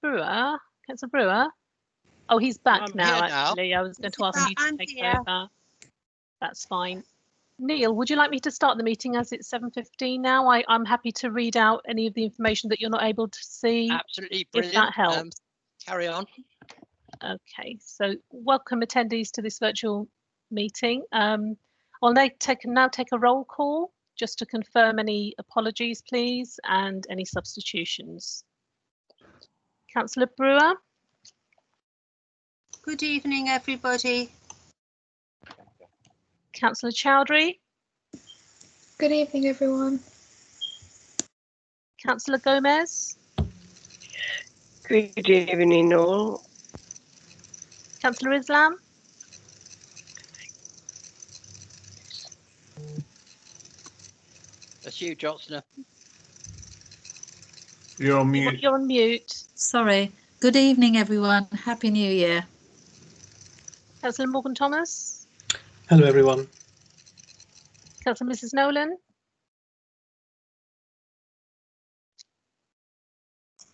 Brewer. Councillor Brewer. Oh, he's back I'm now, here actually. now. I was going to ask you to I'm take here. over. That's fine. Neil, would you like me to start the meeting as it's 7:15 now? I'm happy to read out any of the information that you're not able to see. Absolutely if brilliant. that helps. Carry on. Okay, so welcome attendees to this virtual meeting. I'll now take a roll call just to confirm any apologies, please, and any substitutions. Councillor Brewer. Good evening, everybody. Councillor Chowdhury. Good evening, everyone. Councillor Gomez. Good evening, all. Councillor Islam. That's you, Johnson. You're on mute. You're on mute. Sorry. Good evening, everyone. Happy New Year. Councillor Morgan Thomas. Hello, everyone. Councillor Mrs. Nolan.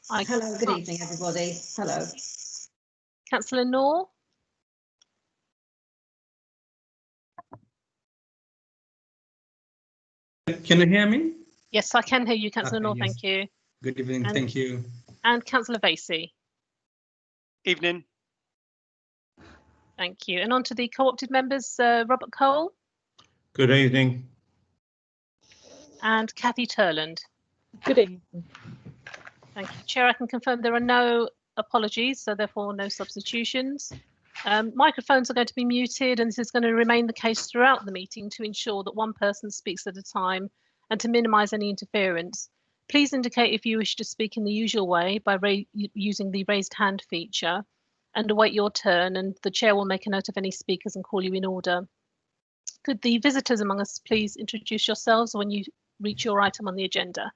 Hello, good evening, everybody. Hello. Councillor Noor. Can you hear me? Yes, I can hear you, Councillor Noor. Yes. Thank you. Good evening. Thank you. And Councillor Vasey. Evening. Thank you. And on to the co-opted members, Robert Cole. Good evening. And Kathy Turland. Good evening. Thank you. Chair, I can confirm there are no apologies, so therefore no substitutions. Microphones are going to be muted, and this is going to remain the case throughout the meeting to ensure that one person speaks at a time and to minimise any interference. Please indicate if you wish to speak in the usual way by using the raised hand feature and await your turn, and the chair will make a note of any speakers and call you in order. Could the visitors among us please introduce yourselves when you reach your item on the agenda?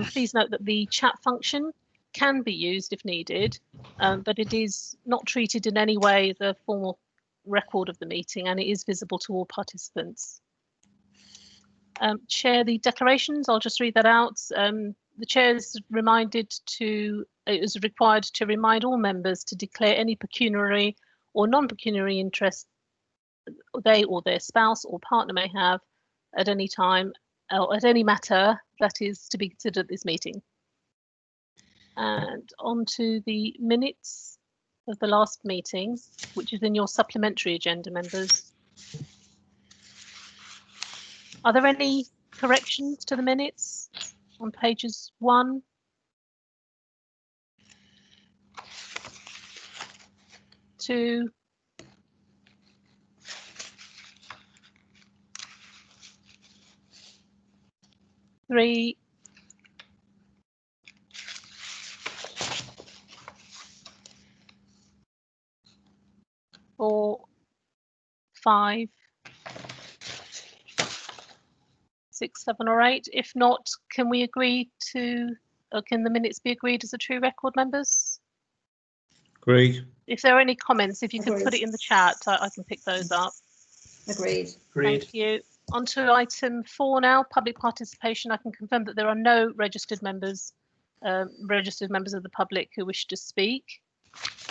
Please note that the chat function can be used if needed, but it is not treated in any way as a formal record of the meeting, and it is visible to all participants. Chair, the declarations, I'll just read that out. The chair is required to remind all members to declare any pecuniary or non-pecuniary interest they or their spouse or partner may have at any time or at any matter that is to be considered at this meeting. And on to the minutes of the last meeting, which is in your supplementary agenda, members. Are there any corrections to the minutes on pages 1, 2, 3, 4, 5, 6, 7, or 8? If not, can we agree to, or can the minutes be agreed as a true record, members? Agreed. If there are any comments, if you could put it in the chat, I can pick those up. Agreed. Thank you. On to item 4 now, public participation. I can confirm that there are no registered members of the public who wish to speak.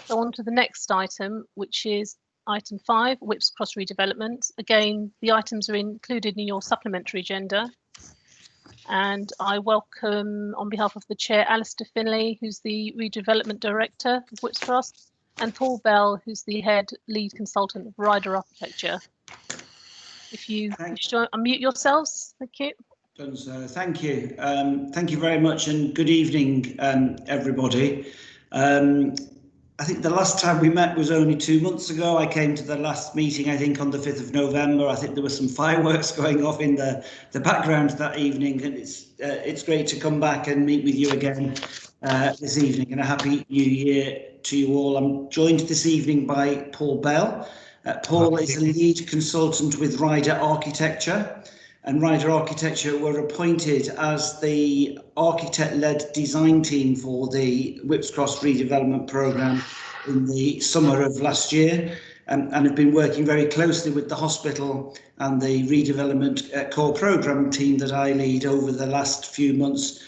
So on to the next item, which is item 5, Whips Cross redevelopment. Again, the items are included in your supplementary agenda. And I welcome, on behalf of the chair, Alistair Finlay, who's the redevelopment director of Whips Cross, and Paul Bell, who's the lead consultant of Ryder Architecture. If you wish to unmute yourselves, thank you. Done so. Thank you. Thank you very much, and good evening, everybody. I think the last time we met was only 2 months ago. I came to the last meeting, I think, on the 5th of November. I think there were some fireworks going off in the background that evening, and it's great to come back and meet with you again this evening, and a happy new year to you all. I'm joined this evening by Paul Bell. Paul is a lead consultant with Ryder Architecture, and Ryder Architecture were appointed as the architect-led design team for the Whips Cross redevelopment programme in the summer of last year, and have been working very closely with the hospital and the redevelopment core programme team that I lead over the last few months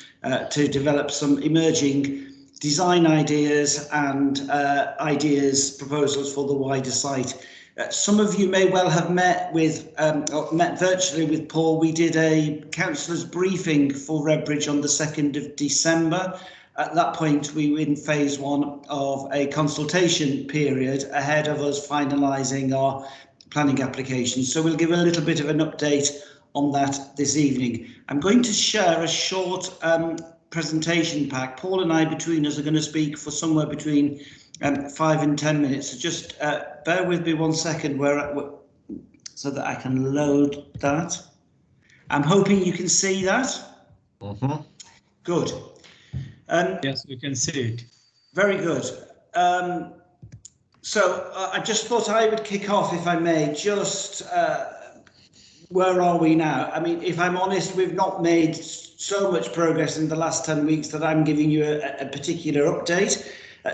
to develop some emerging design ideas and proposals for the wider site. Some of you may well have met virtually with Paul. We did a councillors briefing for Redbridge on the 2nd of December. At that point, we were in phase 1 of a consultation period ahead of us finalising our planning application. So we'll give a little bit of an update on that this evening. I'm going to share a short presentation pack. Paul and I, between us, are going to speak for somewhere between 5 and 10 minutes. So just bear with me 1 second so that I can load that. I'm hoping you can see that. Good. Yes, we can see it. Very good. So I just thought I would kick off, if I may, just where are we now? I mean, if I'm honest, we've not made so much progress in the last 10 weeks that I'm giving you a particular update.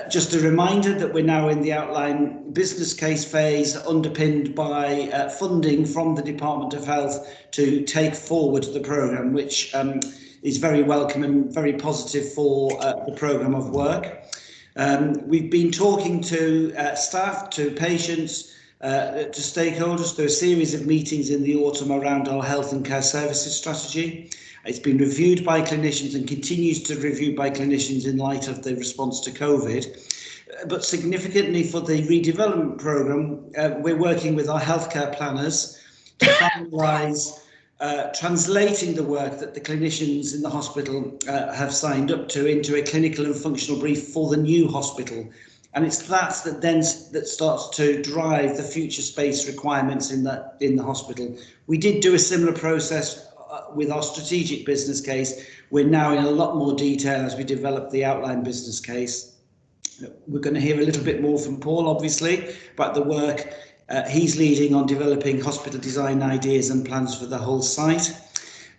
Just a reminder that we're now in the outline business case phase, underpinned by funding from the Department of Health to take forward the programme, which is very welcome and very positive for the programme of work. We've been talking to staff, to patients, to stakeholders through a series of meetings in the autumn around our health and care services strategy. It's been reviewed by clinicians and continues to be reviewed by clinicians in light of the response to COVID. But significantly for the redevelopment programme, we're working with our healthcare planners to finalise translating the work that the clinicians in the hospital have signed up to into a clinical and functional brief for the new hospital. And it's that starts to drive the future space requirements in the hospital. We did do a similar process with our strategic business case. We're now in a lot more detail as we develop the outline business case. We're going to hear a little bit more from Paul, obviously, about the work he's leading on developing hospital design ideas and plans for the whole site.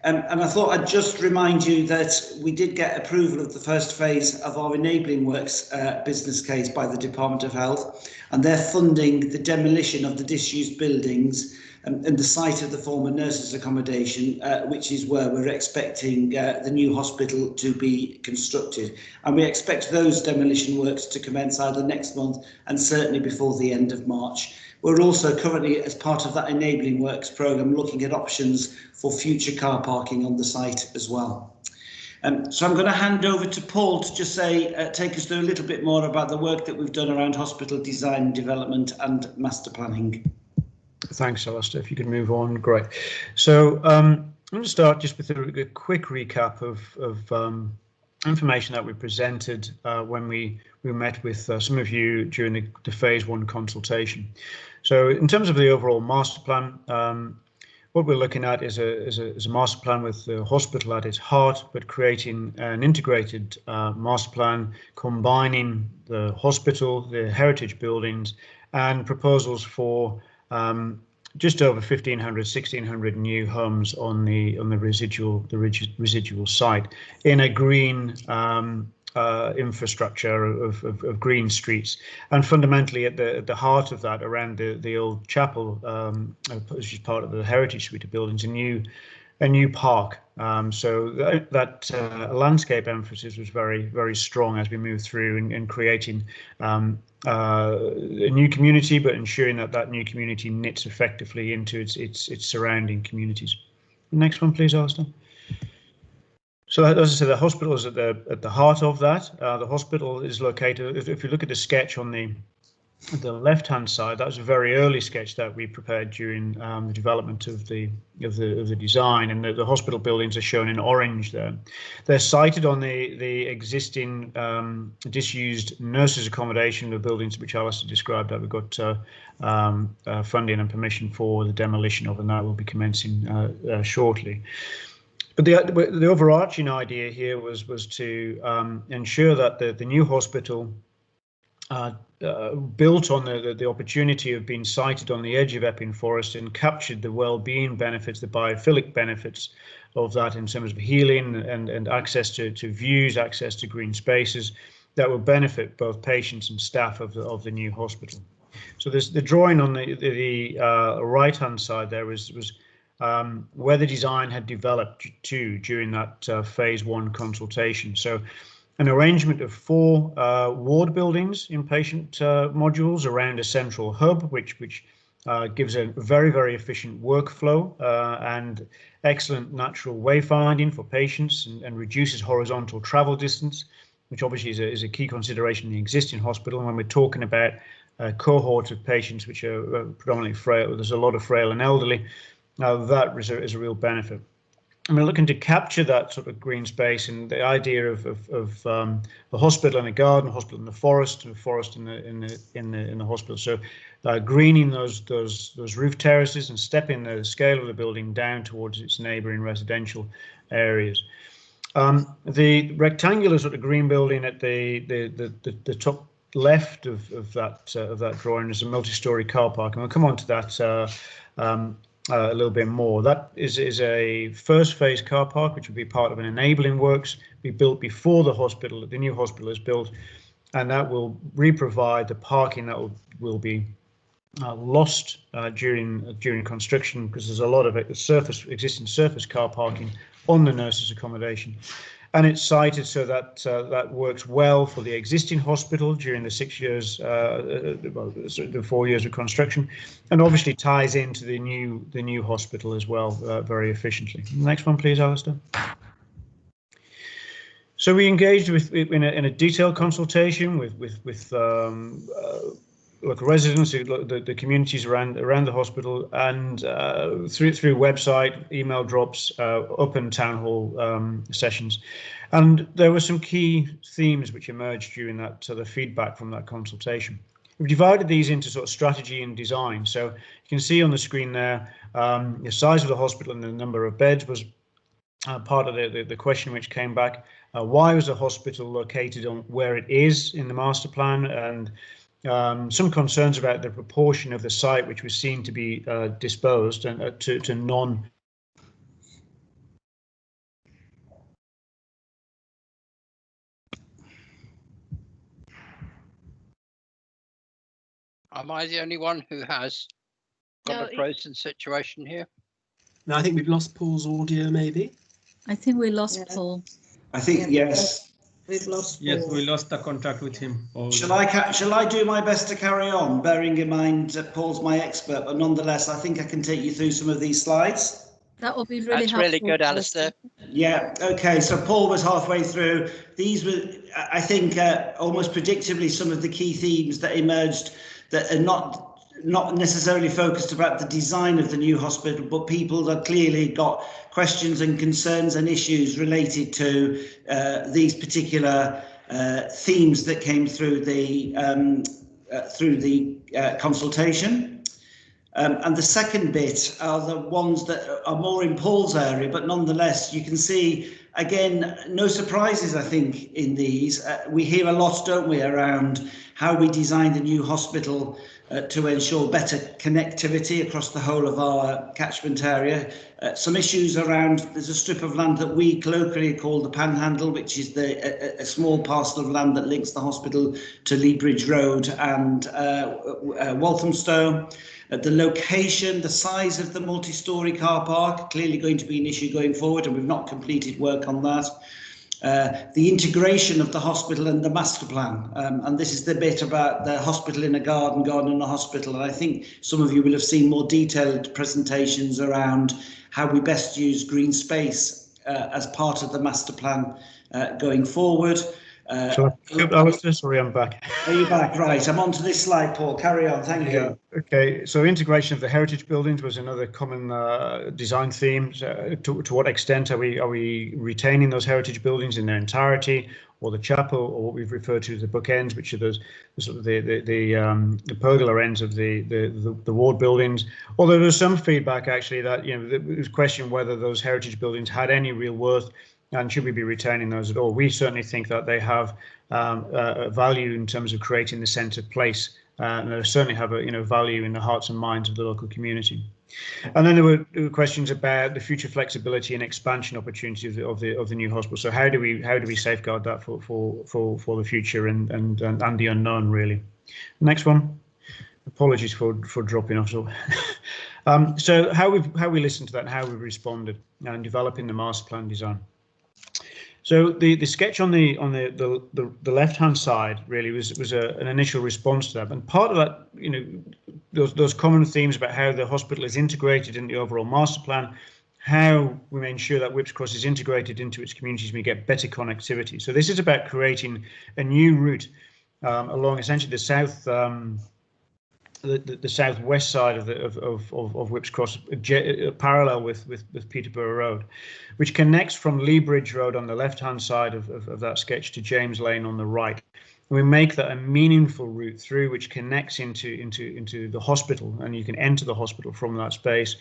And I thought I'd just remind you that we did get approval of the first phase of our enabling works business case by the Department of Health, and they're funding the demolition of the disused buildings and the site of the former nurses' accommodation, which is where we're expecting the new hospital to be constructed. And we expect those demolition works to commence either next month and certainly before the end of March. We're also currently, as part of that enabling works programme, looking at options for future car parking on the site as well. So I'm going to hand over to Paul to just take us through a little bit more about the work that we've done around hospital design and development and master planning. Thanks, Alistair. If you could move on, great. So I'm going to start just with a quick recap of information that we presented when we met with some of you during the phase 1 consultation. So in terms of the overall master plan, what we're looking at is a master plan with the hospital at its heart, but creating an integrated master plan combining the hospital, the heritage buildings, and proposals for just over 1,1600 new homes on the residual site in a green infrastructure of green streets, and fundamentally at the heart of that, around the old chapel, which is part of the heritage suite of buildings, a new park. So that landscape emphasis was very strong as we moved through in creating a new community, but ensuring that new community knits effectively into its surrounding communities. Next one, please, Alistair. So as I said, the hospital is at the heart of that. The hospital is located, if you look at the sketch on the left-hand side, that was a very early sketch that we prepared during the development of the design, and the hospital buildings are shown in orange there. They're sited on the existing disused nurses' accommodation, the buildings which Alistair described that we've got funding and permission for the demolition of, and that will be commencing shortly. But the overarching idea here was to ensure that the new hospital built on the opportunity of being sited on the edge of Epping Forest and captured the well-being benefits, the biophilic benefits of that in terms of healing and access to views, access to green spaces that will benefit both patients and staff of the new hospital. So there's the drawing on the right-hand side there was where the design had developed to during that phase 1 consultation. So an arrangement of 4 ward buildings, inpatient modules around a central hub, which gives a very efficient workflow and excellent natural wayfinding for patients and reduces horizontal travel distance, which obviously is a key consideration in the existing hospital. And when we're talking about a cohort of patients which are predominantly frail, there's a lot of frail and elderly, that is a real benefit. And we're looking to capture that sort of green space and the idea of a hospital in a garden, a hospital in the forest, and a forest in the hospital. So greening those roof terraces and stepping the scale of the building down towards its neighbouring residential areas. The rectangular sort of green building at the top left of that drawing is a multi-storey car park, and we'll come on to that a little bit more. That is a first phase car park, which will be part of an enabling works be built before the new hospital is built, and that will re-provide the parking that will be lost during construction, because there's a lot of existing surface car parking on the nurses' accommodation. And it's sited so that that works well for the existing hospital during the 6 years, the 4 years of construction, and obviously ties into the new hospital as well very efficiently. Next one, please, Alistair. So we engaged in a detailed consultation with local residents, the communities around the hospital, and through website, email drops, open town hall sessions. And there were some key themes which emerged during that the feedback from that consultation. We've divided these into sort of strategy and design. So you can see on the screen there, the size of the hospital and the number of beds was part of the question which came back. Why was the hospital located on where it is in the master plan? And some concerns about the proportion of the site which was seen to be disposed and to non. Am I the only one who has got a frozen situation here? No, I think we've lost Paul's audio, maybe. I think we lost Paul. I think yes. We've lost Paul. Yes, we lost the contact with him. Shall I do my best to carry on, bearing in mind that Paul's my expert, but nonetheless, I think I can take you through some of these slides. That will be really helpful. That's really good, Alistair. Yeah, okay, so Paul was halfway through. These were, I think, almost predictably some of the key themes that emerged that are not necessarily focused about the design of the new hospital, but people that clearly got questions and concerns and issues related to these particular themes that came through the consultation. And the second bit are the ones that are more in Paul's area, but nonetheless, you can see, again, no surprises, I think, in these. We hear a lot, don't we, around how we design the new hospital to ensure better connectivity across the whole of our catchment area. Some issues around, there's a strip of land that we colloquially call the Panhandle, which is a small parcel of land that links the hospital to Lee Bridge Road and Walthamstow. The location, the size of the multi-storey car park, clearly going to be an issue going forward, and we've not completed work on that. The integration of the hospital and the master plan, and this is the bit about the hospital in a garden, garden in a hospital, and I think some of you will have seen more detailed presentations around how we best use green space as part of the master plan going forward. Alistair, sorry, I'm back. Are you back? Right, I'm on to this slide, Paul. Carry on, thank you. Okay, so integration of the heritage buildings was another common design theme. To what extent are we retaining those heritage buildings in their entirety, or the chapel, or what we've referred to as the bookends, which are those sort of the pergola ends of the ward buildings? Although there's some feedback actually that it was questioned whether those heritage buildings had any real worth, and should we be retaining those at all? We certainly think that they have a value in terms of creating the centre place, and they certainly have a value in the hearts and minds of the local community. And then there were questions about the future flexibility and expansion opportunities of the new hospital. So how do we safeguard that for the future and the unknown, really? Next one. Apologies for dropping off. So how we listened to that and how we responded and developing the master plan design. So the sketch on the left hand side really was an initial response to that, and part of that, you know, those common themes about how the hospital is integrated in the overall master plan, how we make sure that Whipps Cross is integrated into its communities and we get better connectivity. So this is about creating a new route along essentially the south. The southwest side of Whipps Cross, parallel with Peterborough Road, which connects from Lee Bridge Road on the left-hand side of that sketch to James Lane on the right. And we make that a meaningful route through, which connects into the hospital, and you can enter the hospital from that space.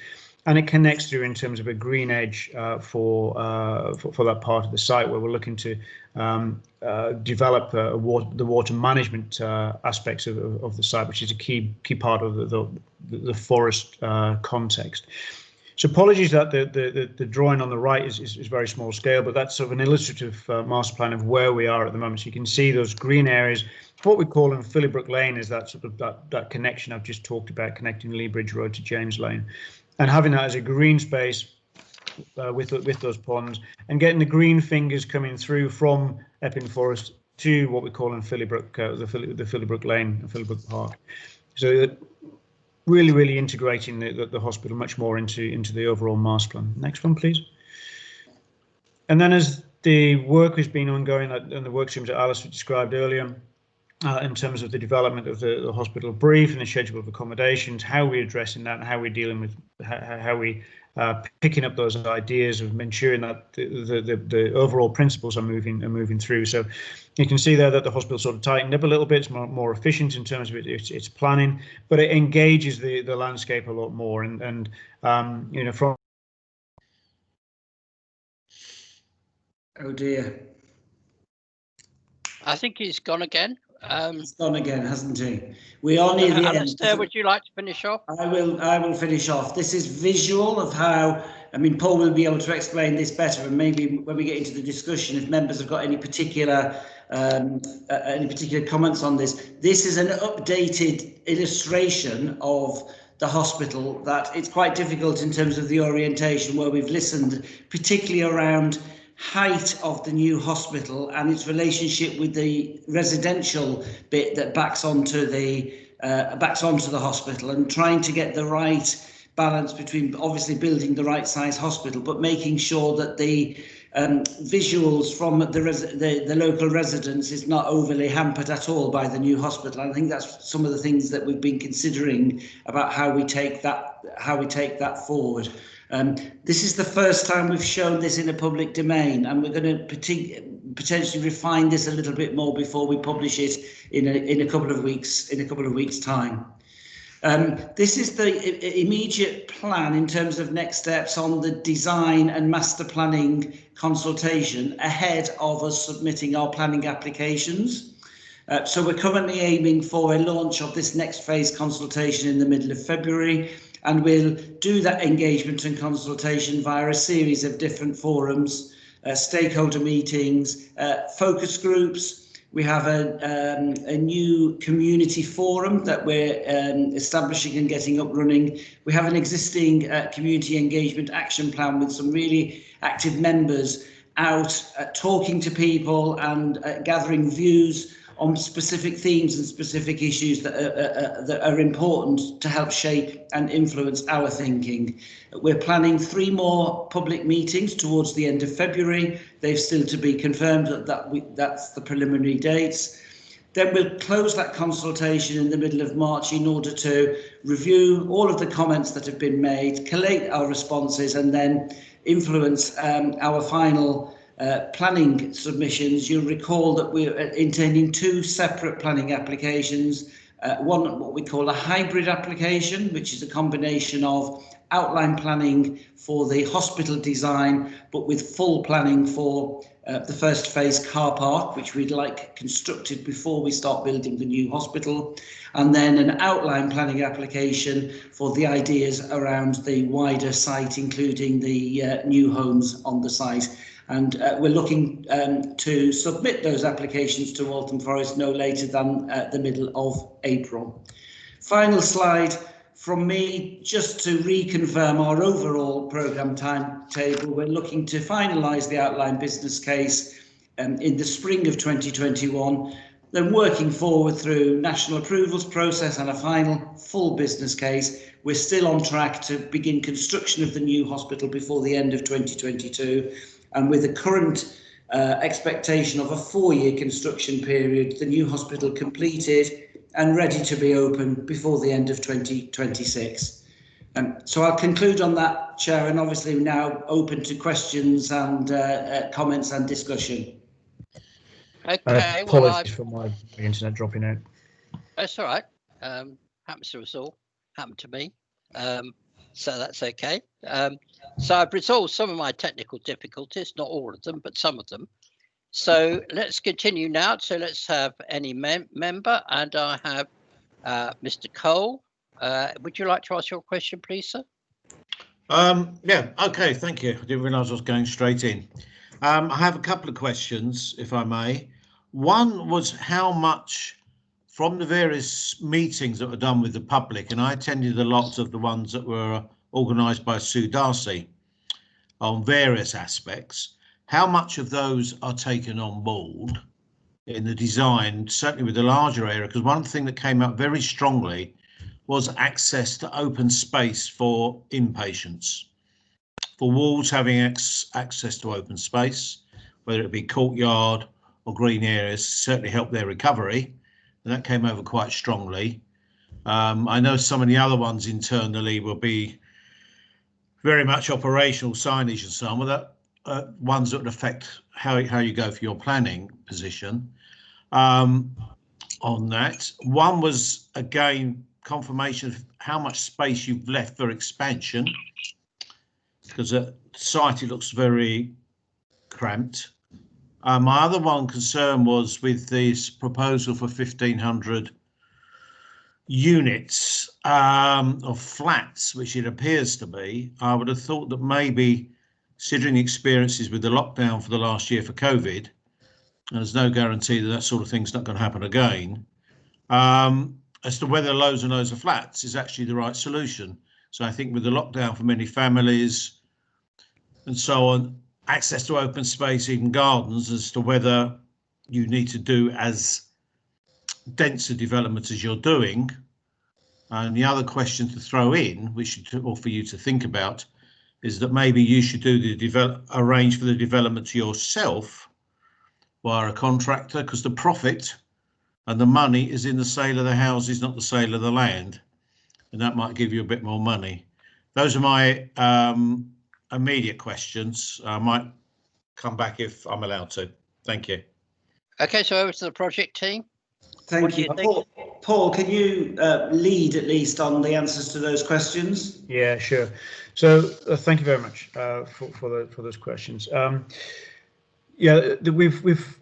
And it connects through in terms of a green edge for that part of the site where we're looking to develop the water management aspects of the site, which is a key part of the forest context. So apologies that the drawing on the right is very small scale, but that's sort of an illustrative master plan of where we are at the moment. So you can see those green areas. What we call in Phillybrook Lane is that sort of that connection I've just talked about, connecting Lee Bridge Road to James Lane. And having that as a green space with those ponds, and getting the green fingers coming through from Epping Forest to what we call in Phillybrook, the Phillybrook Lane and Phillybrook Park. So really integrating the hospital much more into the overall master plan. Next one, please. And then as the work has been ongoing and the work streams that Alice described earlier, in terms of the development of the hospital brief and the schedule of accommodations, how we're addressing that and how we're dealing with how we picking up those ideas of ensuring that the overall principles are moving through. So you can see there that the hospital sort of tightened up a little bit. It's more efficient in terms of its planning, but it engages the landscape a lot more. And you know, from oh dear, I think he's gone again. It's gone again, hasn't he? We are near the Alistair, end. would you like to finish off? I will finish off. This is visual of how, I mean, Paul will be able to explain this better, and maybe when we get into the discussion, if members have got any particular comments on this. This is an updated illustration of the hospital that it's quite difficult in terms of the orientation, where we've listened particularly around height of the new hospital and its relationship with the residential bit that backs onto the hospital, and trying to get the right balance between obviously building the right size hospital, but making sure that the visuals from the local residents is not overly hampered at all by the new hospital. And I think that's some of the things that we've been considering about how we take that forward. This is the first time we've shown this in a public domain, and we're going to potentially refine this a little bit more before we publish it in a couple of weeks' time. This is the immediate plan in terms of next steps on the design and master planning consultation ahead of us submitting our planning applications. So we're currently aiming for a launch of this next phase consultation in the middle of February. And we'll do that engagement and consultation via a series of different forums, stakeholder meetings, focus groups. We have a new community forum that we're establishing and getting up running. We have an existing community engagement action plan with some really active members out talking to people and gathering views on specific themes and specific issues that are important to help shape and influence our thinking. We're planning 3 more public meetings towards the end of February. They've still to be confirmed. That's the preliminary dates. Then we'll close that consultation in the middle of March in order to review all of the comments that have been made, collate our responses, and then influence our final planning submissions. You'll recall that we're intending 2 separate planning applications. One, what we call a hybrid application, which is a combination of outline planning for the hospital design, but with full planning for the first phase car park, which we'd like constructed before we start building the new hospital, and then an outline planning application for the ideas around the wider site, including the new homes on the site. And we're looking to submit those applications to Waltham Forest no later than the middle of April. Final slide from me, just to reconfirm our overall programme timetable, we're looking to finalise the outline business case in the spring of 2021, then working forward through national approvals process and a final full business case. We're still on track to begin construction of the new hospital before the end of 2022, and with the current expectation of a 4-year construction period, the new hospital completed and ready to be open before the end of 2026. So I'll conclude on that, Chair, and obviously now open to questions and comments and discussion. Okay, apologies for my internet dropping out. That's all right. Happens to us all. Happened to me. So that's okay. So I've resolved some of my technical difficulties, not all of them, but some of them. So let's continue now. So let's have any member, and I have Mr. Cole. Would you like to ask your question, please, sir? Yeah, okay, thank you. I didn't realise I was going straight in. I have a couple of questions, if I may. One was how much from the various meetings that were done with the public, and I attended a lot of the ones that were organised by Sue Darcy on various aspects, how much of those are taken on board in the design, certainly with the larger area, because one thing that came out very strongly was access to open space for inpatients, for wards having access to open space, whether it be courtyard or green areas, certainly help their recovery, and that came over quite strongly. I know some of the other ones internally will be very much operational signage and so on, but that ones that would affect how you go for your planning position. On that, one was again confirmation of how much space you've left for expansion, because at site it looks very cramped. My other one concern was with this proposal for 1,500 units of flats, which it appears to be. I would have thought that maybe, considering the experiences with the lockdown for the last year for COVID, and there's no guarantee that that sort of thing's not going to happen again, as to whether loads and loads of flats is actually the right solution. So I think with the lockdown for many families and so on, access to open space, even gardens, as to whether you need to do as dense a development as you're doing. And the other question to throw in, which or for you to think about, is that maybe you should do the arrange for the development yourself via a contractor, because the profit and the money is in the sale of the houses, not the sale of the land, and that might give you a bit more money. Those are my immediate questions. I might come back if I'm allowed to. Thank you. Okay, so over to the project team. Thank you. Paul, can you lead at least on the answers to those questions? Yeah, sure. So thank you very much for those questions. Yeah, we've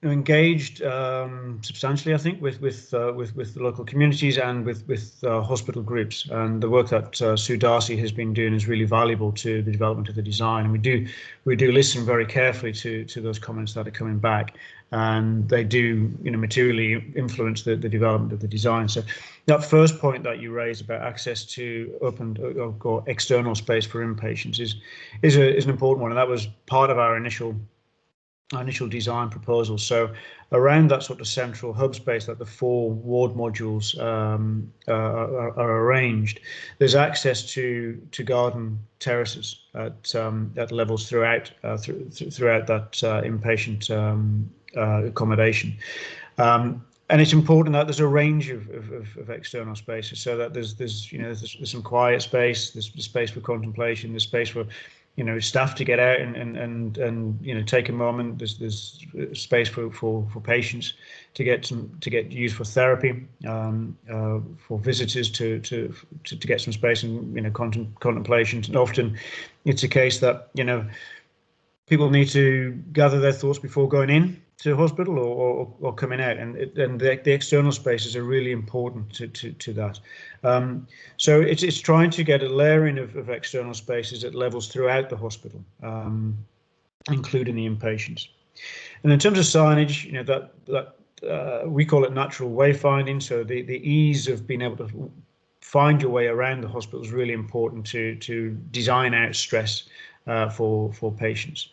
engaged substantially, I think, with the local communities and with hospital groups, and the work that Sue Darcy has been doing is really valuable to the development of the design. And we do listen very carefully to those comments that are coming back, and they do, materially influence the development of the design. So that first point that you raised about access to open or external space for inpatients is an important one, and that was part of our initial design proposal. So around that sort of central hub space that the 4 ward modules are arranged, there's access to garden terraces at levels throughout that inpatient accommodation. And it's important that there's a range of external spaces, so that there's some quiet space, there's space for contemplation, there's space for staff to get out and take a moment. There's space for patients to get used for therapy, for visitors to get some space and contemplation. And often it's a case that people need to gather their thoughts before going in to hospital or coming out, and the external spaces are really important to that. So it's trying to get a layering of external spaces at levels throughout the hospital, including the inpatients. And in terms of signage, that we call it natural wayfinding. So the ease of being able to find your way around the hospital is really important to design out stress for patients.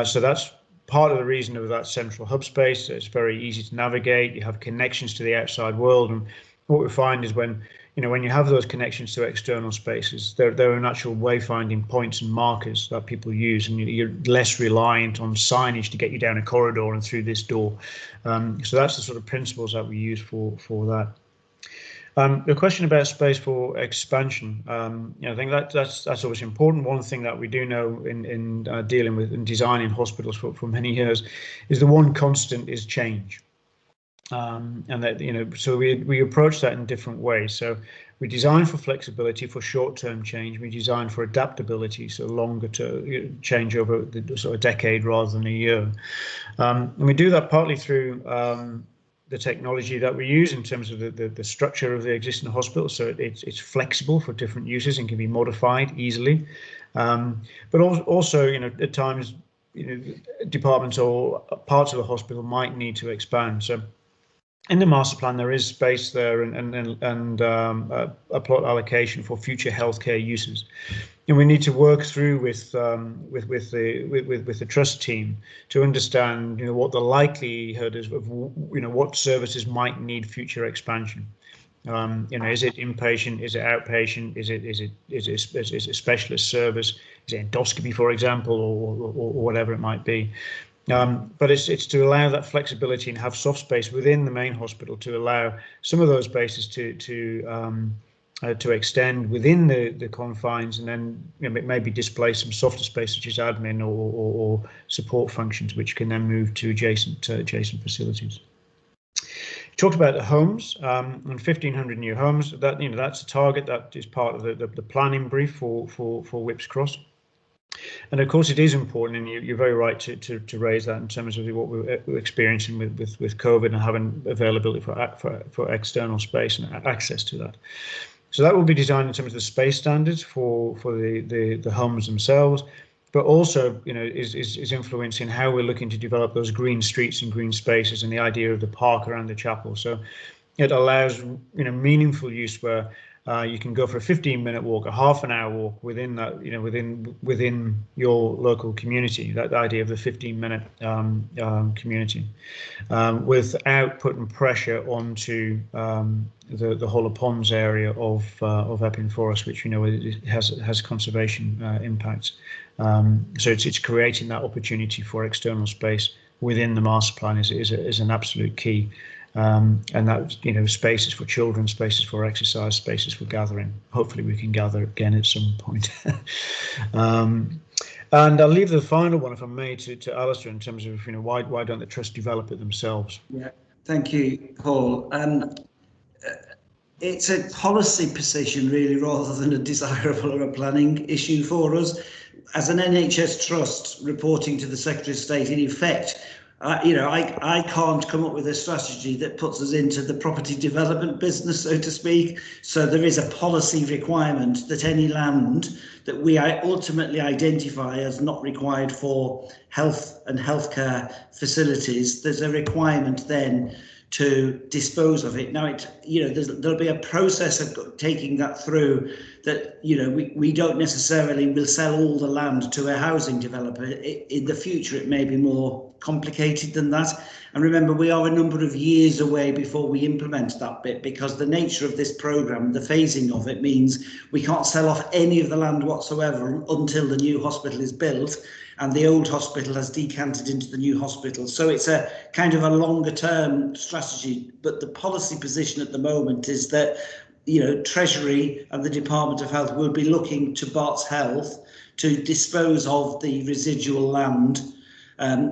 So that's part of the reason of that central hub space. It's very easy to navigate. You have connections to the outside world, and what we find is when you have those connections to external spaces, there are natural wayfinding points and markers that people use, and you're less reliant on signage to get you down a corridor and through this door. So that's the sort of principles that we use for that. The question about space for expansion, I think that's obviously important. One thing that we do know in dealing with and designing hospitals for many years is the one constant is change. And that, so we approach that in different ways. So we design for flexibility for short-term change. We design for adaptability, so longer to change over the sort of decade rather than a year. And we do that partly through the technology that we use in terms of the structure of the existing hospital. So it's flexible for different uses and can be modified easily. But also, at times, departments or parts of the hospital might need to expand. So in the master plan, there is space there and a plot allocation for future healthcare uses, and we need to work through with the trust team to understand what the likelihood is of what services might need future expansion. Is it inpatient? Is it outpatient? Is it a specialist service? Is it endoscopy, for example, or whatever it might be? But it's to allow that flexibility and have soft space within the main hospital to allow some of those spaces to extend within the confines, and then maybe displace some softer space such as admin or support functions, which can then move to adjacent facilities. Talked about the homes and 1,500 new homes. That's a target that is part of the planning brief for Whipps Cross. And of course, it is important, and you're very right to raise that in terms of what we're experiencing with COVID and having availability for external space and access to that. So that will be designed in terms of the space standards for the homes themselves, but also is influencing how we're looking to develop those green streets and green spaces and the idea of the park around the chapel. So it allows meaningful use where you can go for a 15-minute walk, a half an hour walk within that, within your local community. That idea of the 15-minute community, without putting pressure onto the Hull of Ponds area of Epping Forest, which has conservation impacts. So it's creating that opportunity for external space within the master plan is an absolute key. And that spaces for children, spaces for exercise, spaces for gathering. Hopefully we can gather again at some point. And I'll leave the final one, if I may, to Alistair in terms of why don't the trust develop it themselves? Yeah, thank you, Paul. It's a policy position really, rather than a desirable or a planning issue for us. As an NHS trust reporting to the Secretary of State, in effect, I can't come up with a strategy that puts us into the property development business, so to speak. So there is a policy requirement that any land that we ultimately identify as not required for health and healthcare facilities, there's a requirement then to dispose of it. Now, there'll be a process of taking that through that, we don't necessarily will sell all the land to a housing developer. In the future, it may be more complicated than that. And remember, we are a number of years away before we implement that bit, because the nature of this programme, the phasing of it, means we can't sell off any of the land whatsoever until the new hospital is built and the old hospital has decanted into the new hospital. So it's a kind of a longer term strategy. But the policy position at the moment is that, Treasury and the Department of Health will be looking to Barts Health to dispose of the residual land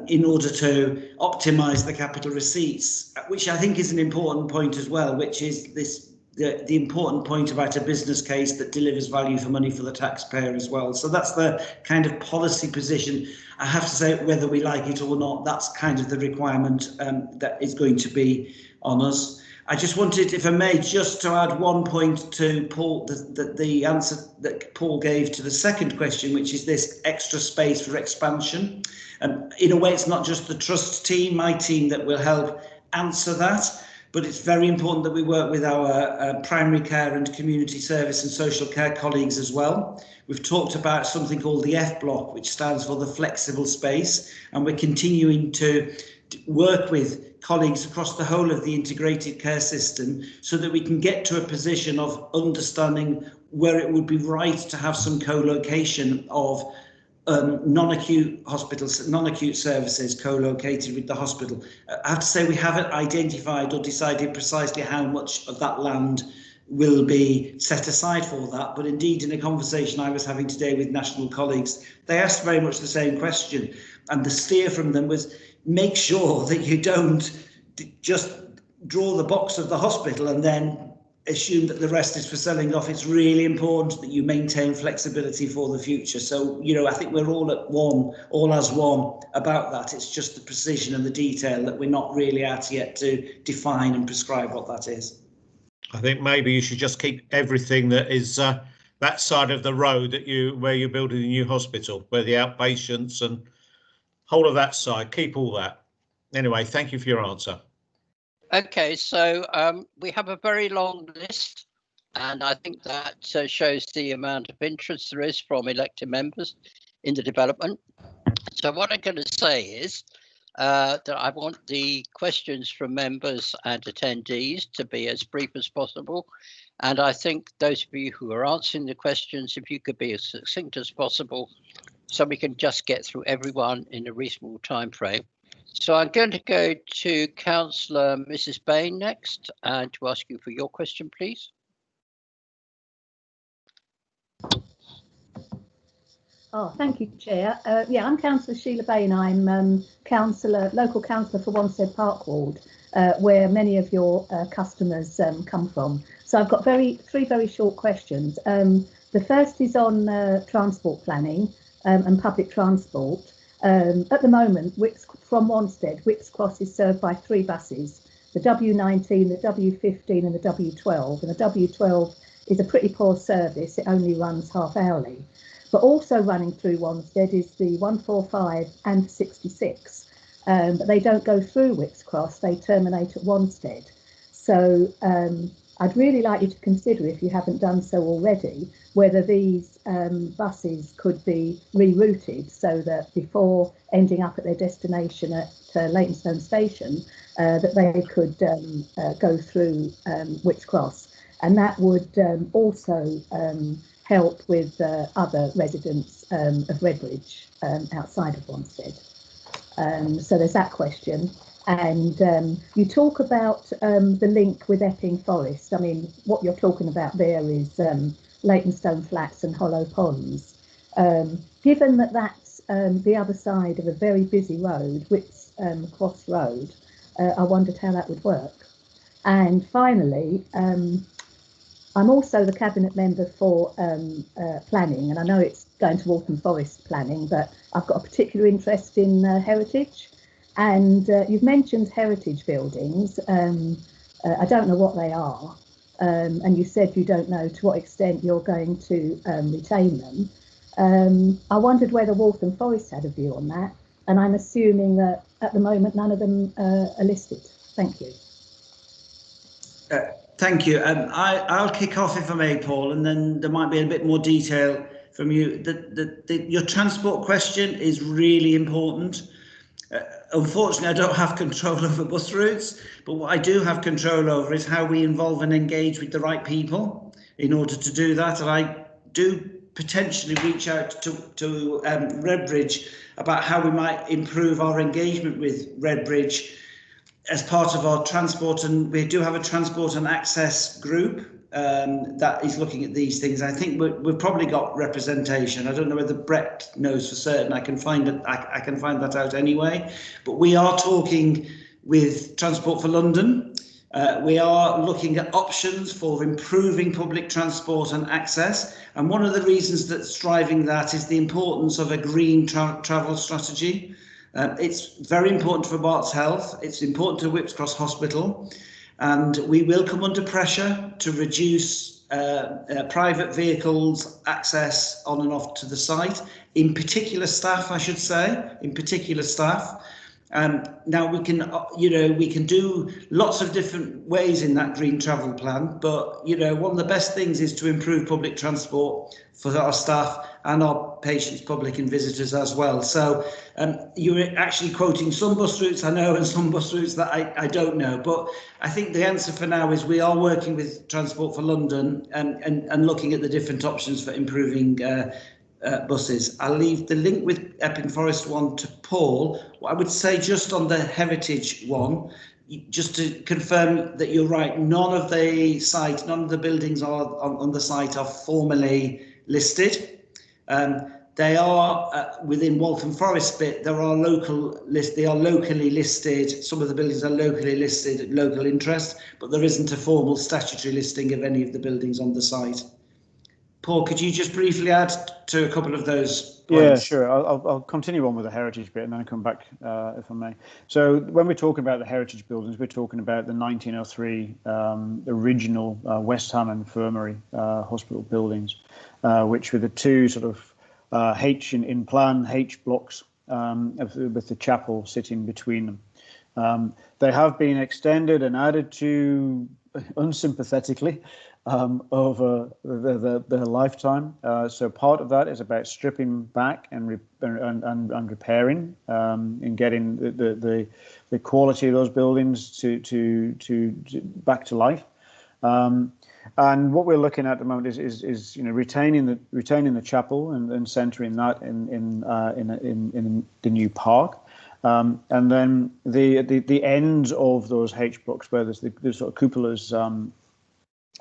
in order to optimise the capital receipts, which I think is an important point as well, which is the important point about a business case that delivers value for money for the taxpayer as well. So that's the kind of policy position. I have to say, whether we like it or not, that's kind of the requirement that is going to be on us. I just wanted, if I may, just to add one point to Paul, the answer that Paul gave to the second question, which is this extra space for expansion. And in a way, it's not just the trust team, my team, that will help answer that. but it's very important that we work with our primary care and community service and social care colleagues as well. We've talked about something called the F block, which stands for the flexible space, and we're continuing to work with colleagues across the whole of the integrated care system so that we can get to a position of understanding where it would be right to have some co-location of non-acute hospitals, non-acute services co-located with the hospital. I have to say we haven't identified or decided precisely how much of that land will be set aside for that, but indeed in a conversation I was having today with national colleagues, they asked very much the same question, and the steer from them was make sure that you don't just draw the box of the hospital and then assume that the rest is for selling off. It's really important that you maintain flexibility for the future. So, you know, I think we're all as one about that. It's just the precision and the detail that we're not really at yet to define and prescribe what that is. I think maybe you should just keep everything that is that side of the road that where you're building a new hospital, where the outpatients and whole of that side, keep all that. Anyway, thank you for your answer. Okay, so we have a very long list, and I think that shows the amount of interest there is from elected members in the development. So what I'm going to say is that I want the questions from members and attendees to be as brief as possible. And I think those of you who are answering the questions, if you could be as succinct as possible, so we can just get through everyone in a reasonable time frame. So I'm going to go to Councillor Mrs. Bain next and to ask you for your question, please. Oh, thank you, Chair. Yeah, I'm Councillor Sheila Bain. I'm local councillor for Wanstead Park Ward, where many of your customers come from. So I've got three very short questions. The first is on transport planning and public transport. At the moment, from Wanstead, Wicks Cross is served by 3 buses, the W19, the W15 and the W12. And the W12 is a pretty poor service. It only runs half hourly. But also running through Wanstead is the 145 and 66. But they don't go through Wicks Cross, they terminate at Wanstead. So I'd really like you to consider, if you haven't done so already, whether these buses could be rerouted so that before ending up at their destination at Leytonstone Station, that they could go through Wicks Cross. And that would also help with other residents of Redbridge outside of Wanstead. So there's that question. And you talk about the link with Epping Forest. I mean, what you're talking about there is Leytonstone Flats and Hollow Ponds. Given that that's the other side of a very busy road, Wicks Cross Road, I wondered how that would work. And finally, I'm also the Cabinet Member for planning, and I know it's going to Waltham Forest planning, but I've got a particular interest in heritage. And you've mentioned heritage buildings. I don't know what they are. And you said you don't know to what extent you're going to retain them. I wondered whether Waltham Forest had a view on that. And I'm assuming that at the moment, none of them are listed. Thank you. Thank you. I'll kick off if I may, Paul, and then there might be a bit more detail from you. Your transport question is really important. Unfortunately, I don't have control over bus routes, but what I do have control over is how we involve and engage with the right people in order to do that. And I do potentially reach out to Redbridge about how we might improve our engagement with Redbridge as part of our transport, and we do have a transport and access group that is looking at these things. I think we've probably got representation. I don't know whether Brett knows for certain. I can find it. I can find that out anyway. But we are talking with Transport for London. We are looking at options for improving public transport and access. And one of the reasons that's driving that is the importance of a green travel strategy. It's very important for Bart's Health. It's important to Wicks Cross Hospital. And we will come under pressure to reduce private vehicles access on and off to the site, in particular staff, I should say, in particular staff. Now we can, we can do lots of different ways in that green travel plan, but one of the best things is to improve public transport for our staff and our patients, public and visitors as well. So you were actually quoting some bus routes I know and some bus routes that I don't know, but I think the answer for now is we are working with Transport for London and looking at the different options for improving buses. I'll leave the link with Epping Forest one to Paul. I would say just on the heritage one, just to confirm that you're right, none of the buildings on the site are formally listed. They are within Waltham Forest bit. They are locally listed. Some of the buildings are locally listed at local interest, but there isn't a formal statutory listing of any of the buildings on the site. Paul, could you just briefly add to a couple of those points? Yeah, sure. I'll continue on with the heritage bit and then come back if I may. So when we're talking about the heritage buildings, we're talking about the 1903 original West Ham Infirmary hospital buildings, which were the two sort of H in plan, H blocks with the chapel sitting between them. They have been extended and added to unsympathetically over their lifetime. So part of that is about stripping back and repairing and getting the quality of those buildings to back to life. And what we're looking at the moment is retaining the chapel and centering that in the new park. And then the ends of those H blocks where there's the sort of cupolas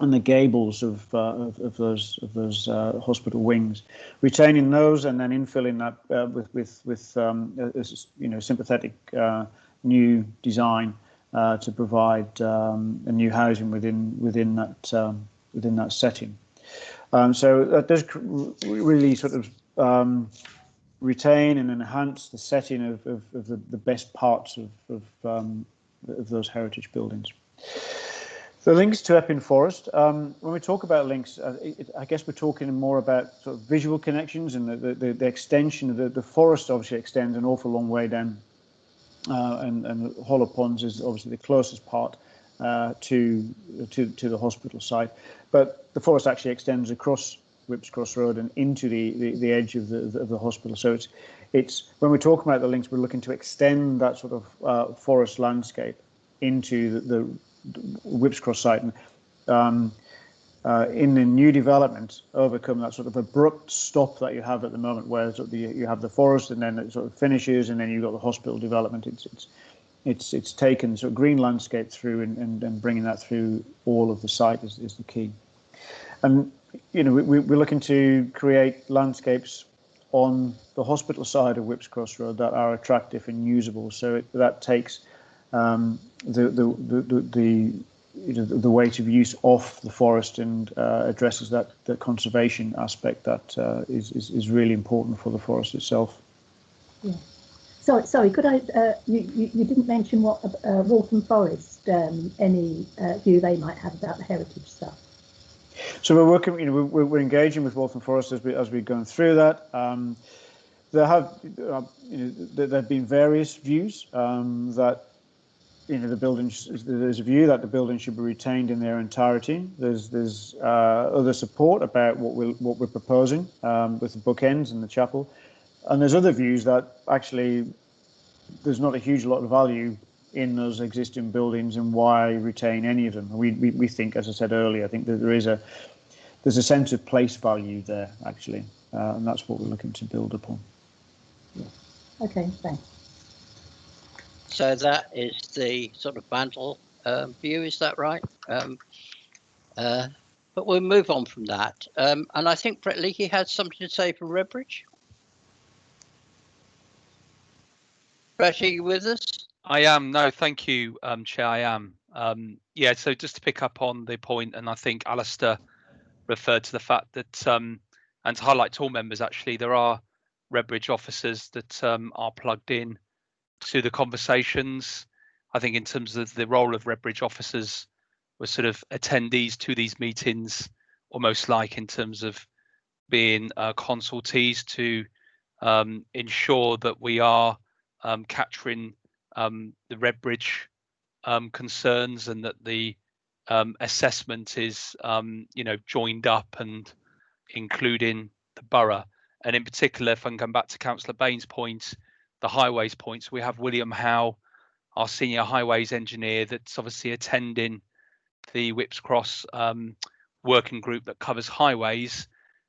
and the gables of those hospital wings, retaining those and then infilling that with sympathetic new design to provide a new housing within that setting. So that does really sort of retain and enhance the setting of the best parts of those heritage buildings. The links to Epping Forest. When we talk about links, I guess we're talking more about sort of visual connections and the extension of the forest. Obviously extends an awful long way down, and Hollow Ponds is obviously the closest part to the hospital site. But the forest actually extends across Whipps Cross Road and into the edge of the hospital. So it's when we're talking about the links, we're looking to extend that sort of forest landscape into the Whipps Cross site, and in the new development, overcome that sort of abrupt stop that you have at the moment, where sort of you have the forest and then it sort of finishes, and then you've got the hospital development. It's taken sort of green landscape through and bringing that through all of the site is the key. And we're looking to create landscapes on the hospital side of Whipps Cross Road that are attractive and usable. So that takes the weight of use off the forest and addresses the conservation aspect that is really important for the forest itself. Yeah. Sorry, could I? You didn't mention what Waltham Forest, any view they might have about the heritage stuff. So we're working. We're engaging with Waltham Forest as we're going through that. There have there've been various views that. The building. There's a view that the building should be retained in their entirety. There's other support about what we're proposing with the bookends and the chapel, and there's other views that actually there's not a huge lot of value in those existing buildings and why retain any of them. We think, as I said earlier, I think that there's a sense of place value there actually, and that's what we're looking to build upon. Yeah. Okay, thanks. So that is the sort of Bandle view, is that right? But we'll move on from that. And I think Brett Leakey had something to say for Redbridge. Brett, are you with us? I am. No, thank you, Chair. I am. Yeah, so just to pick up on the point, and I think Alistair referred to the fact that, and to highlight to all members, actually, there are Redbridge officers that are plugged in to the conversations. I think in terms of the role of Redbridge officers, we're sort of attendees to these meetings, almost like in terms of being consultees to ensure that we are capturing the Redbridge concerns, and that the assessment is joined up and including the borough. And in particular, if I can come back to Councillor Bain's point, the highways points, we have William Howe, our senior highways engineer, that's obviously attending the Whips Cross working group that covers highways.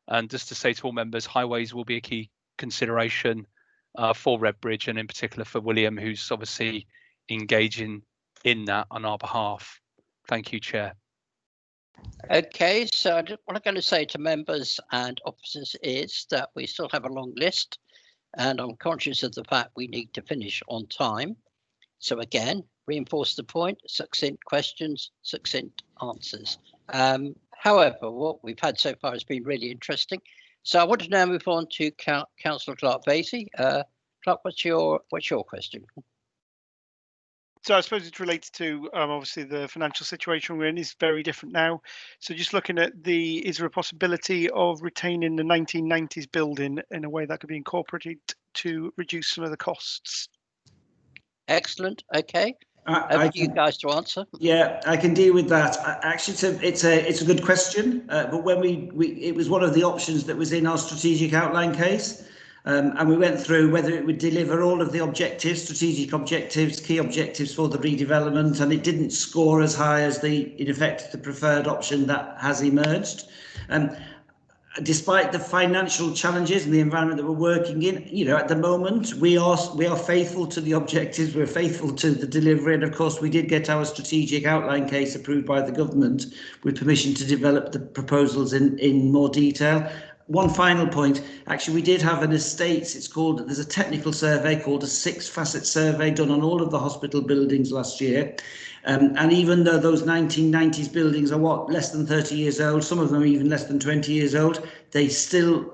And just to say to all members, highways will be a key consideration for Redbridge, and in particular for William, who's obviously engaging in that on our behalf. Thank you, Chair. Okay, so what I'm going to say to members and officers is that we still have a long list, and I'm conscious of the fact we need to finish on time. So again, reinforce the point: succinct questions, succinct answers. However, what we've had so far has been really interesting. So I want to now move on to Councillor Clark Vasey. Clark, what's your question? So I suppose it's related to obviously the financial situation we're in is very different now. So just looking at is there a possibility of retaining the 1990s building in a way that could be incorporated to reduce some of the costs? Excellent. Okay. Over to you guys to answer. Yeah, I can deal with that. Actually, it's a good question. But when it was one of the options that was in our strategic outline case. And we went through whether it would deliver all of the objectives, strategic objectives, key objectives for the redevelopment, and it didn't score as high as in effect, the preferred option that has emerged. Despite the financial challenges and the environment that we're working in, at the moment, we are faithful to the objectives, we're faithful to the delivery, and of course we did get our strategic outline case approved by the government with permission to develop the proposals in more detail. One final point, actually, we did have an estates, there's a technical survey called a 6-facet survey done on all of the hospital buildings last year. And even though those 1990s buildings are less than 30 years old, some of them are even less than 20 years old, they still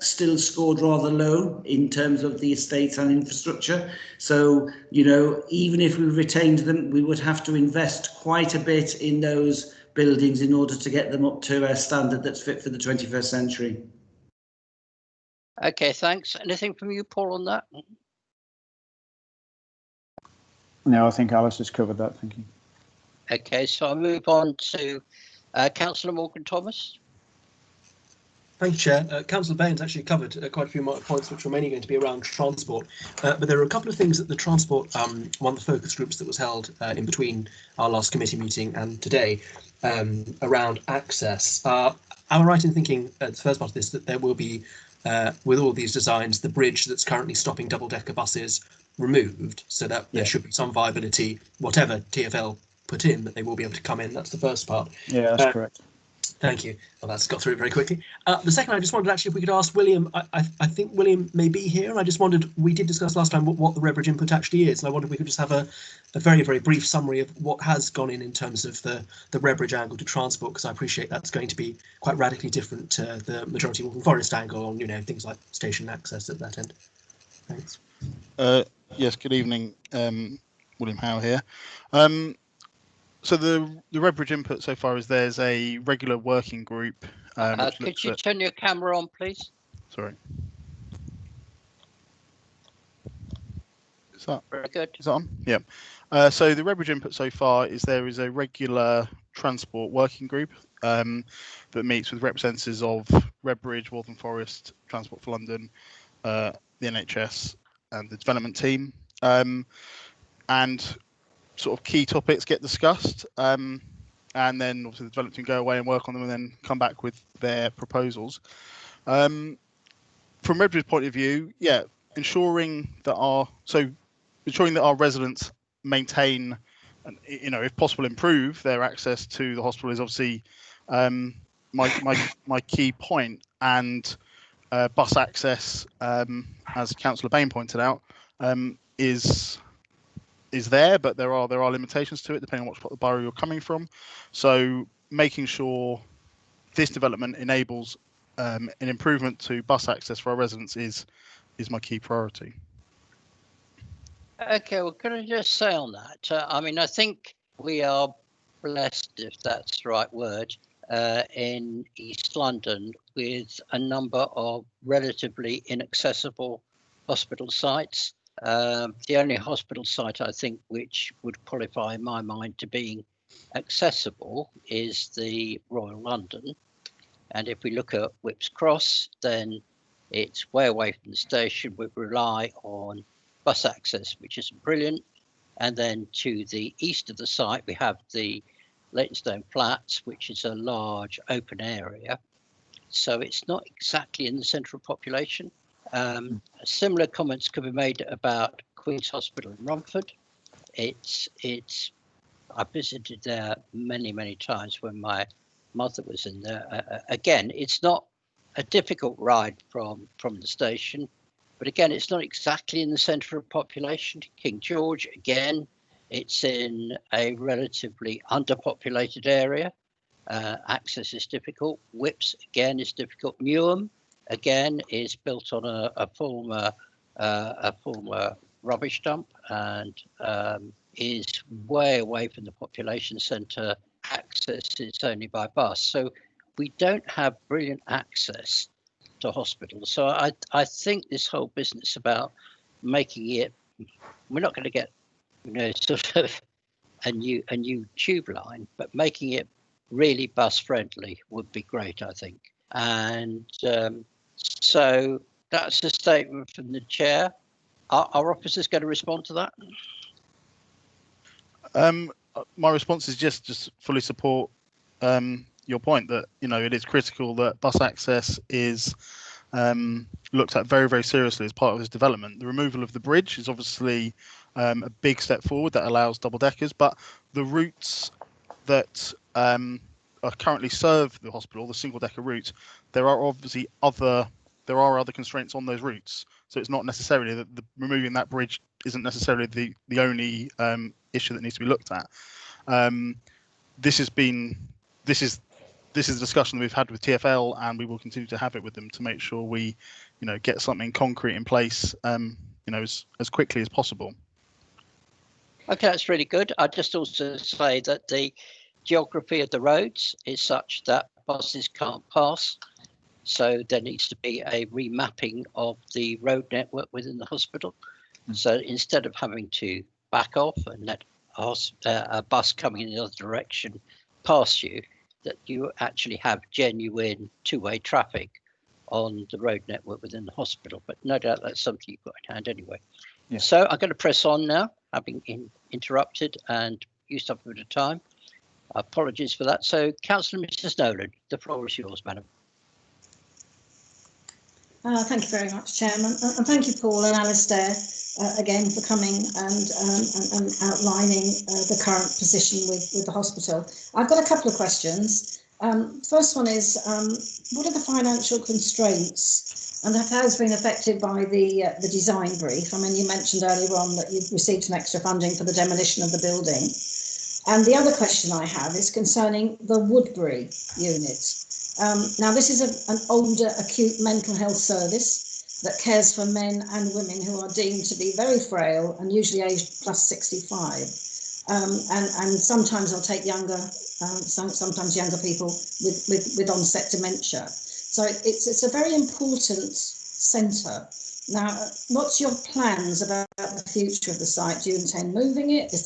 scored rather low in terms of the estates and infrastructure. So, even if we retained them, we would have to invest quite a bit in those buildings in order to get them up to a standard that's fit for the 21st century. Okay, thanks. Anything from you, Paul, on that? No, I think Alice has covered that. Thank you. Okay, so I'll move on to Councillor Morgan Thomas. Thank you, Chair. Councillor Bain's actually covered quite a few more points, which were mainly going to be around transport. But there are a couple of things that the transport, one of the focus groups that was held in between our last committee meeting and today, around access. Am I right in thinking, the first part of this, that there will be, with all these designs, the bridge that's currently stopping double-decker buses removed, so that there should be some viability, whatever TfL put in, that they will be able to come in? That's the first part. Yeah, that's correct. Thank you. Well, that's got through very quickly. The second, I just wondered actually if we could ask William. I think William may be here. I just wondered, we did discuss last time what the Redbridge input actually is, and I wondered if we could just have a very, very brief summary of what has gone in terms of the Redbridge angle to transport, because I appreciate that's going to be quite radically different to the majority Waltham Forest angle on, things like station access at that end. Thanks. Yes, good evening. William Howe here. So the Redbridge input so far is there's a regular working group. Could you turn your camera on, please? Sorry. Is that very good? Is that on? Yeah. So the Redbridge input so far is there is a regular transport working group that meets with representatives of Redbridge, Waltham Forest, Transport for London, the NHS, and the development team. And sort of key topics get discussed, and then obviously the development team go away and work on them and then come back with their proposals. From Redbridge's point of view, ensuring that our residents maintain and, if possible, improve their access to the hospital is obviously my key point. And bus access, as Councillor Bain pointed out, is there, but there are limitations to it depending on what part of the borough you're coming from. So making sure this development enables an improvement to bus access for our residents is my key priority. Okay, well, can I just say on that? I think we are blessed, if that's the right word, in East London with a number of relatively inaccessible hospital sites. The only hospital site I think which would qualify in my mind to being accessible is the Royal London. And if we look at Whipps Cross, then it's way away from the station. We rely on bus access, which isn't brilliant. And then to the east of the site, we have the Leytonstone Flats, which is a large open area. So it's not exactly in the centre of population. Similar comments could be made about Queen's Hospital in Romford. I visited there many times when my mother was in there. Again, it's not a difficult ride from the station, but again, it's not exactly in the centre of population. King George, again, it's in a relatively underpopulated area. Access is difficult. Whipps, again, is difficult. Newham, again, is built on a former rubbish dump and is way away from the population centre. Access is only by bus. So we don't have brilliant access to hospitals. So I think this whole business about making it, we're not going to get, sort of a new tube line, but making it really bus friendly would be great, I think. And so that's a statement from the chair. Are officers going to respond to that? My response is just fully support your point that it is critical that bus access is looked at very seriously as part of this development. The removal of the bridge is obviously a big step forward that allows double deckers, but the routes that are currently serve the hospital, the single decker routes, there are obviously other constraints on those routes. So it's not necessarily that removing that bridge isn't necessarily the only issue that needs to be looked at. This is a discussion we've had with TfL, and we will continue to have it with them to make sure we, get something concrete in place, as quickly as possible. Okay, that's really good. I'd just also say that the geography of the roads is such that buses can't pass. So there needs to be a remapping of the road network within the hospital. So instead of having to back off and let a bus coming in the other direction pass you, that you actually have genuine two-way traffic on the road network within the hospital. But no doubt that's something you've got in hand anyway. Yeah. So I'm going to press on now, having interrupted and used up a bit of time. Apologies for that. So Councillor Mrs. Nolan, the floor is yours, madam. Thank you very much, Chairman, and thank you, Paul and Alistair, again for coming and outlining the current position with the hospital. I've got a couple of questions. First one is, what are the financial constraints, and that has been affected by the design brief? I mean, you mentioned earlier on that you've received some extra funding for the demolition of the building. And the other question I have is concerning the Woodbury unit. Now, this is an older acute mental health service that cares for men and women who are deemed to be very frail and usually aged plus 65. And sometimes I'll take sometimes younger people with onset dementia. So it's a very important centre. Now, what's your plans about the future of the site? Do you intend moving it? Is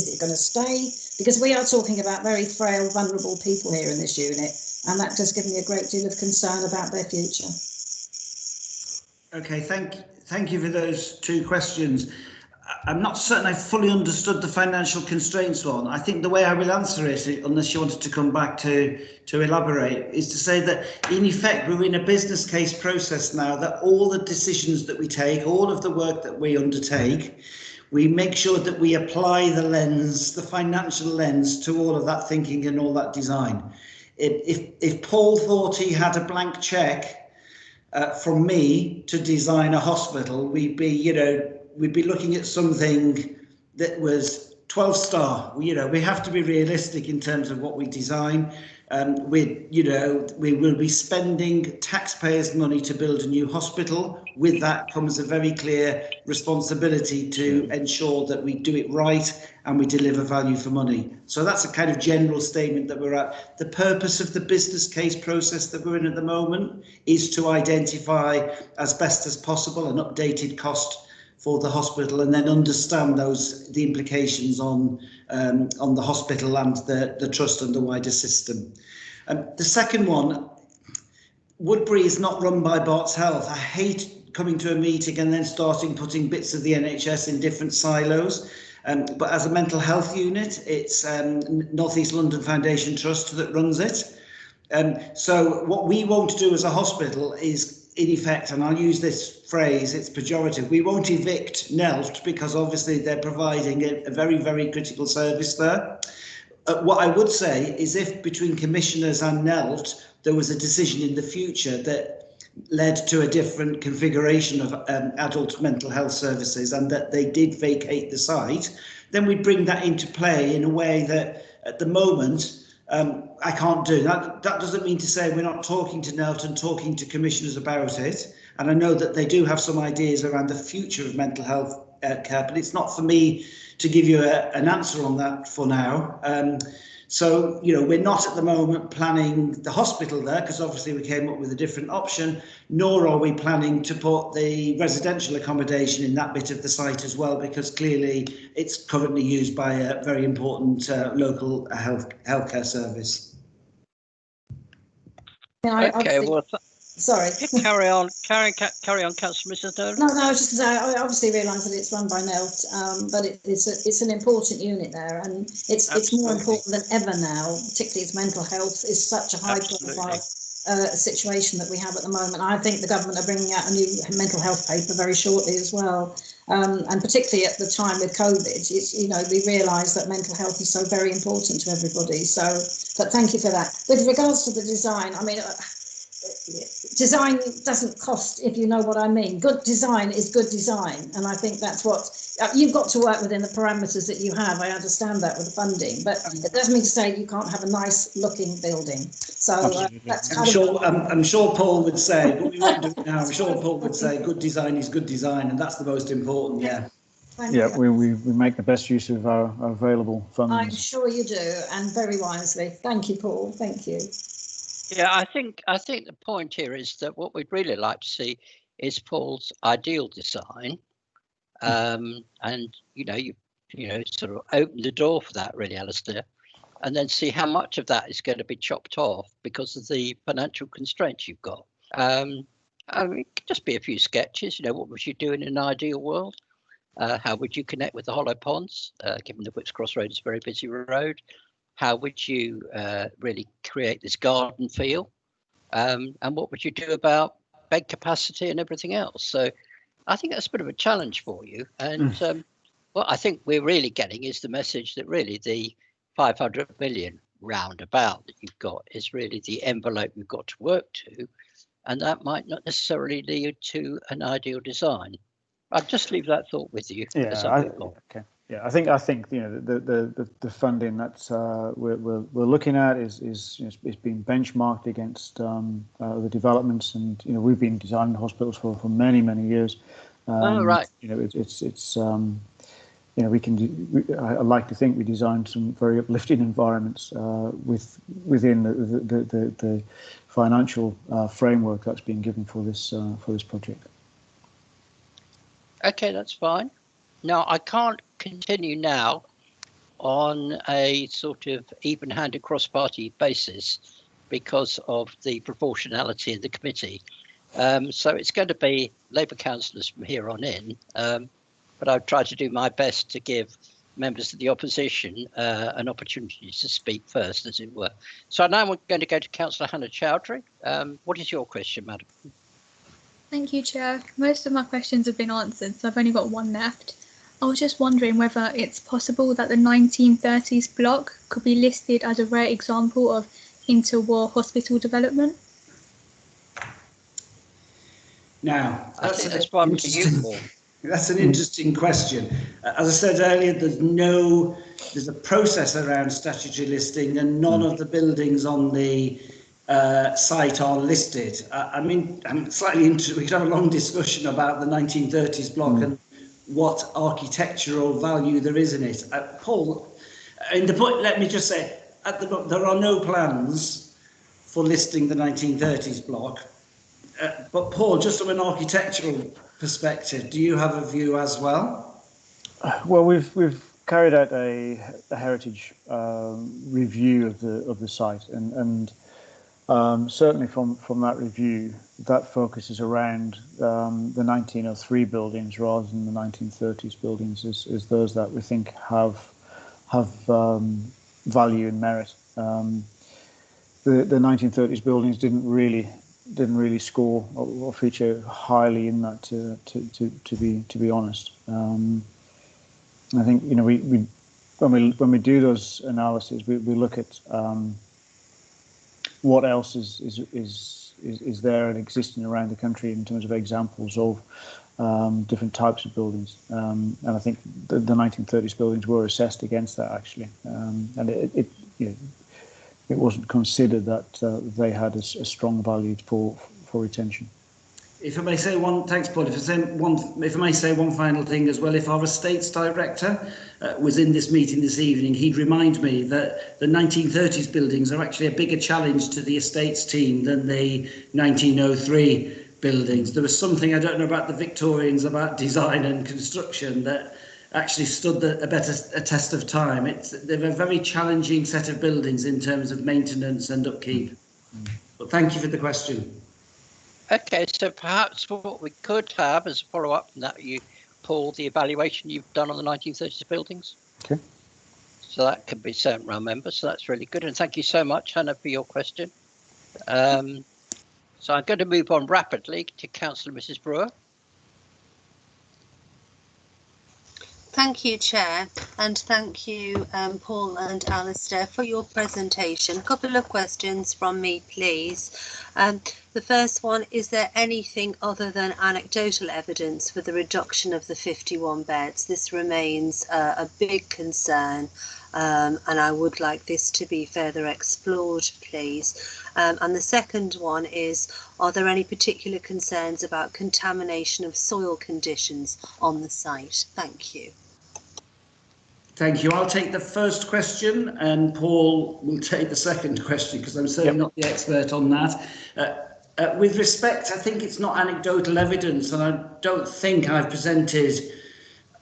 it going to stay? Because we are talking about very frail, vulnerable people here in this unit, and that does give me a great deal of concern about their future. Okay, thank you for those two questions. I'm not certain I fully understood the financial constraints one. I think the way I will answer it, unless you wanted to come back to elaborate, is to say that in effect we're in a business case process now, that all the decisions that we take, all of the work that we undertake, we make sure that we apply the lens, the financial lens, to all of that thinking and all that design. If Paul thought he had a blank check from me to design a hospital, we'd be looking at something that was 12-star. We have to be realistic in terms of what we design. We will be spending taxpayers' money to build a new hospital. With that comes a very clear responsibility to ensure that we do it right and we deliver value for money. So that's a kind of general statement that we're at. The purpose of the business case process that we're in at the moment is to identify as best as possible an updated cost for the hospital, and then understand the implications on the hospital and the trust and the wider system. The second one, Woodbury is not run by Barts Health. I hate coming to a meeting and then putting bits of the NHS in different silos. But as a mental health unit, it's North East London Foundation Trust that runs it. So what we won't do as a hospital is, in effect, and I'll use this phrase, it's pejorative, we won't evict NELT because obviously they're providing a very, very critical service there. What I would say is if between commissioners and NELT there was a decision in the future that led to a different configuration of adult mental health services and that they did vacate the site, then we'd bring that into play in a way that at the moment I can't do. That doesn't mean to say we're not talking to NELT and talking to commissioners about it. And I know that they do have some ideas around the future of mental health care, but it's not for me to give you an answer on that for now. So, you know, we're not at the moment planning the hospital there because obviously we came up with a different option, nor are we planning to put the residential accommodation in that bit of the site as well, because clearly it's currently used by a very important local healthcare service. Okay, well, sorry. Carry on, Councillor Mrs. Dolan. No, I was just going to say, I obviously realise that it's run by NELT, but it's an important unit there, and it's more important than ever now, particularly as mental health is such a high profile situation that we have at the moment. I think the government are bringing out a new mental health paper very shortly as well, and particularly at the time with COVID, you know, we realise that mental health is so very important to everybody. So, but thank you for that. With regards to the design, I mean, design doesn't cost, if you know what I mean. Good design is good design, and I think that's what you've got to work within the parameters that you have. I understand that with the funding, but it doesn't mean to say you can't have a nice looking building. So that's kind I'm sure Paul would say, but we won't do it now. I'm sure Paul would say good design is good design, and that's the most important. Yeah. Yeah, we make the best use of our available funding. I'm sure you do, and very wisely. Thank you, Paul. Thank you. Yeah, I think the point here is that what we'd really like to see is Paul's ideal design, and you know sort of open the door for that really, Alistair, and then see how much of that is going to be chopped off because of the financial constraints you've got. I mean, it could just be a few sketches. You know, what would you do in an ideal world? How would you connect with the Hollow Ponds, given the Whips Cross Road is a very busy road? How would you really create this garden feel? And what would you do about bed capacity and everything else? So I think that's a bit of a challenge for you. And what I think we're really getting is the message that really the 500 million roundabout that you've got is really the envelope you've got to work to. And that might not necessarily lead to an ideal design. I'll just leave that thought with you. Yeah, okay. Yeah, I think you know the funding that's we're looking at is being benchmarked against the developments, and you know we've been designing hospitals for many years. Right. You know it's you know I like to think we designed some very uplifting environments within the financial framework that's been given for this project. Okay, that's fine. Now, I can't continue now on a sort of even-handed cross-party basis because of the proportionality in the committee. So it's going to be Labour councillors from here on in, but I've tried to do my best to give members of the opposition an opportunity to speak first, as it were. So now we're going to go to Councillor Hannah Chowdhury. What is your question, madam? Thank you, Chair. Most of my questions have been answered, so I've only got one left. I was just wondering whether it's possible that the 1930s block could be listed as a rare example of interwar hospital development. Now, that's an Mm. interesting question. As I said earlier, there's a process around statutory listing, and none of the buildings on the site are listed. I mean, I'm slightly interested. We could have a long discussion about the 1930s block and what architectural value there is in it. Paul, let me just say, there are no plans for listing the 1930s block. But Paul, just from an architectural perspective, do you have a view as well? Well, we've carried out a heritage review of the site, and certainly from that review, that focuses around the 1903 buildings rather than the 1930s buildings as those that we think have value and merit. The 1930s buildings didn't really score or feature highly in that, to be honest. I think, you know, when we do those analyses, we look at what else is there and existing around the country in terms of examples of different types of buildings, and I think the 1930s buildings were assessed against that, actually, and it wasn't considered that they had a strong value for retention. If I may say one, thanks, Paul. If I may say one final thing as well, if our estates director was in this meeting this evening, he'd remind me that the 1930s buildings are actually a bigger challenge to the estates team than the 1903 buildings. There was something, I don't know about the Victorians, about design and construction that actually stood a test of time. They're a very challenging set of buildings in terms of maintenance and upkeep. But thank you for the question. Okay, so perhaps what we could have as a follow-up from that, Paul, the evaluation you've done on the 1930s buildings. Okay. So that could be sent around members. So that's really good. And thank you so much, Hannah, for your question. So I'm going to move on rapidly to Councillor Mrs. Brewer. Thank you, Chair, and thank you, Paul and Alistair, for your presentation. A couple of questions from me, please. The first one, is there anything other than anecdotal evidence for the reduction of the 51 beds? This remains a big concern, and I would like this to be further explored, please. And the second one is, are there any particular concerns about contamination of soil conditions on the site? Thank you. Thank you. I'll take the first question and Paul will take the second question because I'm certainly not the expert on that. With respect, I think it's not anecdotal evidence, and I don't think I've presented,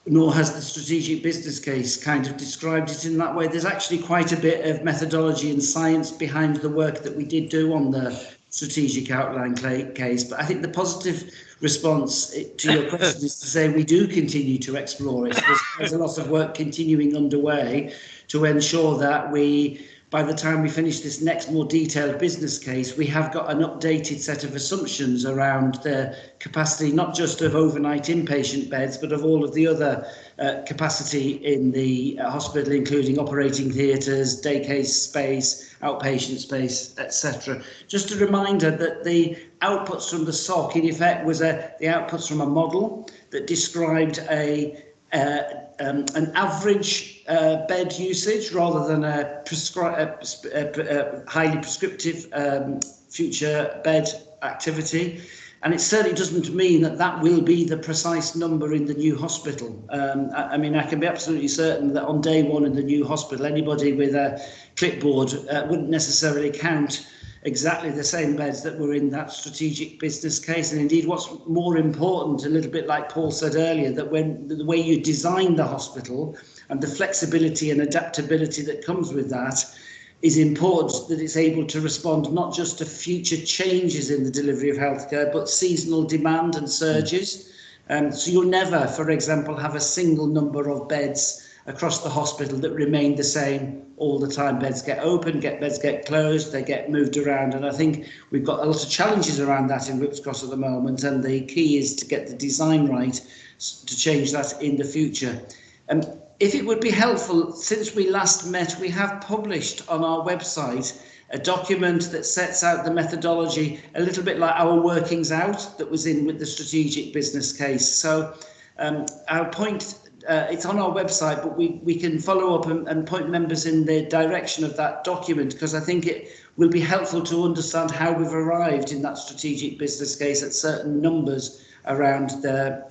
nor has the strategic business case kind of described it in that way. There's actually quite a bit of methodology and science behind the work that we did do on the strategic outline case, but I think the positive response to your question is to say we do continue to explore it. There's a lot of work continuing underway to ensure that by the time we finish this next more detailed business case, we have got an updated set of assumptions around the capacity, not just of overnight inpatient beds, but of all of the other capacity in the hospital, including operating theatres, day case space, outpatient space, etc. Just a reminder that the outputs from the SOC, in effect, was the outputs from a model that described an average bed usage rather than a highly prescriptive future bed activity. And it certainly doesn't mean that that will be the precise number in the new hospital. I mean, I can be absolutely certain that on day one in the new hospital, anybody with a clipboard wouldn't necessarily count exactly the same beds that were in that strategic business case. And indeed, what's more important, a little bit like Paul said earlier, that when the way you design the hospital and the flexibility and adaptability that comes with that is important, that it's able to respond not just to future changes in the delivery of healthcare, but seasonal demand and surges. So you'll never, for example, have a single number of beds across the hospital that remain the same all the time. Beds get open, beds get closed, they get moved around. And I think we've got a lot of challenges around that in Whipps Cross at the moment. And the key is to get the design right to change that in the future. If it would be helpful, since we last met, we have published on our website a document that sets out the methodology, a little bit like our workings out that was in with the strategic business case. So our point, it's on our website, but we can follow up and point members in the direction of that document, because I think it will be helpful to understand how we've arrived in that strategic business case at certain numbers around the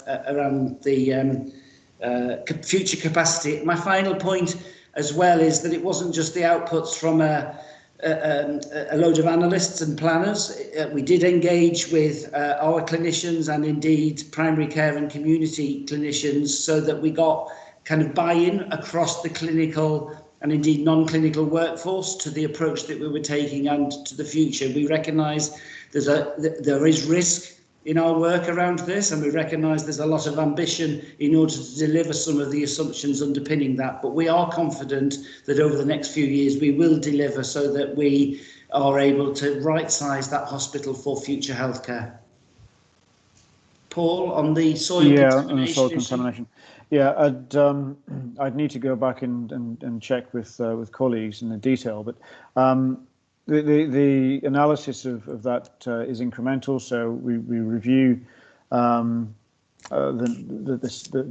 future capacity. My final point as well is that it wasn't just the outputs from a a load of analysts and planners. We did engage with our clinicians and indeed primary care and community clinicians so that we got kind of buy-in across the clinical and indeed non-clinical workforce to the approach that we were taking and to the future. We recognise there is risk in our work around this, and we recognise there's a lot of ambition in order to deliver some of the assumptions underpinning that. But we are confident that over the next few years we will deliver so that we are able to right-size that hospital for future healthcare. Paul, on the soil contamination. On the soil contamination. Yeah, I'd need to go back and check with colleagues in the detail, but the analysis of that is incremental. So we review the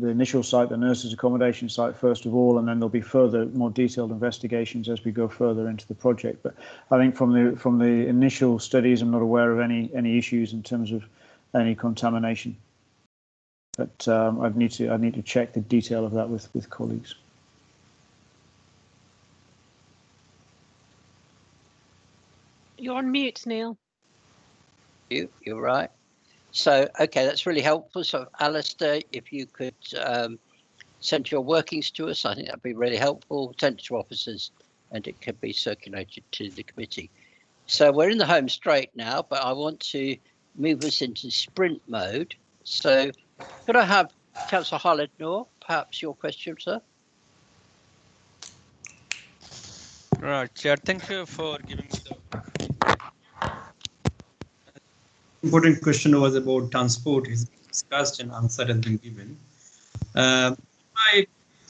initial site, the nurses' accommodation site first of all, and then there'll be further, more detailed investigations as we go further into the project. But I think from the initial studies, I'm not aware of any issues in terms of any contamination. But I'd need to check the detail of that with colleagues. You're on mute, Neil. You're right. So, okay, that's really helpful. So, Alistair, if you could send your workings to us, I think that'd be really helpful. Send it to officers, and it can be circulated to the committee. So we're in the home straight now, but I want to move us into sprint mode. So could I have Councillor Khalid-Noor, perhaps your question, sir? Right, Chair, thank you for giving me the important question was about transport is discussed and answer has been given. I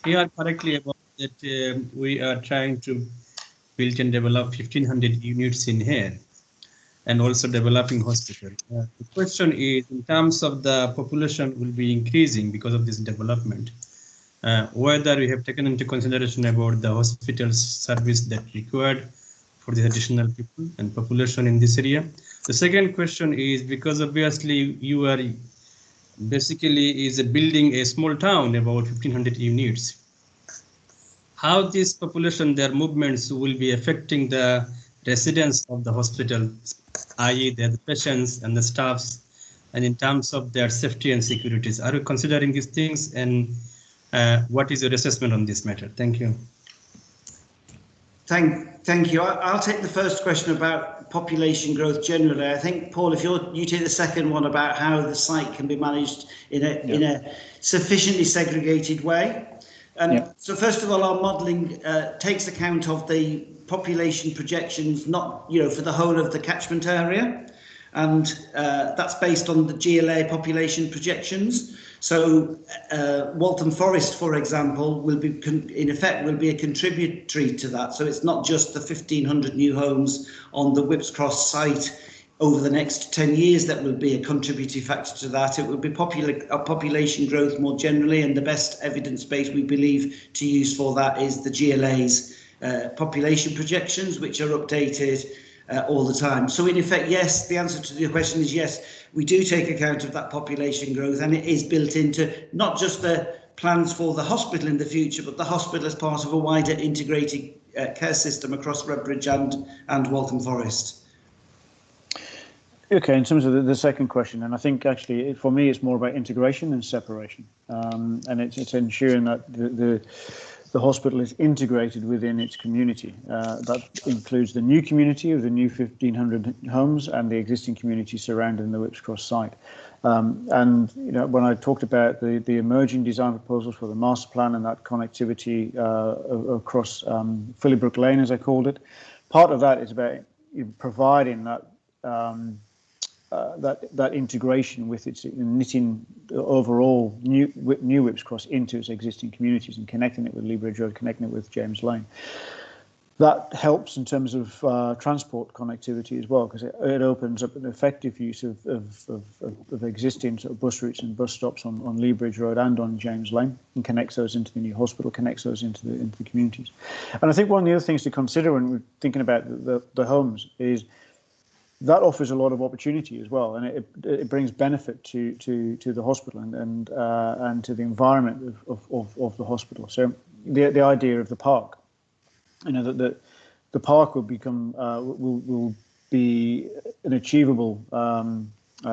hear correctly about that we are trying to build and develop 1,500 units in here and also developing hospital. The question is, in terms of the population will be increasing because of this development, whether we have taken into consideration about the hospital service that required for the additional people and population in this area. The second question is, because obviously you are basically is building a small town about 1,500 units. How this population, their movements will be affecting the residents of the hospital, i.e. the patients and the staffs, and in terms of their safety and securities. Are you considering these things, and what is your assessment on this matter? Thank you. Thank you. I'll take the first question about population growth generally. I think, Paul, if you take the second one about how the site can be managed in a sufficiently segregated way. So first of all, our modelling takes account of the population projections, not for the whole of the catchment area, and that's based on the GLA population projections. So Waltham Forest, for example, will be a contributory to that. So it's not just the 1,500 new homes on the Whipps Cross site over the next 10 years that will be a contributory factor to that. It will be population growth more generally, and the best evidence base we believe to use for that is the GLA's population projections, which are updated all the time. So in effect, yes, the answer to your question is yes, we do take account of that population growth, and it is built into not just the plans for the hospital in the future, but the hospital as part of a wider integrated care system across Redbridge and Waltham Forest. Okay, in terms of the second question, and I think actually for me it's more about integration than separation, and it's ensuring that the hospital is integrated within its community. That includes the new community of the new 1,500 homes and the existing community surrounding the Whipps Cross site. And when I talked about the emerging design proposals for the master plan and that connectivity across Phillybrook Lane, as I called it, part of that is about providing that that integration with its knitting overall new Whipps Cross into its existing communities and connecting it with Lee Bridge Road, connecting it with James Lane. That helps in terms of transport connectivity as well, because it opens up an effective use of existing sort of bus routes and bus stops on Lee Bridge Road and on James Lane, and connects those into the new hospital, connects those into the communities. And I think one of the other things to consider when we're thinking about the homes is that offers a lot of opportunity as well, and it brings benefit to the hospital and to the environment of the hospital. So the idea of the park, that the park will become will be an achievable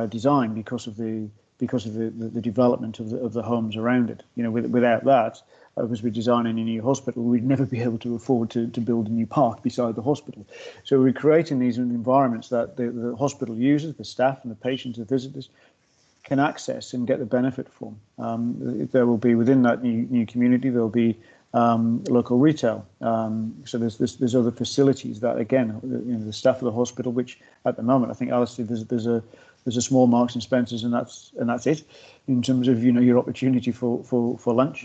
design because of the development of the homes around it. You know, without that, as we're designing a new hospital, we'd never be able to afford to build a new park beside the hospital. So we're creating these environments that the hospital users, the staff and the patients, the visitors can access and get the benefit from. There will be, within that new community, there'll be local retail. So there's other facilities that, again, you know, the staff of the hospital, which at the moment, I think, Alistair, there's a small Marks and Spencers, and that's it in terms of, you know, your opportunity for lunch.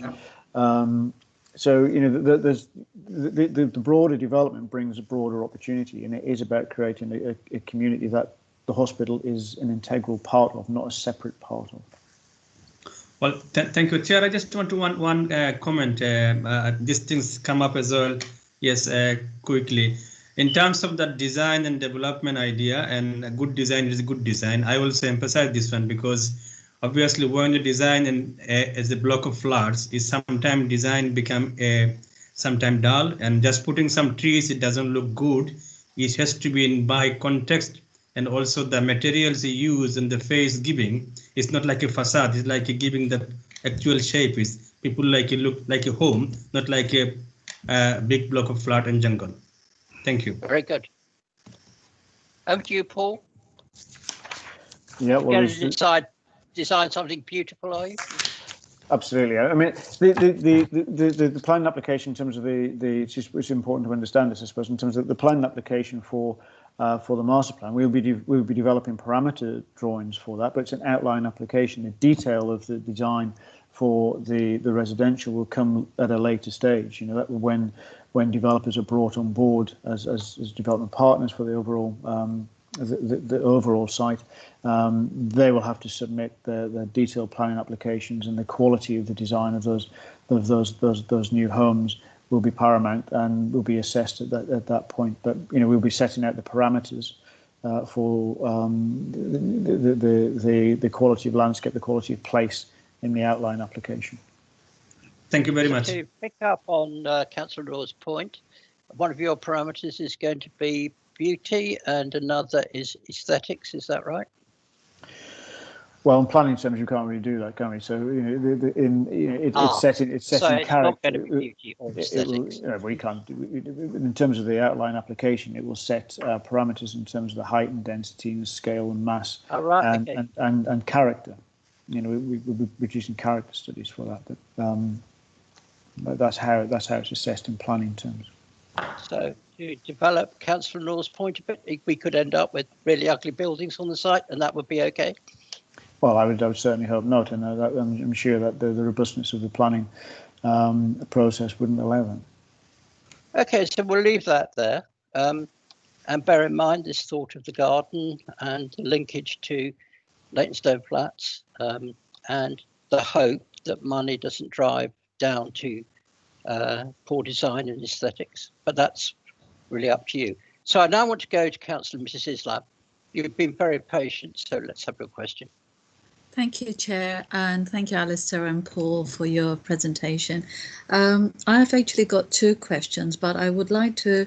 So, you know, there's the broader development brings a broader opportunity, and it is about creating a community that the hospital is an integral part of, not a separate part of. Well, thank you, Chair. I just want to one comment. These things come up as well. Yes, quickly. In terms of the design and development idea, and a good design is a good design, I also emphasize this one because obviously when you design and as a block of flats, is sometimes design become sometimes dull, and just putting some trees, it doesn't look good. It has to be in by context, and also the materials you use and the face giving. It's not like a facade. It's like giving the actual shape. Is people like it look like a home, not like a big block of flat and jungle. Thank you. Very good. Over to you, Paul. Yeah, well, you're going to design something beautiful, are you? Absolutely. I mean, the planning application in terms of it's important to understand this, I suppose, in terms of the planning application for the master plan. We'll be developing parameter drawings for that, but it's an outline application. The detail of the design for the residential will come at a later stage. You know, that when developers are brought on board as development partners for the overall the overall site, they will have to submit the detailed planning applications, and the quality of the design of those new homes will be paramount and will be assessed at that point. But you know, we'll be setting out the parameters for the quality of landscape, the quality of place in the outline application. Thank you very much. To pick up on Councillor Law's point, one of your parameters is going to be beauty and another is aesthetics. Is that right? Well, in planning terms, you can't really do that, can we? So, you know, it's set in character. It's not going to be beauty or aesthetics. We can't. In terms of the outline application, it will set parameters in terms of the height and density and scale and mass, and character. You know, we'll be producing character studies for that, but that's how it's assessed in planning terms. So to develop Councillor Law's point a bit, we could end up with really ugly buildings on the site, and that would be okay. Well, I would certainly hope not, and I'm sure that the robustness of the planning process wouldn't allow that. Okay, so we'll leave that there, and bear in mind this thought of the garden and the linkage to Leytonstone Flats, and the hope that money doesn't drive down to poor design and aesthetics, but that's really up to you. So I now want to go to Councillor Mrs. Islam. You've been very patient, so let's have your question. Thank you, Chair, and thank you, Alistair and Paul, for your presentation. I've actually got two questions, but I would like to,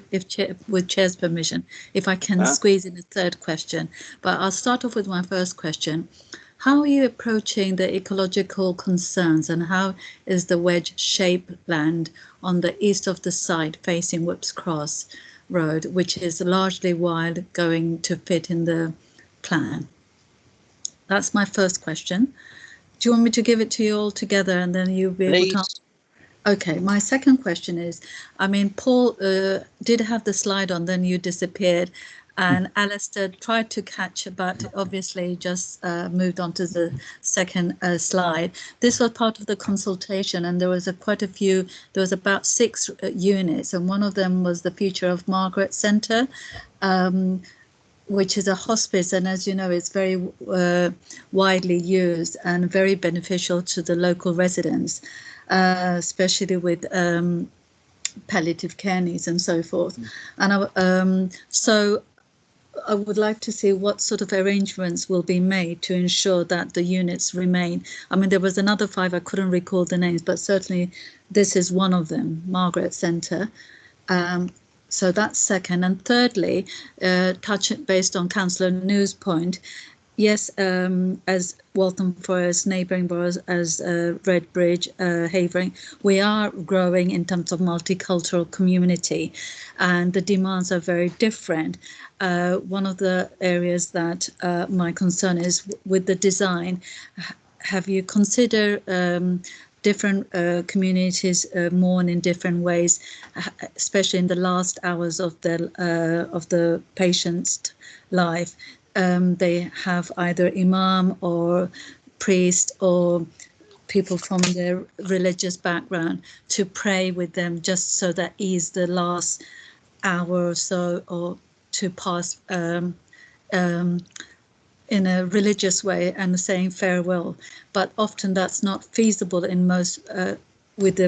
with Chair's permission, if I can squeeze in a third question. But I'll start off with my first question. How are you approaching the ecological concerns, and how is the wedge-shaped land on the east of the site facing Whipps Cross Road, which is largely wild, going to fit in the plan? That's my first question. Do you want me to give it to you all together and then you'll be able to? Okay, my second question is, I mean, Paul did have the slide on, then you disappeared, and Alistair tried to catch, but obviously just moved on to the second slide. This was part of the consultation, and there was there was about 6 units, and one of them was the future of Margaret Centre, which is a hospice, and as you know, it's very widely used and very beneficial to the local residents, especially with palliative care needs and so forth. And so I would like to see what sort of arrangements will be made to ensure that the units remain. I mean, there was another 5, I couldn't recall the names, but certainly this is one of them, Margaret Centre. So that's second. And thirdly, based on Councillor New's point, yes, as Waltham Forest, neighbouring boroughs as Redbridge, Havering, we are growing in terms of multicultural community, and the demands are very different. One of the areas that my concern is with the design. Have you considered different communities mourn in different ways, especially in the last hours of the patient's life? They have either imam or priest or people from their religious background to pray with them, just so that is the last hour or so, or to pass in a religious way and saying farewell. But often that's not feasible in most with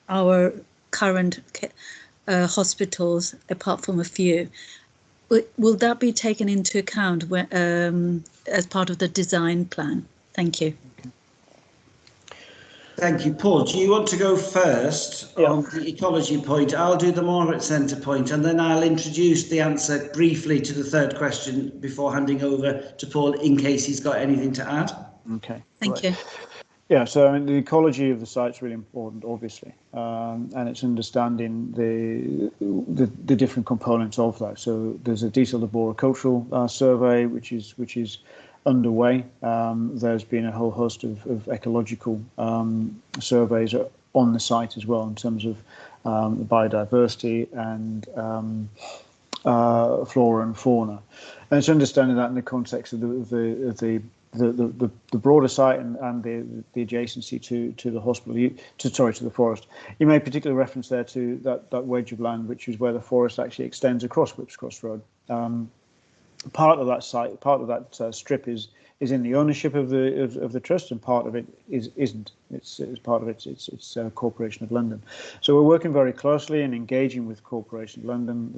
our current hospitals, apart from a few. Will that be taken into account as part of the design plan? Thank you. Thank you. Paul, do you want to go first on the ecology point? I'll do the Margaret Centre point, and then I'll introduce the answer briefly to the third question before handing over to Paul in case he's got anything to add. Okay. Thank you. Yeah, so I mean, the ecology of the site's really important, obviously, and it's understanding the different components of that. So there's a detailed arboricultural survey which is underway. There's been a whole host of ecological surveys on the site as well in terms of biodiversity and flora and fauna, and it's understanding that in the context of the broader site and the adjacency to the hospital, to the forest. You made particular reference there to that wedge of land, which is where the forest actually extends across Whipps Cross Road. Part of that site, part of that strip is in the ownership of the trust, and part of it isn't. It's part of it's Corporation of London. So we're working very closely and engaging with Corporation of London.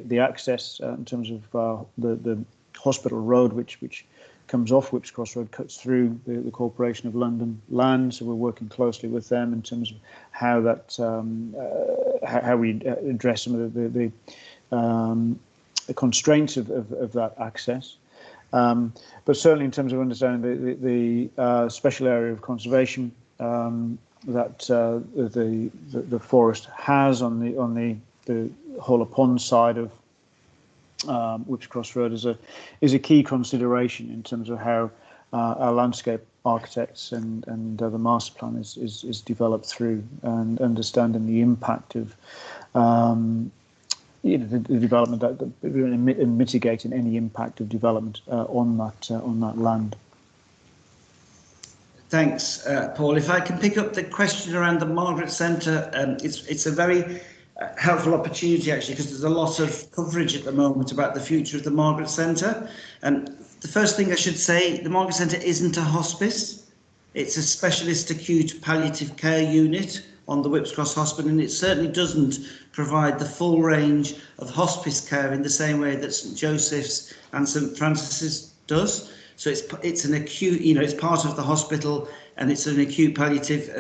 The access in terms of the hospital road, which comes off Whipps Cross Road, cuts through the Corporation of London land. So we're working closely with them in terms of how that how we address some of the constraints of that access. But certainly in terms of understanding the special area of conservation that the forest has on the Hall Pond side of Whipps Cross Road is a key consideration in terms of how our landscape architects and the master plan is developed through, and understanding the impact of the development and mitigating any impact of development on that land. Thanks, Paul. If I can pick up the question around the Margaret Centre, it's a very helpful opportunity actually, because there's a lot of coverage at the moment about the future of the Margaret Centre. The first thing I should say, the Margaret Centre isn't a hospice. It's a specialist acute palliative care unit on the Whipps Cross Hospital, and it certainly doesn't provide the full range of hospice care in the same way that St Joseph's and St Francis's does. So it's an acute, it's part of the hospital, and it's an acute palliative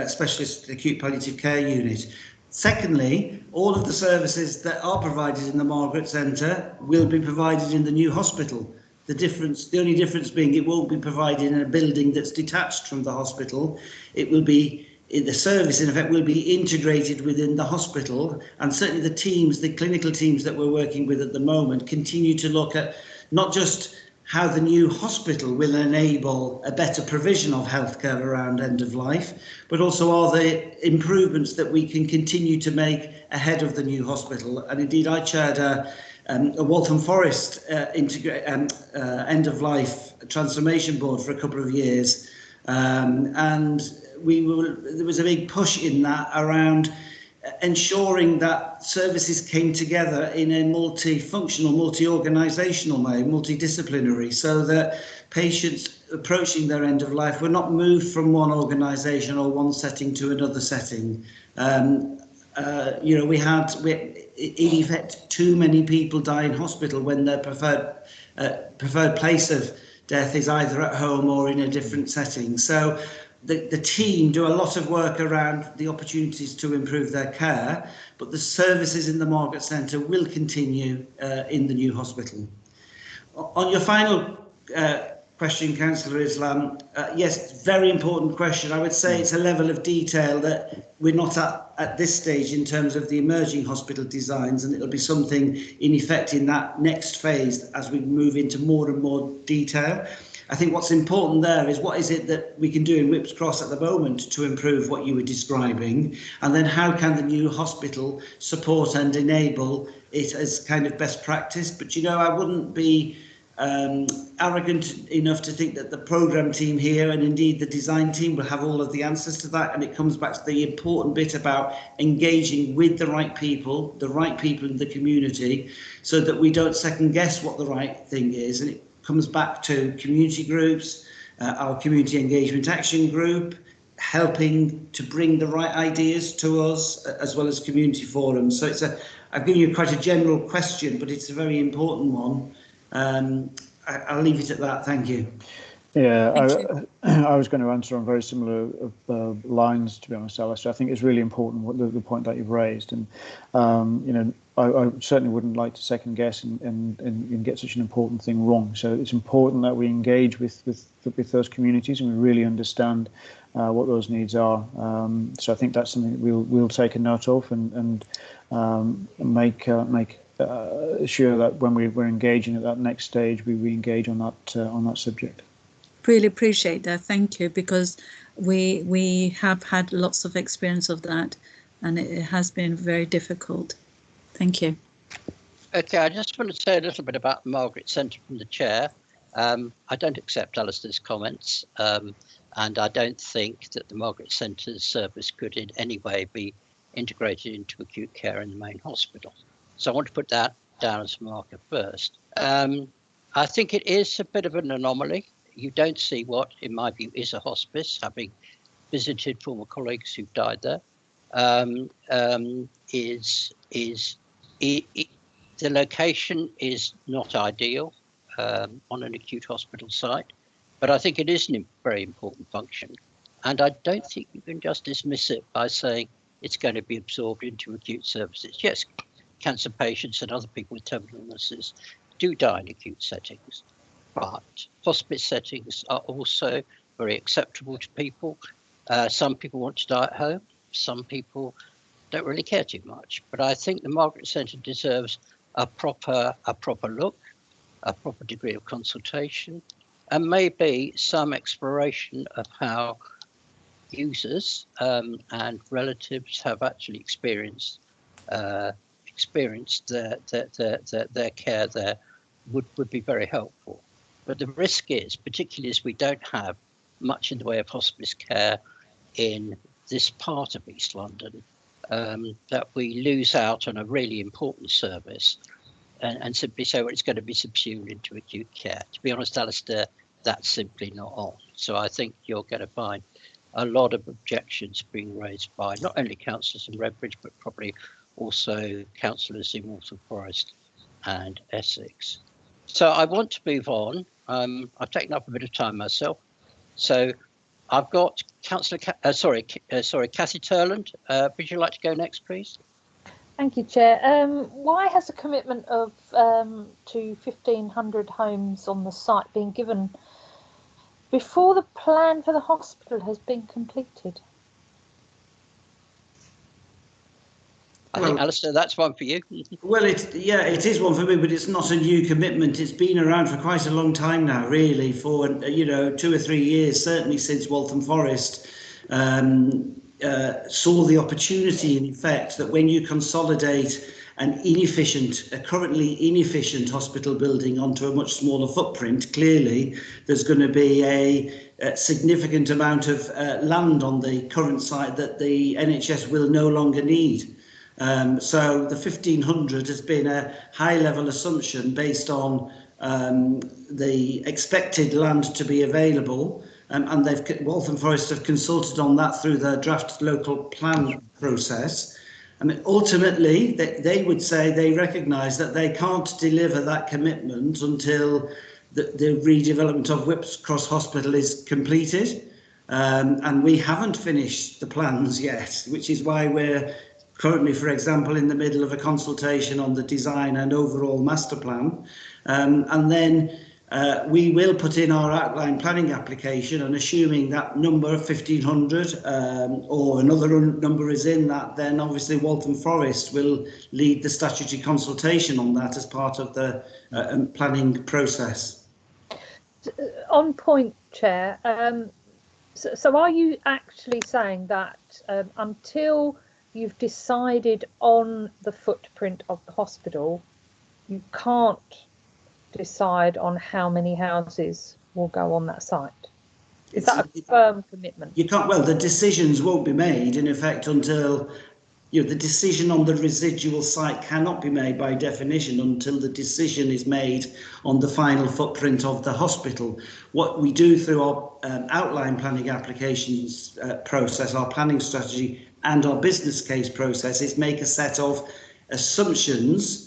specialist acute palliative care unit. Secondly, all of the services that are provided in the Margaret Centre will be provided in the new hospital. The only difference being it won't be provided in a building that's detached from the hospital. It will be, the service in effect will be integrated within the hospital, and certainly the clinical teams that we're working with at the moment continue to look at not just how the new hospital will enable a better provision of healthcare around end of life, but also are there improvements that we can continue to make ahead of the new hospital. And indeed, I chaired a Waltham Forest end of life transformation board for a couple of years, and there was a big push in that around ensuring that services came together in a multifunctional, multi-organisational way, multidisciplinary, so that patients approaching their end of life were not moved from one organisation or one setting to another setting. We had, in effect, too many people die in hospital when their preferred place of death is either at home or in a different setting. So the team do a lot of work around the opportunities to improve their care, but the services in the Margaret Centre will continue in the new hospital. On your final question, Councillor Islam, yes, very important question. I would say it's a level of detail that we're not at this stage in terms of the emerging hospital designs, and it'll be something in effect in that next phase as we move into more and more detail. I think what's important there is what is it that we can do in Whipps Cross at the moment to improve what you were describing, and then how can the new hospital support and enable it as kind of best practice. But you know, I wouldn't be arrogant enough to think that the programme team here and indeed the design team will have all of the answers to that, and it comes back to the important bit about engaging with the right people in the community, so that we don't second guess what the right thing is. And it comes back to community groups, our community engagement action group, helping to bring the right ideas to us, as well as community forums. So it's I've given you quite a general question, but it's a very important one. I'll leave it at that. Thank you. Yeah, I was going to answer on very similar lines, to be honest, Alistair. I think it's really important what the point that you've raised, and you know, I certainly wouldn't like to second guess and get such an important thing wrong. So it's important that we engage with those communities and we really understand what those needs are. So I think that's something that we'll take a note of and make sure that when we're engaging at that next stage, we engage on that subject. Really appreciate that. Thank you, because we have had lots of experience of that, and it has been very difficult. Thank you. Okay, I just want to say a little bit about the Margaret Centre from the chair. I don't accept Alistair's comments, and I don't think that the Margaret Centre's service could in any way be integrated into acute care in the main hospital. So I want to put that down as a marker first. I think it is a bit of an anomaly. You don't see what, in my view, is a hospice, having visited former colleagues who've died there. The location is not ideal on an acute hospital site, but I think it is a very important function. And I don't think you can just dismiss it by saying it's going to be absorbed into acute services. Yes, cancer patients and other people with terminal illnesses do die in acute settings, but hospice settings are also very acceptable to people. Some people want to die at home. Some people don't really care too much. But I think the Margaret Centre deserves a proper look, a proper degree of consultation, and maybe some exploration of how users and relatives have actually experienced their care there would be very helpful. But the risk is, particularly as we don't have much in the way of hospice care in this part of East London, that we lose out on a really important service and simply say, well, it's going to be subsumed into acute care. To be honest, Alistair, that's simply not on. So I think you're going to find a lot of objections being raised by not only councillors in Redbridge, but probably also councillors in Waltham Forest and Essex. So I want to move on. I've taken up a bit of time myself. So I've got Councillor, Cathy Turland. Would you like to go next, please? Thank you, Chair. Why has a commitment of to 1,500 homes on the site been given before the plan for the hospital has been completed? I think, Alistair, that's one for you. Well, it is one for me, but it's not a new commitment. It's been around for quite a long time now, really, for 2 or 3 years, certainly since Waltham Forest saw the opportunity, in effect, that when you consolidate a currently inefficient hospital building onto a much smaller footprint, clearly there's going to be a significant amount of land on the current site that the NHS will no longer need. So the 1,500 has been a high-level assumption based on the expected land to be available, and Waltham Forest have consulted on that through the draft local plan process. I mean, ultimately, they would say they recognise that they can't deliver that commitment until the redevelopment of Whipps Cross Hospital is completed. and we haven't finished the plans yet, which is why we're currently, for example, in the middle of a consultation on the design and overall master plan. And then we will put in our outline planning application, and assuming that number 1500 or another number is in that, then obviously Waltham Forest will lead the statutory consultation on that as part of the planning process. On point, Chair. So are you actually saying that until you've decided on the footprint of the hospital, you can't decide on how many houses will go on that site? Is that a firm commitment? You can't. Well, the decisions won't be made in effect until, you know, the decision on the residual site cannot be made by definition until the decision is made on the final footprint of the hospital. What we do through our outline planning applications process, our planning strategy and our business case process is make a set of assumptions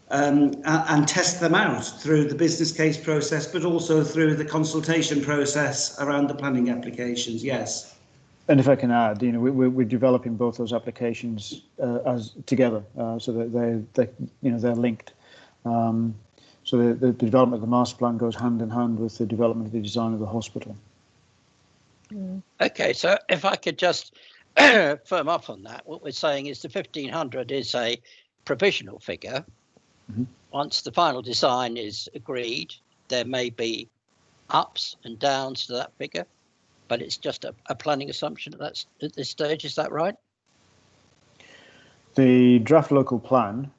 and test them out through the business case process, but also through the consultation process around the planning applications. Yes. And if I can add, you know, we're developing both those applications as together, so that they're linked. So the development of the master plan goes hand in hand with the development of the design of the hospital. Okay, so if I could just firm up on that, what we're saying is the 1500 is a provisional figure. Mm-hmm. Once the final design is agreed, there may be ups and downs to that figure, but it's just a planning assumption at this stage. Is that right? The draft local plan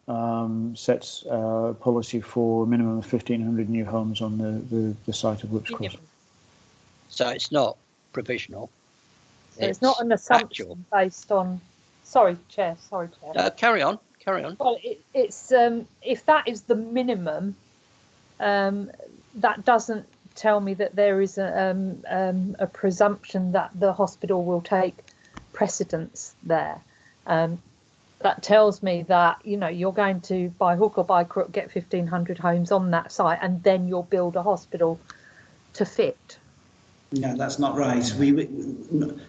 sets policy for a minimum of 1,500 new homes on the site of Whips Cross. So it's not provisional. So it's not an assumption actual. Based on. Sorry, Chair. Carry on. Well, it's if that is the minimum, that doesn't tell me that there is a presumption that the hospital will take precedence there. That tells me that, you know, you're going to, by hook or by crook, get 1,500 homes on that site, and then you'll build a hospital to fit. No, that's not right.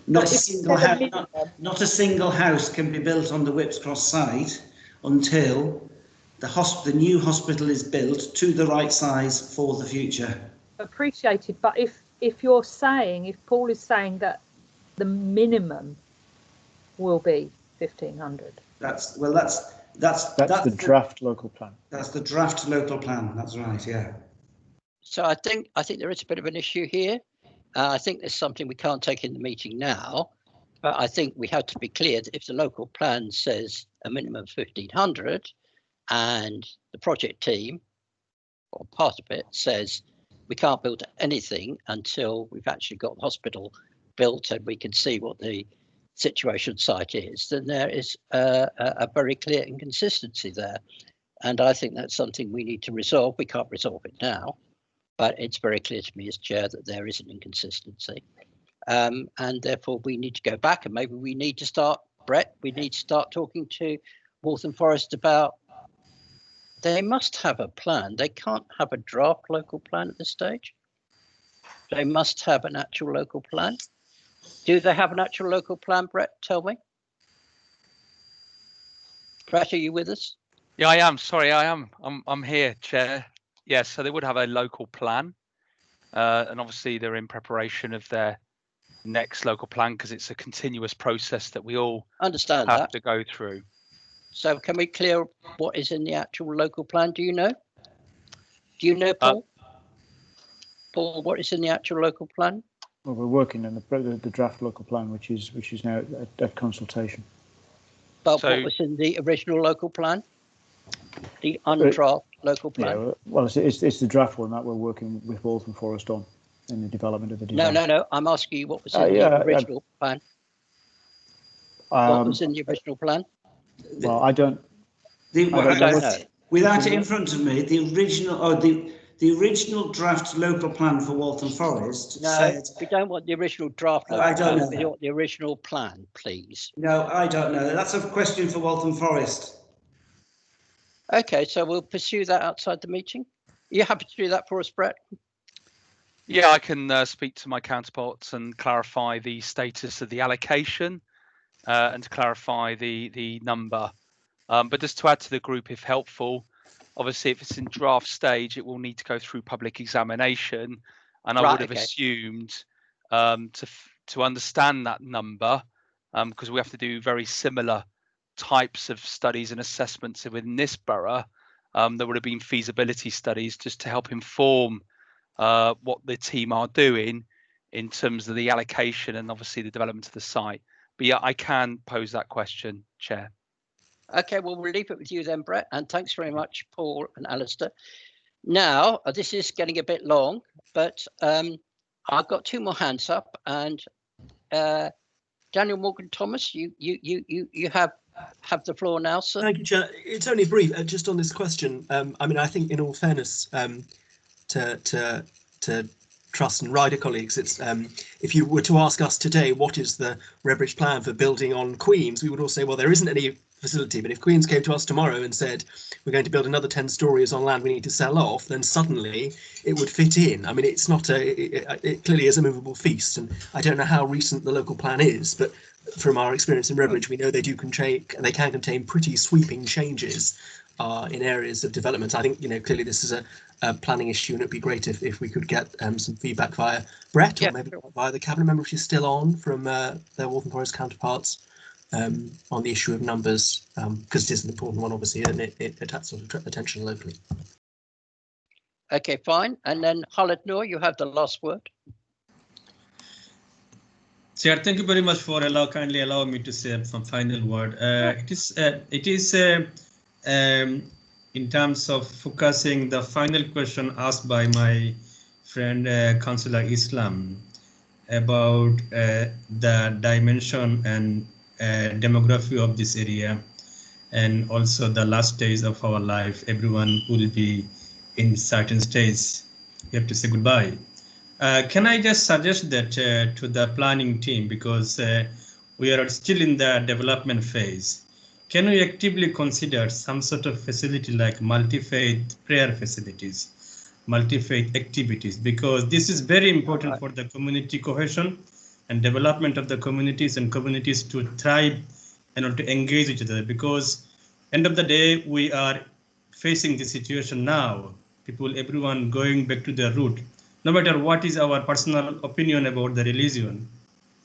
Not a single house can be built on the Whips Cross site until the new hospital is built to the right size for the future. Appreciated, but if you're saying, if Paul is saying that the minimum will be 1,500, that's the draft local plan. That's the draft local plan. That's right. Yeah. So I think there is a bit of an issue here. I think there's something we can't take in the meeting now, but I think we have to be clear that if the local plan says a minimum of 1,500, and the project team, or part of it, says we can't build anything until we've actually got the hospital built and we can see what the situation site is, then there is a very clear inconsistency there. And I think that's something we need to resolve. We can't resolve it now, but it's very clear to me as chair that there is an inconsistency. And therefore we need to go back, and maybe we need to start, Brett, we need to start talking to Waltham Forest about, they must have a plan. They can't have a draft local plan at this stage. They must have an actual local plan. Do they have an actual local plan, Brett? Tell me. Brett, are you with us? Yeah, I am. Sorry, I am. I'm here, Chair. Yes, so they would have a local plan, and obviously they're in preparation of their next local plan because it's a continuous process that we all understand have to go through. So can we clear what is in the actual local plan? Do you know? Do you know, Paul? Paul, what is in the actual local plan? Well, we're working on the draft local plan, which is now at consultation. But so, what was in the original local plan? The undraft local plan? Yeah, well, it's the draft one that we're working with Waltham Forest on in the development of the design. No. I'm asking you what was in the original plan. What was in the original plan? Well, I don't know. Without it in front of me, the original draft local plan for Waltham Forest said... we don't want the original draft local plan. I don't know. We want the original plan, please. No, I don't know. That's a question for Waltham Forest. Okay, so we'll pursue that outside the meeting. Are you happy to do that for us, Brett? Yeah, I can speak to my counterparts and clarify the status of the allocation and to clarify the number. But just to add to the group, if helpful, obviously if it's in draft stage, it will need to go through public examination, and I Right, would have okay. assumed to understand that number, because we have to do very similar types of studies and assessments within this borough. There would have been feasibility studies just to help inform what the team are doing in terms of the allocation and obviously the development of the site. But yeah, I can pose that question, Chair. Okay, well, we'll leave it with you then, Brett. And thanks very much, Paul and Alistair. Now, this is getting a bit long, but I've got two more hands up, and Daniel Morgan Thomas, you have the floor now, sir. Thank you, Chair. It's only brief. Just on this question, I mean, I think in all fairness to Trust and Ryder colleagues, it's if you were to ask us today what is the Redbridge plan for building on Queen's, we would all say, well, there isn't any facility. But if Queen's came to us tomorrow and said we're going to build another 10 stories on land we need to sell off, then suddenly it would fit in. I mean, it's not it clearly is a movable feast, and I don't know how recent the local plan is, but from our experience in Redbridge, we know they can contain pretty sweeping changes in areas of development. I think, clearly this is a planning issue, and it'd be great if we could get some feedback via Brett, or maybe via the cabinet member if she's still on, from their Waltham Forest counterparts on the issue of numbers, because it is an important one, obviously, and it attracts sort of attention locally. Okay, fine. And then Khalid Noor, you have the last word. Chair, thank you very much for kindly allowing me to say some final word. It is in terms of focusing the final question asked by my friend Councillor Islam about the dimension and demography of this area, and also the last days of our life. Everyone will be in certain stages. You have to say goodbye. Can I just suggest that to the planning team, because we are still in the development phase, can we actively consider some sort of facility like multi-faith prayer facilities, multi-faith activities, because this is very important for the community cohesion and development of the communities, and communities to thrive and to engage each other, because end of the day, we are facing the situation now, everyone going back to their root, no matter what is our personal opinion about the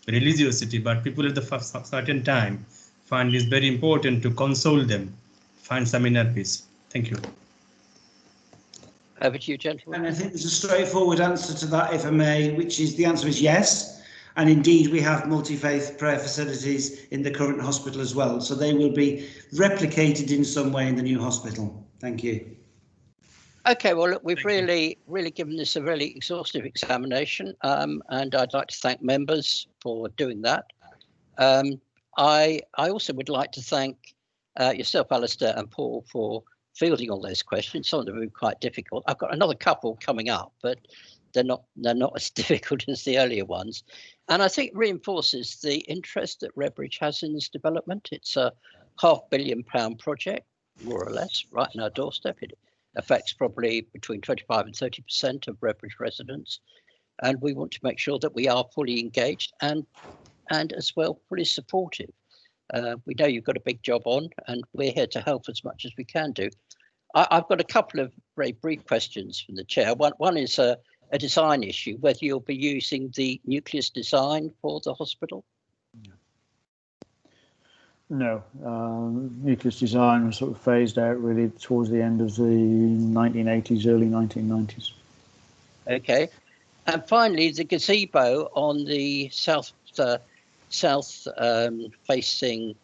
religiosity, but people at the certain time find it very important to console them, find some inner peace. Thank you. Over to you, gentlemen. And I think there's a straightforward answer to that, if I may, which is the answer is yes. And indeed, we have multi-faith prayer facilities in the current hospital as well. So they will be replicated in some way in the new hospital. Thank you. Okay, well, look, we've really given this a really exhaustive examination, and I'd like to thank members for doing that. I also would like to thank yourself, Alistair, and Paul for fielding all those questions. Some of them are quite difficult. I've got another couple coming up, but they're not as difficult as the earlier ones. And I think it reinforces the interest that Redbridge has in this development. It's a £500 million project, more or less, right on our doorstep. It affects probably between 25 and 30% of Redbridge residents. And we want to make sure that we are fully engaged and as well fully supportive. We know you've got a big job on, and we're here to help as much as we can do. I've got a couple of very brief questions from the chair. One is a design issue, whether you'll be using the nucleus design for the hospital. No, nucleus design was sort of phased out really towards the end of the 1980s, early 1990s. Okay, and finally, the gazebo on the south facing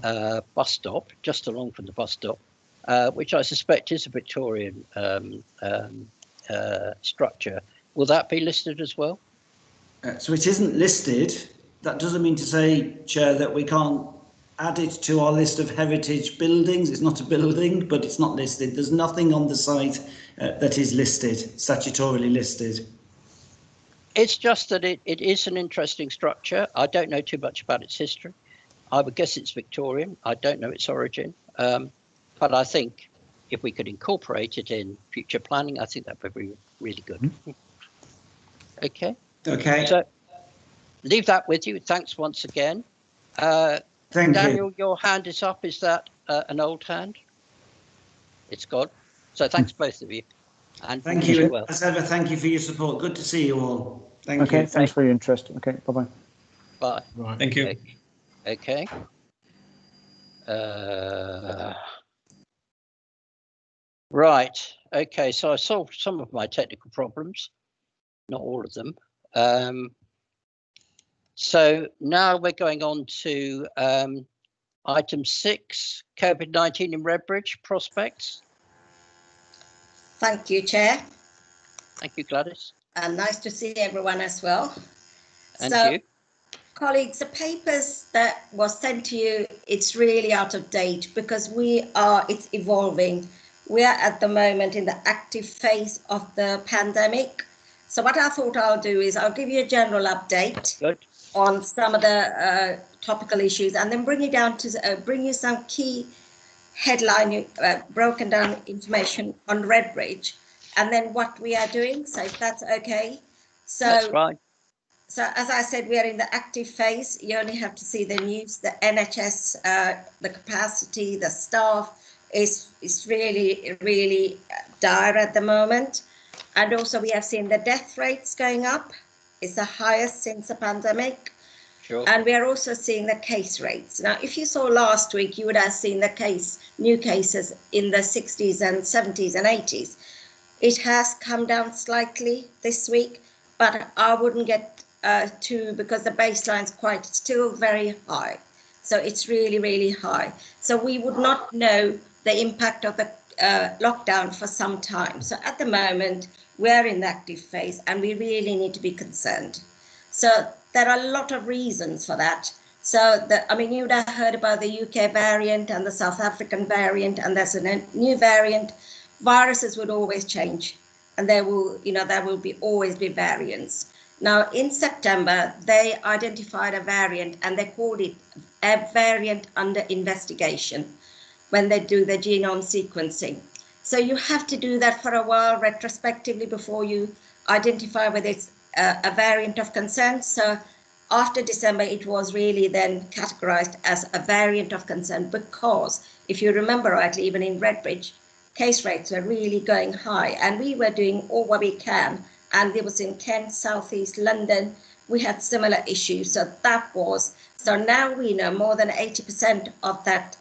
bus stop, just along from the bus stop, which I suspect is a Victorian structure. Will that be listed as well? So it isn't listed. That doesn't mean to say, Chair, that we can't add it to our list of heritage buildings. It's not a building, but it's not listed. There's nothing on the site that is listed, statutorily listed. It's just that it is an interesting structure. I don't know too much about its history. I would guess it's Victorian. I don't know its origin. But I think if we could incorporate it in future planning, I think that would be really good. Okay. Okay. So leave that with you. Thanks once again. Thank Daniel, you. your hand is up. Is that an old hand? It's gone. So thanks both of you. And Thank wish you. well. As ever, thank you for your support. Good to see you all. Thank Okay, you. thanks for your interest. Okay, bye-bye. Bye. Right. Thank you. Okay. Right. Okay. So I solved some of my technical problems, not all of them. So now we're going on to item 6, COVID-19 in Redbridge prospects. Thank you, Chair. Thank you, Gladys. And nice to see everyone as well. And so, you. Colleagues, the papers that was sent to you, it's really out of date because it's evolving. We are at the moment in the active phase of the pandemic. So what I thought I'll do is I'll give you a general update on some of the topical issues and then bring you some key headline broken down information on Redbridge and then what we are doing. So if that's okay. So that's fine. So as I said, we are in the active phase. You only have to see the news, the NHS, the capacity, the staff is really, really dire at the moment. And also we have seen the death rates going up. It's the highest since the pandemic. Sure. And we are also seeing the case rates. Now, if you saw last week, you would have seen the new cases in the 60s and 70s and 80s. It has come down slightly this week, but I wouldn't get because the baseline is still very high. So it's really, really high. So we would not know the impact of the lockdown for some time. So at the moment, we're in the active phase and we really need to be concerned. So there are a lot of reasons for that. So you would have heard about the UK variant and the South African variant, and there's a new variant. Viruses would always change, and there will always be variants. Now, in September, they identified a variant and they called it a variant under investigation when they do the genome sequencing. So you have to do that for a while retrospectively before you identify whether it's a variant of concern. So after December, it was really then categorized as a variant of concern because, if you remember rightly, even in Redbridge, case rates were really going high and we were doing all what we can. And it was in Kent, Southeast London, we had similar issues. So now we know more than 80% of that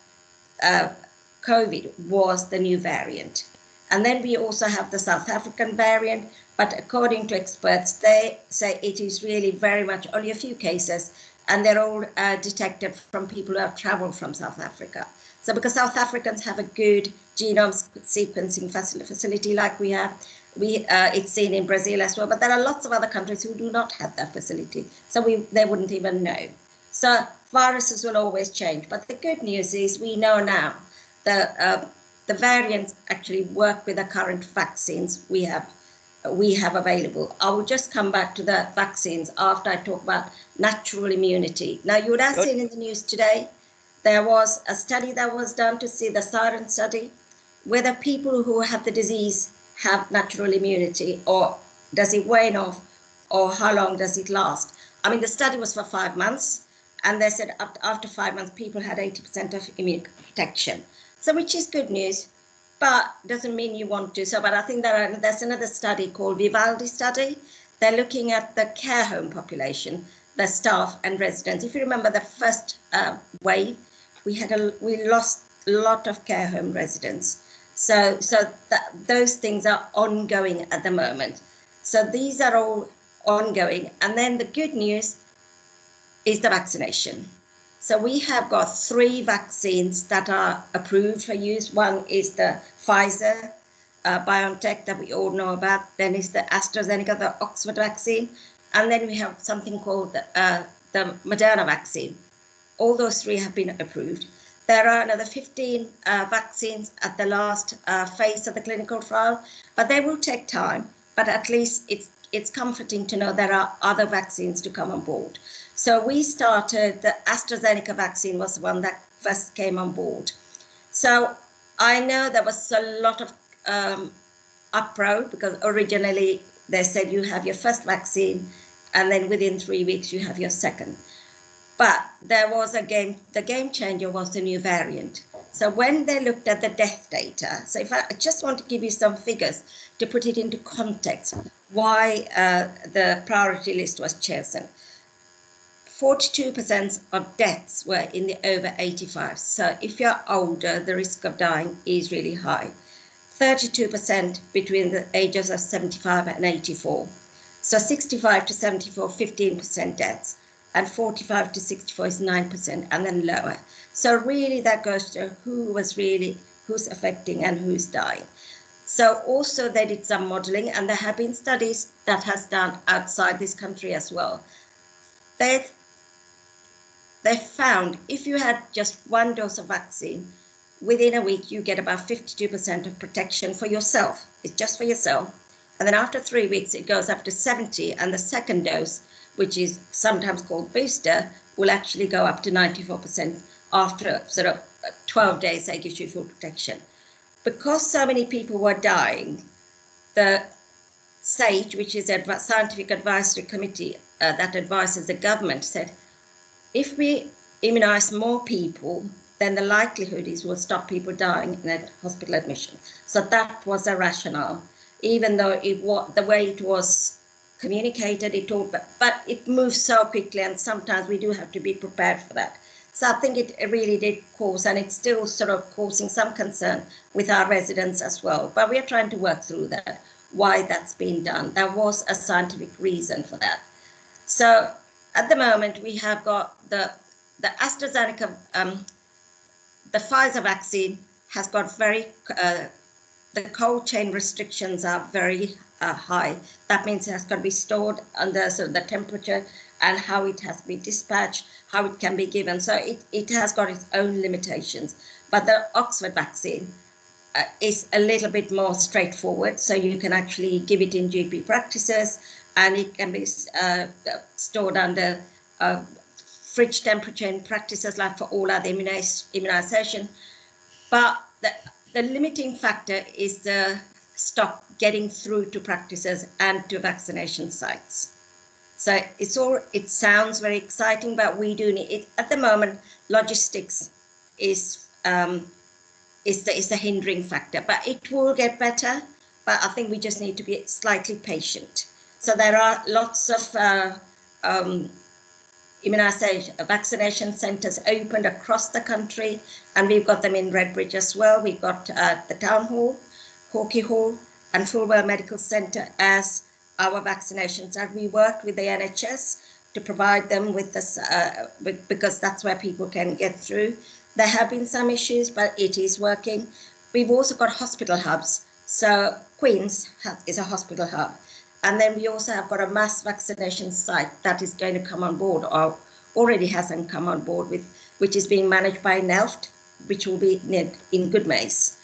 COVID was the new variant. And then we also have the South African variant, but according to experts, they say it is really very much only a few cases, and they're all detected from people who have traveled from South Africa. So because South Africans have a good genome sequencing facility like we have, it's seen in Brazil as well, but there are lots of other countries who do not have that facility, so they wouldn't even know. So viruses will always change, but the good news is we know now that the variants actually work with the current vaccines we have available. I will just come back to the vaccines after I talk about natural immunity. Now, you would have seen in the news today, there was a study that was done to see the Siren study, whether people who have the disease have natural immunity, or does it wane off, or how long does it last? I mean, the study was for 5 months, and they said after 5 months, people had 80% of immune protection. So, which is good news, but doesn't mean you want to. So, but I think there's another study called Vivaldi study. They're looking at the care home population, the staff and residents. If you remember the first wave, we lost a lot of care home residents. So those things are ongoing at the moment. So these are all ongoing. And then the good news is the vaccination. So we have got 3 vaccines that are approved for use. One is the Pfizer, BioNTech that we all know about. Then is the AstraZeneca, the Oxford vaccine. And then we have something called the Moderna vaccine. All those 3 have been approved. There are another 15 vaccines at the last phase of the clinical trial, but they will take time. But at least it's comforting to know there are other vaccines to come on board. So we started, the AstraZeneca vaccine was the one that first came on board. So I know there was a lot of uproar because originally they said you have your first vaccine and then within 3 weeks you have your second. But there was the game changer was the new variant. So when they looked at the death data, so if I just want to give you some figures to put it into context, why the priority list was chosen. 42% of deaths were in the over 85. So if you're older, the risk of dying is really high. 32% between the ages of 75 and 84. So 65 to 74, 15% deaths, and 45 to 64 is 9%, and then lower. So really that goes to who's affecting and who's dying. So also they did some modeling, and there have been studies that has done outside this country as well. They found if you had just one dose of vaccine, within a week you get about 52% of protection for yourself. It's just for yourself. And then after 3 weeks it goes up to 70, and the second dose, which is sometimes called booster, will actually go up to 94% after sort of 12 days. That gives you full protection. Because so many people were dying, the SAGE, which is a scientific advisory committee that advises the government, said if we immunize more people, then the likelihood is we'll stop people dying in a hospital admission. So that was a rationale, even though the way it was communicated, but it moves so quickly, and sometimes we do have to be prepared for that. So I think it really did cause, and it's still sort of causing some concern with our residents as well. But we are trying to work through that, why that's been done. There was a scientific reason for that. So at the moment, we have got the AstraZeneca, the Pfizer vaccine has got the cold chain restrictions are very high. That means it has got to be stored under the temperature and how it has to be dispatched, how it can be given. So it has got its own limitations. But the Oxford vaccine is a little bit more straightforward. So you can actually give it in GP practices, and it can be stored under fridge temperature in practices like for all other immunization. But the limiting factor is the stock getting through to practices and to vaccination sites. So it sounds very exciting, but we do need it at the moment. Logistics is the hindering factor, but it will get better. But I think we just need to be slightly patient. So there are lots of vaccination centres opened across the country, and we've got them in Redbridge as well. We've got the Town Hall, Hawkey Hall, and Fulwell Medical Centre as our vaccinations. And we work with the NHS to provide them with this, because that's where people can get through. There have been some issues, but it is working. We've also got hospital hubs. So Queen's is a hospital hub. And then we also have got a mass vaccination site that is going to come on board, or already hasn't come on board, which is being managed by Nelft, which will be in Goodmays.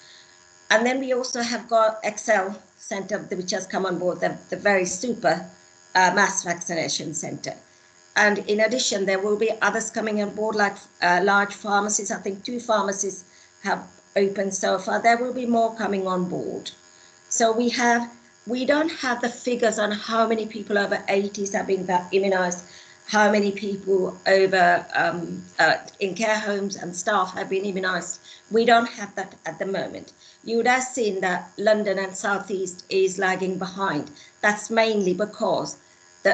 And then we also have got Excel Centre, which has come on board, the very super mass vaccination centre. And in addition, there will be others coming on board, like large pharmacies. I think 2 pharmacies have opened so far. There will be more coming on board. So we don't have the figures on how many people over 80s have been immunised, how many people over in care homes and staff have been immunised. We don't have that at the moment. You would have seen that London and South East is lagging behind. That's mainly because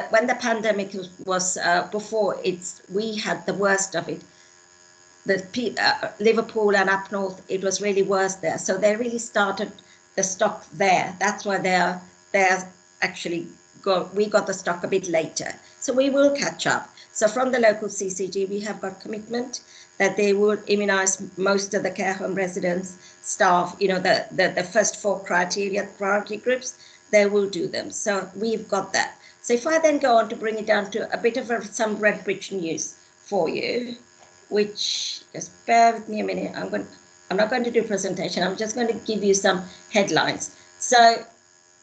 when the pandemic was before we had the worst of it. Liverpool and up north, it was really worse there. So they really started the stock there. That's why they're actually we got the stock a bit later. So we will catch up. So from the local CCG, we have got commitment that they will immunise most of the care home residents, staff, the first 4 criteria, priority groups, they will do them. So we've got that. So if I then go on to bring it down to a bit of some Redbridge news for you, which, just bear with me a minute, I'm not going to do a presentation, I'm just going to give you some headlines. So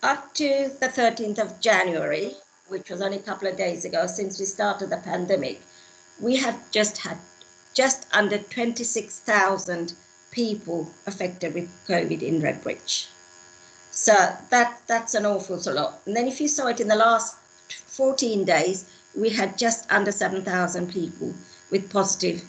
up to the 13th of January, which was only a couple of days ago since we started the pandemic, we have just had just under 26,000 people affected with COVID in Redbridge. So that's an awful lot. And then if you saw it in the last 14 days, we had just under 7,000 people with positive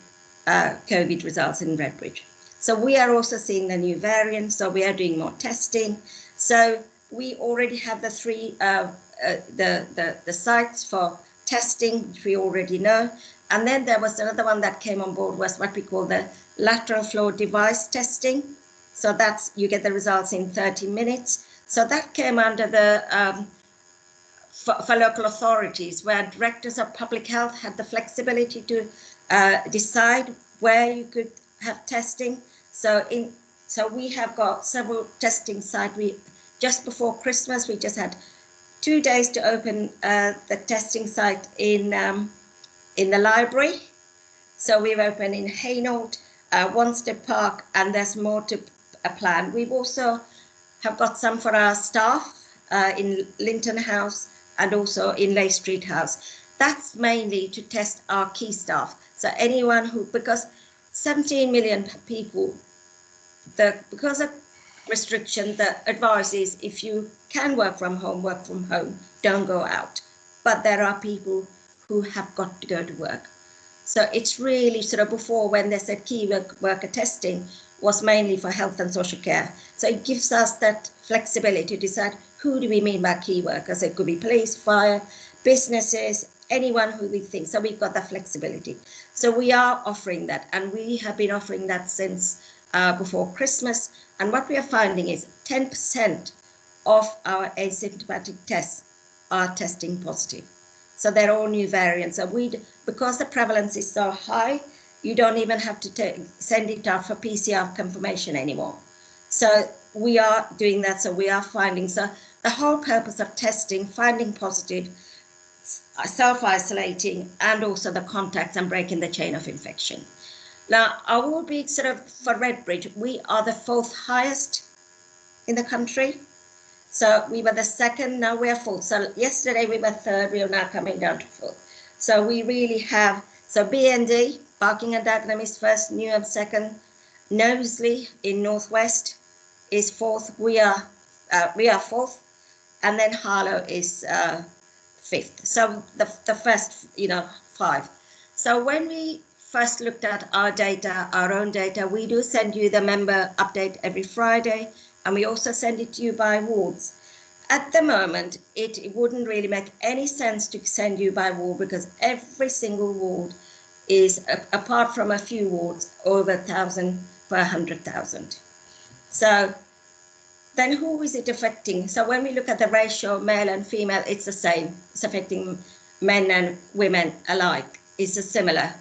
COVID results in Redbridge. So we are also seeing the new variant, so we are doing more testing. So we already have the three the sites for testing, which we already know. And then there was another one that came on board, was what we call the lateral flow device testing. So that's, you get the results in 30 minutes. So that came under the for local authorities, where directors of public health had the flexibility to decide where you could have testing. So we have got several testing sites. We just before Christmas, we just had 2 days to open the testing site in the library. So we've opened in Hainault, Wanstead Park, and there's more to plan. We've also have got some for our staff in Linton House and also in Leigh Street House. That's mainly to test our key staff. So anyone who, because 17 million people, because of restriction, the advice is if you can work from home, don't go out. But there are people who have got to go to work. So it's really sort of, before when they said key worker testing was mainly for health and social care. So it gives us that flexibility to decide who do we mean by key workers. It could be police, fire, businesses, anyone who we think. So we've got that flexibility. So we are offering that, and we have been offering that since before Christmas. And what we are finding is 10% of our asymptomatic tests are testing positive. So they're all new variants. So because the prevalence is so high, you don't even have to send it out for PCR confirmation anymore. So we are doing that. So we are finding, so the whole purpose of testing, finding positive, self-isolating, and also the contacts and breaking the chain of infection. Now, I will be sort of, for Redbridge, we are the 4th highest in the country. So we were the 2nd, now we're 4th. So yesterday we were 3rd, we are now coming down to 4th. So we really have, so BND, Barking and Dagenham is 1st, Newham 2nd, Knowsley in Northwest is 4th, we are 4th, and then Harlow is 5th. So the first, 5. So when we first looked at our data, our own data, we do send you the member update every Friday, and we also send it to you by wards. At the moment, it wouldn't really make any sense to send you by ward, because every single ward is, apart from a few wards, over 1,000 per 100,000. So then who is it affecting? So when we look at the ratio, male and female, it's the same. It's affecting men and women alike. It's a similar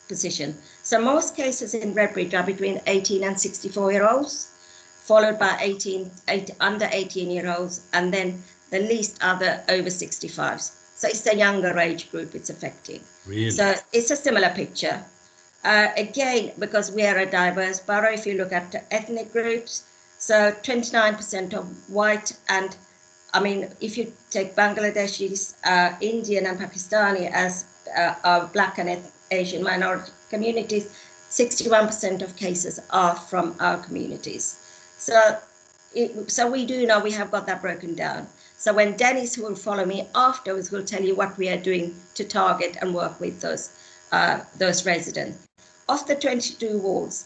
position. So most cases in Redbridge are between 18 and 64-year-olds, followed by under 18-year-olds, and then the least are the over 65s. So it's the younger age group it's affecting. Really? So it's a similar picture. Again, because we are a diverse borough, if you look at the ethnic groups, so 29% of white, and I mean, if you take Bangladeshis, Indian and Pakistani as our Black and Asian minority communities, 61% of cases are from our communities. So we do know we have got that broken down. So when Dennis, who will follow me afterwards, will tell you what we are doing to target and work with those residents. Of the 22 wards,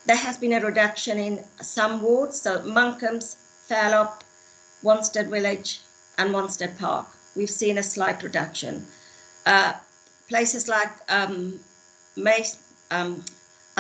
there has been a reduction in some wards, so Monkham's, Fairlop, Wanstead Village, and Wanstead Park. We've seen a slight reduction. Places like I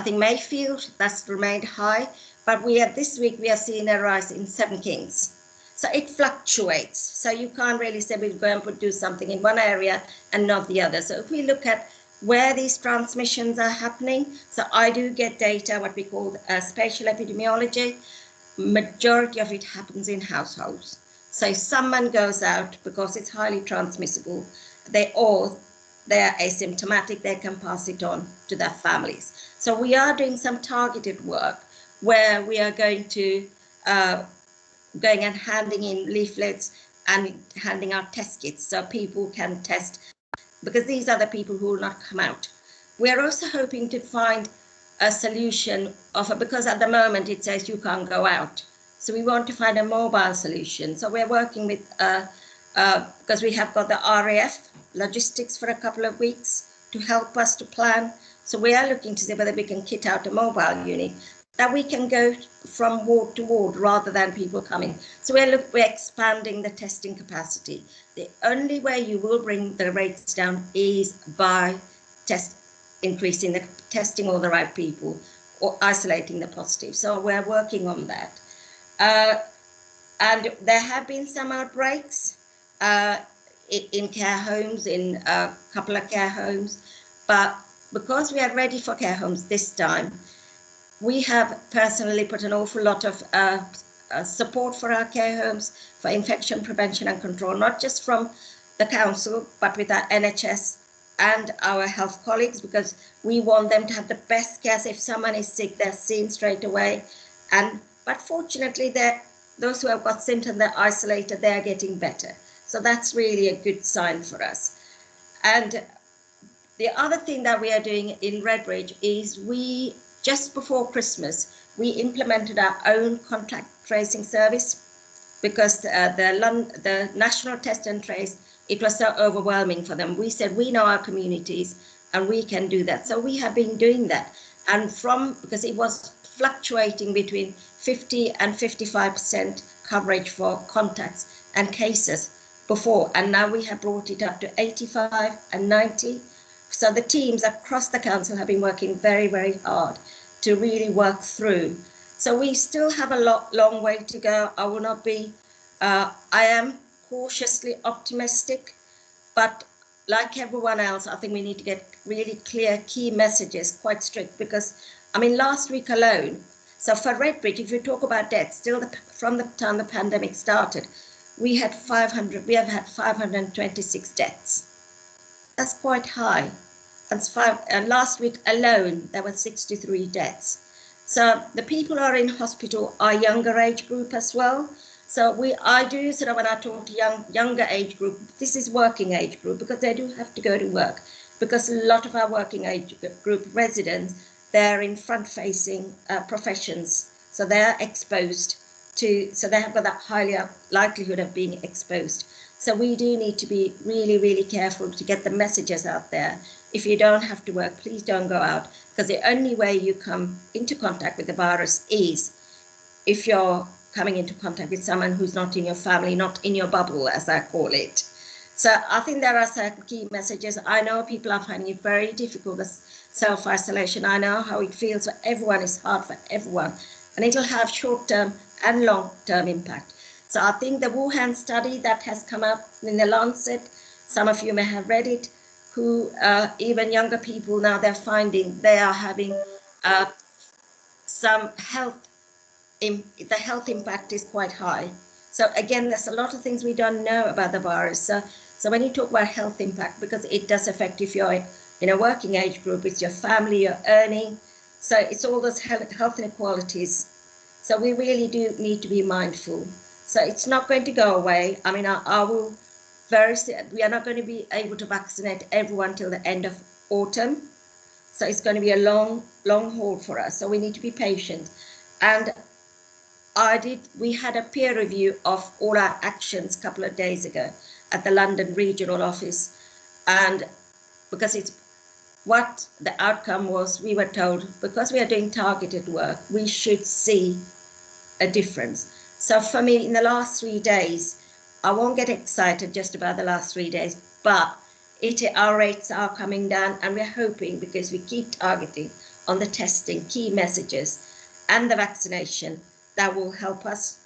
think Mayfield, that's remained high, but this week we are seeing a rise in Seven Kings. So it fluctuates. So you can't really say we're going to do something in one area and not the other. So if we look at where these transmissions are happening, so I do get data, what we call spatial epidemiology. Majority of it happens in households. So if someone goes out, because it's highly transmissible, they are asymptomatic, they can pass it on to their families. So we are doing some targeted work where we are going and handing in leaflets and handing out test kits so people can test, because these are the people who will not come out. We are also hoping to find a solution because at the moment it says you can't go out, So we want to find a mobile solution. So we're working with, because we have got the RAF logistics for a couple of weeks to help us to plan. So we are looking to see whether we can kit out a mobile unit that we can go from ward to ward rather than people coming. So we're expanding the testing capacity. The only way you will bring the rates down is by increasing the testing all the right people or isolating the positive. So we're working on that. And there have been some outbreaks in care homes, in a couple of care homes, but because we are ready for care homes this time, we have personally put an awful lot of support for our care homes for infection prevention and control, not just from the council, but with our NHS and our health colleagues, because we want them to have the best care. So if someone is sick, they're seen straight away. But fortunately, those who have got symptoms, they're isolated, they're getting better. So that's really a good sign for us. And the other thing that we are doing in Redbridge is just before Christmas, we implemented our own contact tracing service because the national test and trace, it was so overwhelming for them. We said, we know our communities and we can do that. So we have been doing that. And because it was fluctuating between 50 and 55% coverage for contacts and cases before, and now we have brought it up to 85 and 90. So the teams across the council have been working very, very hard to really work through. So we still have a long way to go. I will not be, I am cautiously optimistic, but like everyone else, I think we need to get really clear key messages, quite strict, because I mean, last week alone, so for Redbridge, if you talk about deaths, still from the time the pandemic started, we have had 526 deaths. That's quite high. And last week alone, there were 63 deaths. So the people who are in hospital are younger age group as well. So I do sort of, when I talk to younger age group, this is working age group, because they do have to go to work, because a lot of our working age group residents, they're in front-facing professions, so they're exposed to, so they have got that higher likelihood of being exposed. So we do need to be really, really careful to get the messages out there. If you don't have to work, please don't go out, because the only way you come into contact with the virus is if you're coming into contact with someone who's not in your family, not in your bubble, as I call it. So I think there are certain key messages. I know people are finding it very difficult, this self-isolation. I know how it feels for everyone. It's hard for everyone, and it'll have short-term and long-term impact. So I think the Wuhan study that has come up in the Lancet, some of you may have read it, who even younger people now, they're finding they are having some the health impact is quite high. So again, there's a lot of things we don't know about the virus. So when you talk about health impact, because it does affect if you're in a working age group, it's your family, you're earning. So it's all those health inequalities. So we really do need to be mindful. So it's not going to go away. I mean, we are not going to be able to vaccinate everyone till the end of autumn. So it's going to be a long haul for us. So we need to be patient. And we had a peer review of all our actions a couple of days ago at the London regional office. And because what the outcome was, we were told, because we are doing targeted work, we should see a difference. So for me, in the last 3 days, I won't get excited just about the last 3 days, but our rates are coming down, and we're hoping, because we keep targeting on the testing, key messages, and the vaccination, that will help us.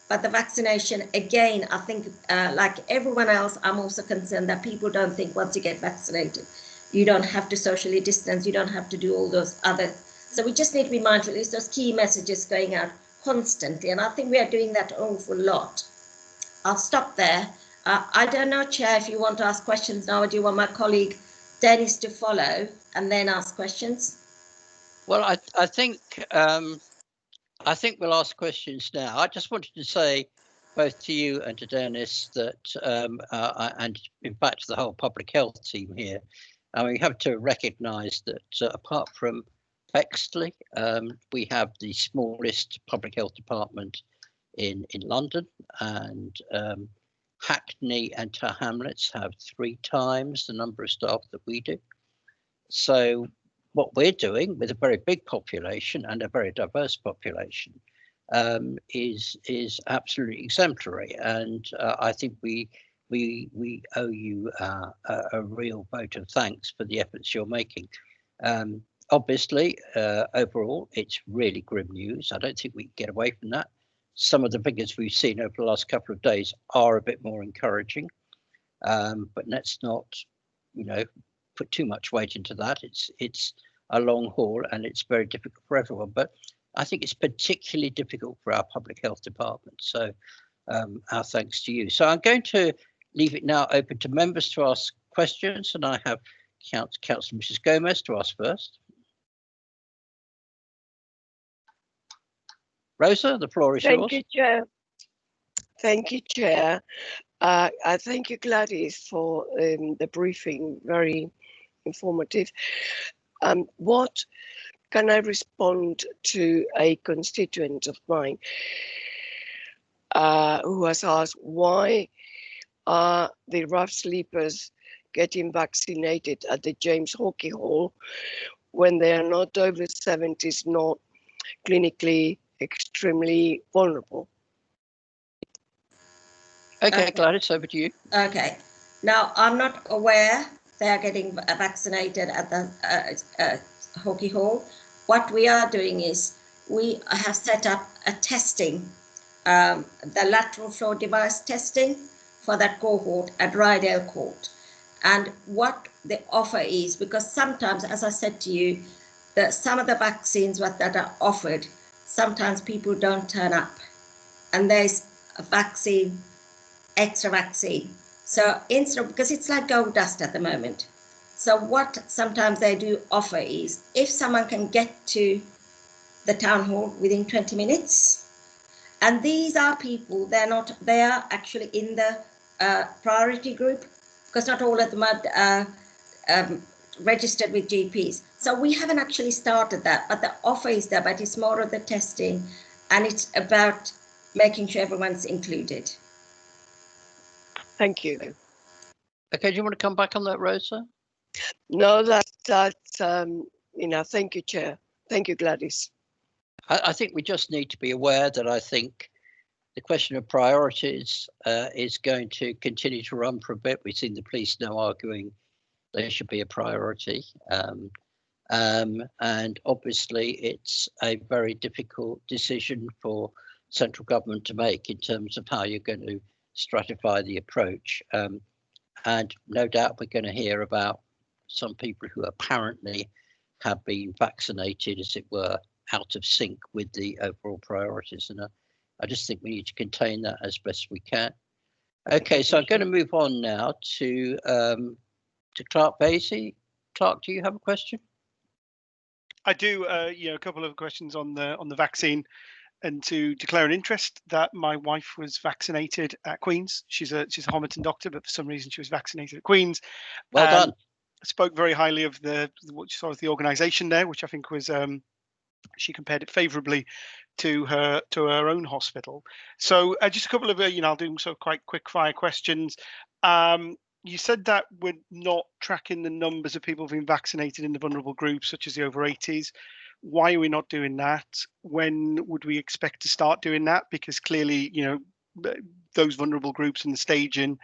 But the vaccination, again, I think, like everyone else, I'm also concerned that people don't think once you get vaccinated, you don't have to socially distance, you don't have to do all those other. So we just need to be mindful. It's those key messages going out constantly, and I think we are doing that an awful lot. I'll stop there. I don't know, Chair, if you want to ask questions now, or do you want my colleague Dennis to follow and then ask questions? Well, I think we'll ask questions now. I just wanted to say both to you and to Dennis that, and in fact to the whole public health team here, we have to recognise that apart from Bexley, we have the smallest public health department in London, and Hackney and Tower Hamlets have 3 times the number of staff that we do. So what we're doing with a very big population and a very diverse population is absolutely exemplary, and I think we owe you a real vote of thanks for the efforts you're making. Obviously, overall, it's really grim news. I don't think we can get away from that. Some of the figures we've seen over the last couple of days are a bit more encouraging, but let's not, put too much weight into that. It's a long haul and it's very difficult for everyone. But I think it's particularly difficult for our public health department. So our thanks to you. So I'm going to leave it now open to members to ask questions, and I have Councillor Mrs. Gomez to ask first. Rosa, the floor is yours. Thank you, Chair. Thank you, Chair. I thank you, Gladys, for the briefing. Very informative. What can I respond to a constituent of mine who has asked why are the rough sleepers getting vaccinated at the James Hockey Hall when they are not over 70s, not clinically extremely vulnerable? Okay, Gladys, over to you. Okay. Now, I'm not aware they are getting vaccinated at the Hockey Hall. What we are doing is we have set up a testing, the lateral flow device testing for that cohort at Rydale Court. And what the offer is, because sometimes, as I said to you, some of the vaccines that are offered, sometimes people don't turn up. And there's a vaccine, extra vaccine. So instead of, because it's like gold dust at the moment. So what sometimes they do offer is, if someone can get to the town hall within 20 minutes, and these are people, they are actually in the priority group, because not all of them are registered with GPs. So we haven't actually started that, but the offer is there, but it's more of the testing, and it's about making sure everyone's included. Thank you. Okay, do you want to come back on that, Rosa? No, thank you, Chair. Thank you, Gladys. I think we just need to be aware that I think the question of priorities is going to continue to run for a bit. We've seen the police now arguing there should be a priority. And obviously, it's a very difficult decision for central government to make in terms of how you're going to stratify the approach. And no doubt we're going to hear about some people who apparently have been vaccinated, as it were, out of sync with the overall priorities. And I just think we need to contain that as best we can. Okay, so I'm going to move on now to Clark Basie. Clark, do you have a question? I do. A couple of questions on the vaccine, and to declare an interest that my wife was vaccinated at Queen's. She's a Homerton doctor, but for some reason she was vaccinated at Queen's. Well done. Spoke very highly of the organisation there, which I think was she compared it favourably to her own hospital. So just a couple of I'll do some quite quick fire questions. You said that we're not tracking the numbers of people who've been vaccinated in the vulnerable groups, such as the over 80s. Why are we not doing that? When would we expect to start doing that? Because clearly, those vulnerable groups and the staging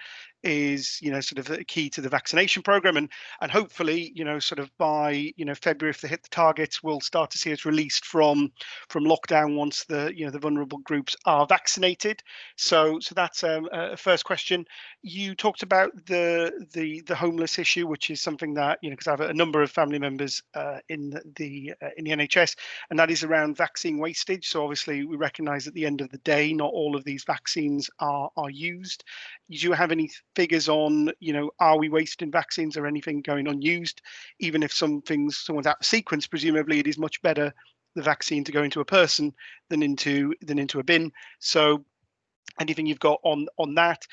is sort of a key to the vaccination program, and hopefully sort of by February, if they hit the targets, we'll start to see us released from lockdown once the the vulnerable groups are vaccinated. So that's a first question. You talked about the homeless issue, which is something that because I have a number of family members in the NHS, and that is around vaccine wastage. So obviously we recognise at the end of the day not all of these vaccines are used. Do you have any figures on are we wasting vaccines or anything going unused? Even if someone's out of sequence, presumably it is much better the vaccine to go into a person than into a bin. So anything you've got on that,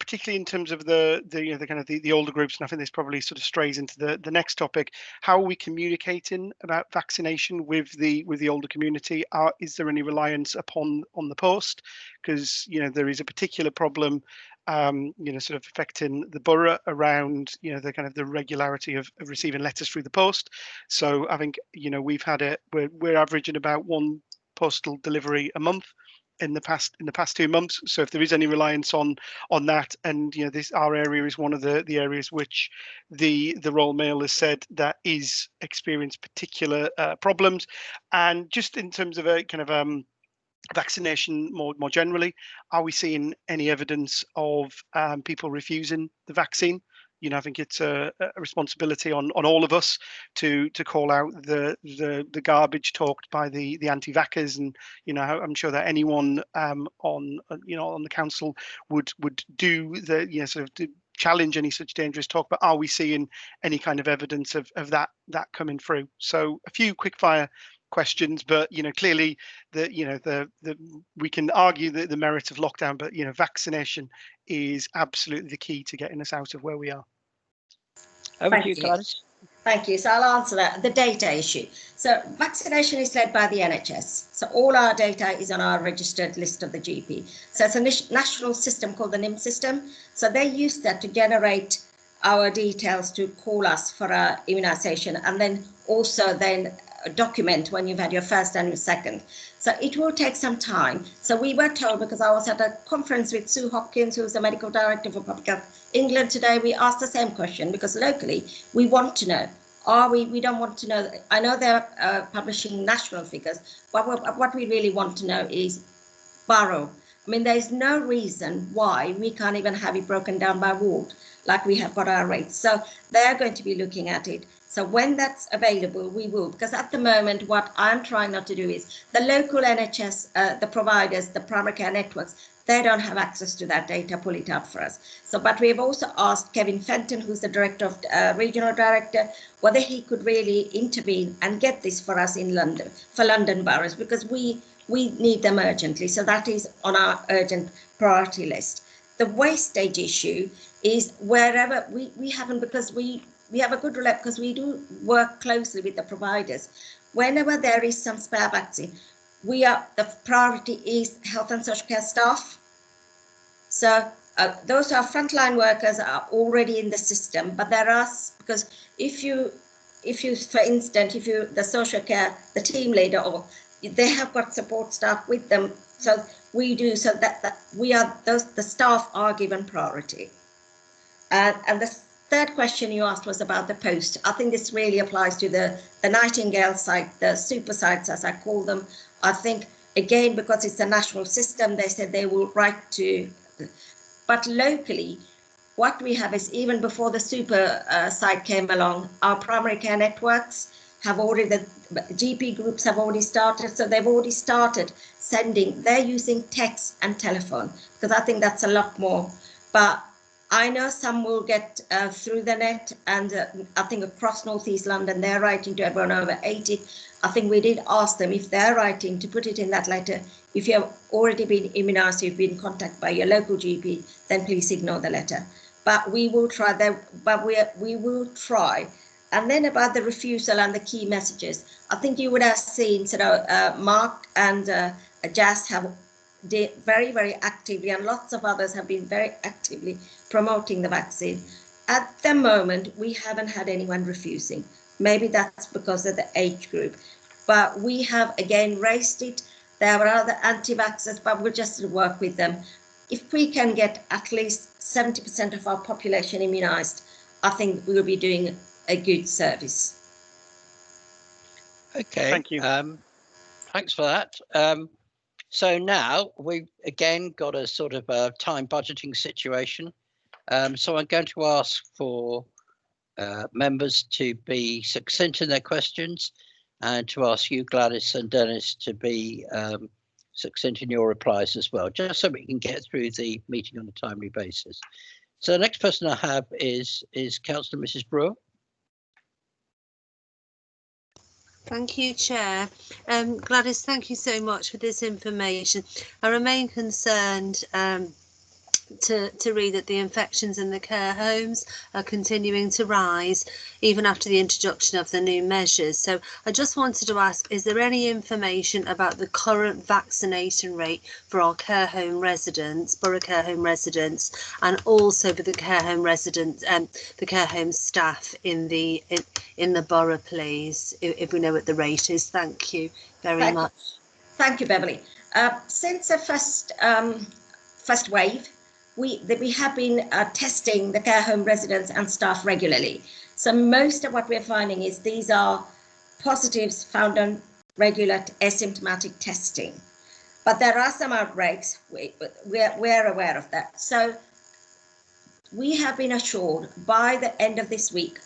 particularly in terms of the kind of the older groups, and I think this probably sort of strays into the next topic. How are we communicating about vaccination with the older community? Is there any reliance on the post? Because there is a particular problem, sort of affecting the borough around the kind of the regularity of receiving letters through the post. So I think we've had we're averaging about one postal delivery a month in the past 2 months. So if there is any reliance on that, and our area is one of the areas which the Royal Mail has said that is experienced particular problems. And just in terms of a kind of vaccination more generally, are we seeing any evidence of people refusing the vaccine? I think it's a responsibility on all of us to call out the garbage talked by the anti-vaxxers, and I'm sure that anyone on the council would do the sort of challenge any such dangerous talk. But are we seeing any kind of evidence of that coming through? So a few quickfire questions, but clearly we can argue the merit of lockdown, but vaccination is absolutely the key to getting us out of where we are. Over to you, Gladys. Thank you. So I'll answer that. The data issue. So vaccination is led by the NHS. So all our data is on our registered list of the GP. So it's a national system called the NIM system. So they use that to generate our details to call us for our immunisation, and then also document when you've had your first and your second. So it will take some time. So we were told, because I was at a conference with Sue Hopkins, who's the medical director for Public Health England today, we asked the same question, because locally we want to know. We don't want to know. I know they're publishing national figures, but what we really want to know is borough. I mean, there's no reason why we can't even have it broken down by ward, like we have got our rates. So they're going to be looking at it. So when that's available, we will, because at the moment, what I'm trying not to do is the local NHS, the providers, the primary care networks, they don't have access to that data, pull it out for us. So, but we've also asked Kevin Fenton, who's the director of regional director, whether he could really intervene and get this for us in London, for London boroughs, because we need them urgently. So that is on our urgent priority list. The wastage issue is wherever we haven't, because we have a good relation, because we do work closely with the providers. Whenever there is some spare vaccine, the priority is health and social care staff. So those are frontline workers are already in the system, but there are, because if you, for instance, the social care, the team leader, or they have got support staff with them. So we do, so that the staff are given priority. And the third question you asked was about the post. I think this really applies to the Nightingale site, the super sites, as I call them. I think, again, because it's a national system, they said they will write to, but locally, what we have is, even before the super site came along, our primary care networks have already, the GP groups have already started, so they've already started sending, they're using text and telephone, because I think that's a lot more. But I know some will get through the net, and I think across North East London, they're writing to everyone over 80. I think we did ask them, if they're writing, to put it in that letter. If you have already been immunised, you've been contacted by your local GP, then please ignore the letter. But we will try that. But we will try. And then about the refusal and the key messages, I think you would have seen, Mark and Jas have very, very actively, and lots of others have been very actively promoting the vaccine. At the moment, we haven't had anyone refusing. Maybe that's because of the age group. But we have, again, raised it. There are other anti-vaxxers, but we'll just work with them. If we can get at least 70% of our population immunised, I think we will be doing a good service. Okay. Thank you. Thanks for that. So now we've again got a sort of a time budgeting situation. So I'm going to ask for members to be succinct in their questions, and to ask you, Gladys and Dennis, to be succinct in your replies as well, just so we can get through the meeting on a timely basis. So the next person I have is Councillor Mrs. Brewer. Thank you, Chair. Gladys, thank you so much for this information. I remain concerned to read that the infections in the care homes are continuing to rise even after the introduction of the new measures. So I just wanted to ask, is there any information about the current vaccination rate for our care home residents, borough care home residents, and also for the care home residents and the care home staff in the borough, please, if we know what the rate is? Thank you very much. Thank you, Beverly. Since the first wave, we have been testing the care home residents and staff regularly. So most of what we're finding is these are positives found on regular asymptomatic testing. But there are some outbreaks, we're aware of that. So we have been assured by the end of this week,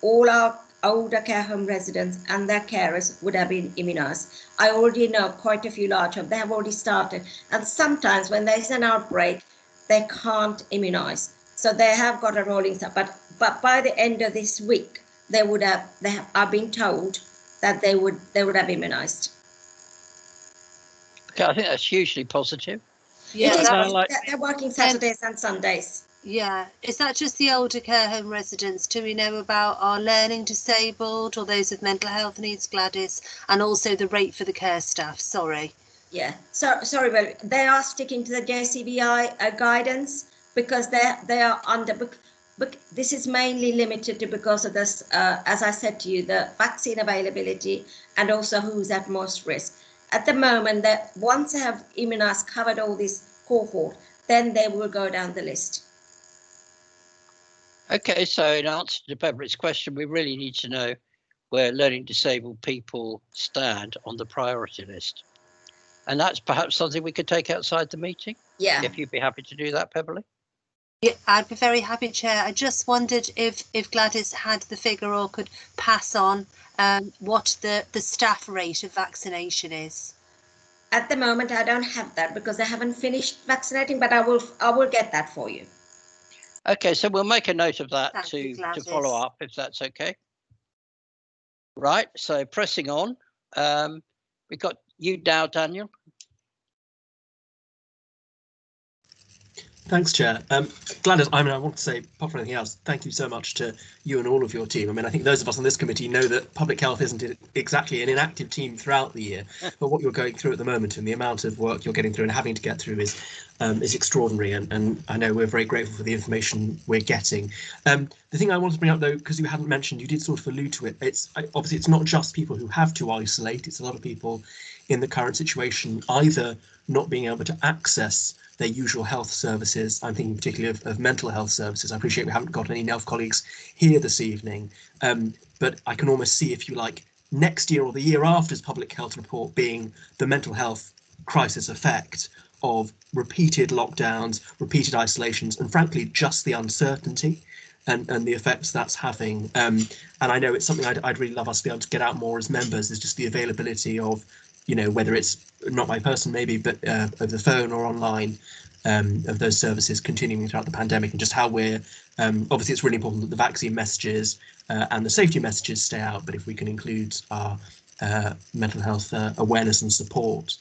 all our older care home residents and their carers would have been immunized. I already know quite a few large ones, they have already started. And sometimes when there's an outbreak, they can't immunize. So they have got a rolling start, but by the end of this week, I've been told that they would have immunized. Okay, I think that's hugely positive. Yeah, they're working Saturdays and Sundays. Yeah, is that just the older care home residents? Do we know about our learning disabled or those with mental health needs, Gladys, and also the rate for the care staff? Sorry. Yeah, sorry, but they are sticking to the JCVI guidance because they are under. But this is mainly limited to because of this, as I said to you, the vaccine availability and also who's at most risk. At the moment, that once they have immunized, covered all this cohort, then they will go down the list. Okay, so in answer to Beverly's question, we really need to know where learning disabled people stand on the priority list. And that's perhaps something we could take outside the meeting? Yeah. If you'd be happy to do that, Beverly? Yeah, I'd be very happy, Chair. I just wondered if Gladys had the figure or could pass on what the staff rate of vaccination is. At the moment, I don't have that because I haven't finished vaccinating, but I will get that for you. Okay, so we'll make a note of that Thank you, to follow up, if that's okay. Right, so pressing on. We've got you now, Daniel. Thanks, Chair. Gladys, I want to say, apart from anything else, thank you so much to you and all of your team. I mean, I think those of us on this committee know that public health isn't exactly an inactive team throughout the year, but what you're going through at the moment and the amount of work you're getting through and having to get through is extraordinary. And I know we're very grateful for the information we're getting. The thing I wanted to bring up, though, because you hadn't mentioned, you did sort of allude to it. Obviously, it's not just people who have to isolate. It's a lot of people in the current situation either not being able to access their usual health services. I'm thinking particularly of mental health services. I appreciate we haven't got any NELF colleagues here this evening, but I can almost see, if you like, next year or the year after's public health report being the mental health crisis effect of repeated lockdowns, repeated isolations, and frankly, just the uncertainty and the effects that's having. And I know it's something I'd really love us to be able to get out more as members, is just the availability of, you know, whether it's not by person maybe, but over the phone or online, of those services continuing throughout the pandemic, and just how we're, obviously it's really important that the vaccine messages and the safety messages stay out, but if we can include our mental health awareness and support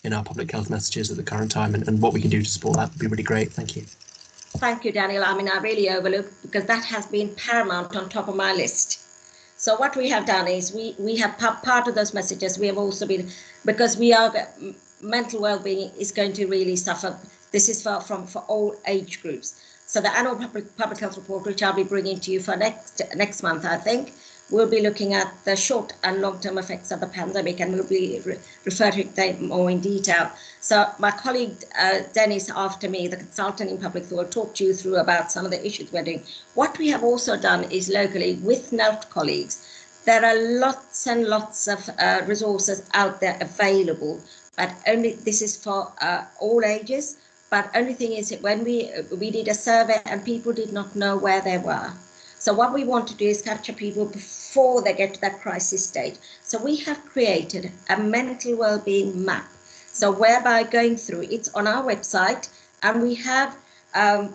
in our public health messages at the current time, and what we can do to support that would be really great. Thank you. Thank you, Daniel. I mean, I really overlooked, because that has been paramount on top of my list. So what we have done is we have part of those messages. We have also been, because we are, mental well-being is going to really suffer. This is for all age groups. So the annual public health report, which I'll be bringing to you for next month, I think, we'll be looking at the short and long-term effects of the pandemic, and we'll be referring to them more in detail. So my colleague Dennis, after me, the consultant in public health, will talk to you through about some of the issues we're doing. What we have also done is locally with NELF colleagues, there are lots and lots of resources out there available, but only this is for all ages. But only thing is, when we did a survey and people did not know where they were. So what we want to do is capture people before they get to that crisis state. So we have created a mental well-being map. So whereby going through, it's on our website, and we have, I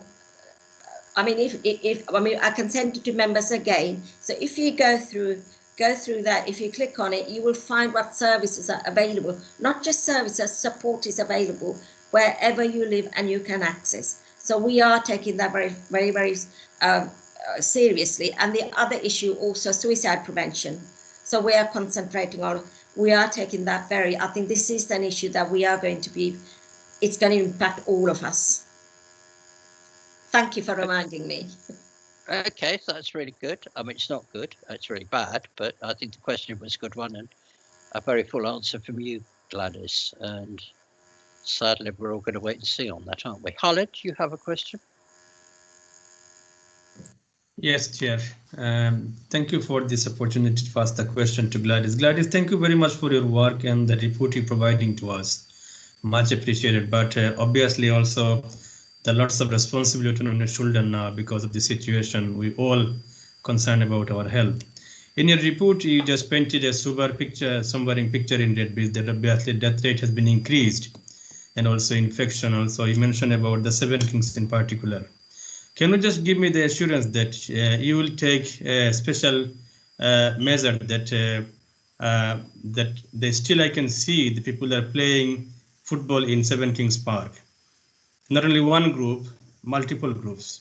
mean, I can send it to members again. So if you go through that, if you click on it, you will find what services are available. Not just services, support is available wherever you live and you can access. So we are taking that very seriously. And the other issue also, suicide prevention. So we are concentrating on, we are taking that I think this is an issue that we are going to be, it's going to impact all of us. Thank you for reminding me. Okay, so that's really good. I mean, it's not good, it's really bad, but I think the question was a good one and a very full answer from you, Gladys. And sadly, we're all going to wait and see on that, aren't we? Khaled, you have a question? Yes, Chair. Thank you for this opportunity to ask the question to Gladys. Gladys, thank you very much for your work and the report you're providing to us. Much appreciated. But obviously also the lots of responsibility on your shoulder now because of the situation. We all concerned about our health. In your report, you just painted a sobering picture in Red Beach that obviously death rate has been increased and also infection. Also, you mentioned about the 7 Kings in particular. Can you just give me the assurance that you will take a special measure that still I can see the people are playing football in 7 Kings Park? Not only one group, multiple groups.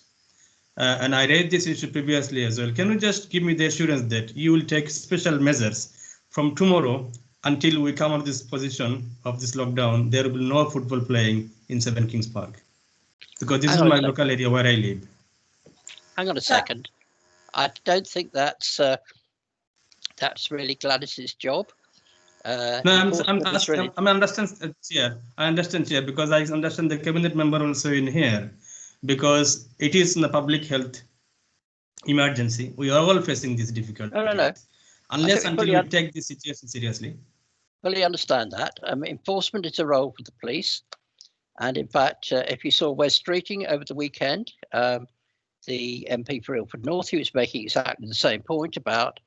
And I read this issue previously as well. Can you just give me the assurance that you will take special measures from tomorrow until we come out of this position of this lockdown? There will be no football playing in 7 Kings Park. Because this is my local area where I live. Hang on a second. I don't think that's really Gladys's job. No, I understand, Chair. I understand, Chair, because I understand the cabinet member also in here, because it is in the public health emergency. We are all facing this difficulty. No. Unless until we take this situation seriously. Fully understand that. Enforcement is a role for the police. And in fact, if you saw Wes Streeting over the weekend, the MP for Ilford North, he was making exactly the same point about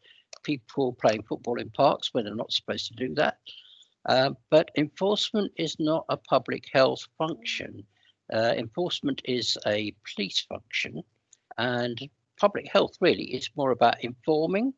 people playing football in parks when they're not supposed to do that. But enforcement is not a public health function. Enforcement is a police function, and public health really is more about informing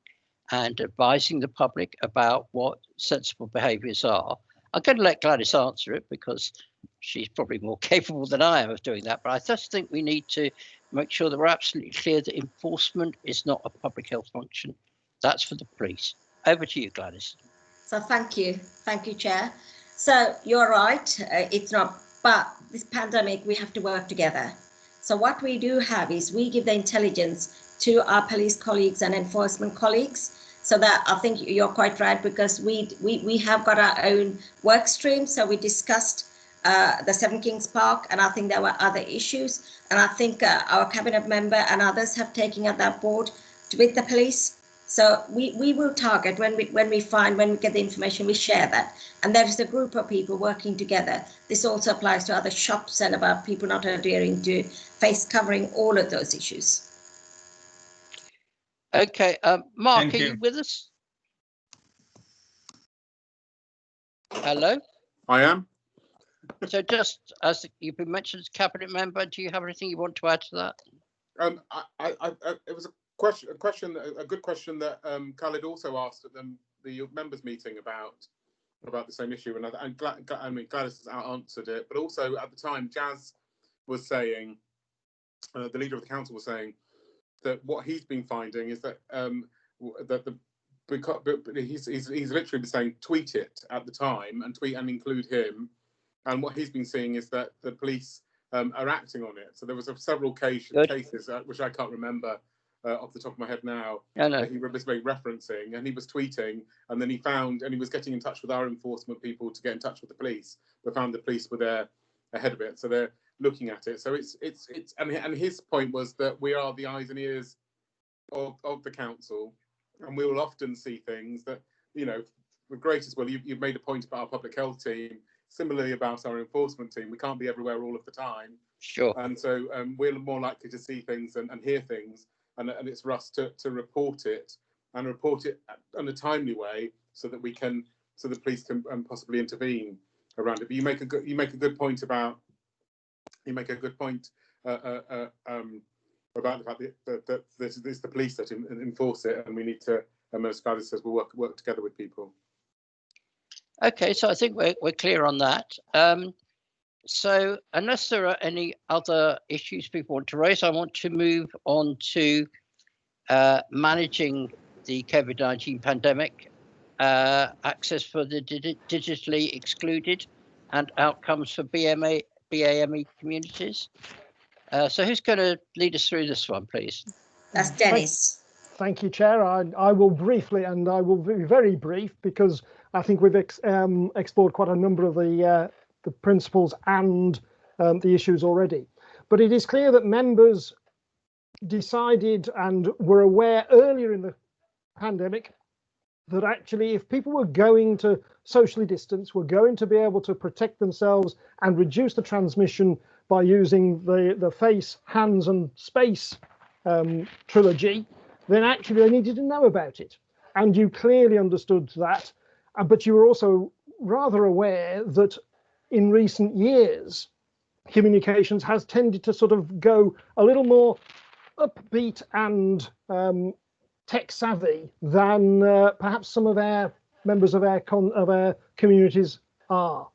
and advising the public about what sensible behaviours are. I'm going to let Gladys answer it because she's probably more capable than I am of doing that. But I just think we need to make sure that we're absolutely clear that enforcement is not a public health function. That's for the police. Over to you, Gladys. So thank you, Chair. So you're right, it's not, but this pandemic, we have to work together. So what we do have is we give the intelligence to our police colleagues and enforcement colleagues. So that I think you're quite right, because we have got our own work stream. So we discussed the 7 Kings Park, and I think there were other issues. And I think our cabinet member and others have taken up that board with the police. So we will target when we get the information, we share that. And there is a group of people working together. This also applies to other shops and about people not adhering to face covering, all of those issues. Okay, Mark, are you with us? Hello? I am. So just as you've been mentioned as cabinet member, do you have anything you want to add to that? It was a good question that Khaled also asked at the members' meeting about the same issue, and I mean Gladys has answered it, but also at the time Jazz was saying, the leader of the council was saying that what he's been finding is that he's literally been saying tweet it at the time and tweet and include him, and what he's been seeing is that the police are acting on it. So there was several cases which I can't remember off the top of my head now. He was referencing, and he was tweeting, and then he was getting in touch with our enforcement people to get in touch with the police, but found the police were there ahead of it. So they're looking at it. So it's and his point was that we are the eyes and ears of the council, and we will often see things that, you know, the greatest will. You've made a point about our public health team, similarly about our enforcement team. We can't be everywhere all of the time. Sure. And so we're more likely to see things and hear things, and it's for us to report it and report it in a timely way so that the police can possibly intervene around it. But you make a good point about about the fact that it's the police that enforce it, and we need to, as Gladys says, we'll work together with people. Okay, so I think we're clear on that. So unless there are any other issues people want to raise, I want to move on to managing the COVID-19 pandemic, access for the digitally excluded, and outcomes for BAME communities. So who's going to lead us through this one, please? That's Dennis. Thank you, Chair. I will briefly, and I will be very brief, because I think we've explored quite a number of the principles and the issues already. But it is clear that members decided and were aware earlier in the pandemic that actually if people were going to socially distance, were going to be able to protect themselves and reduce the transmission by using the face, hands and space trilogy, then actually they needed to know about it. And you clearly understood that, but you were also rather aware that in recent years, communications has tended to sort of go a little more upbeat and tech savvy than perhaps some of our members of our communities are.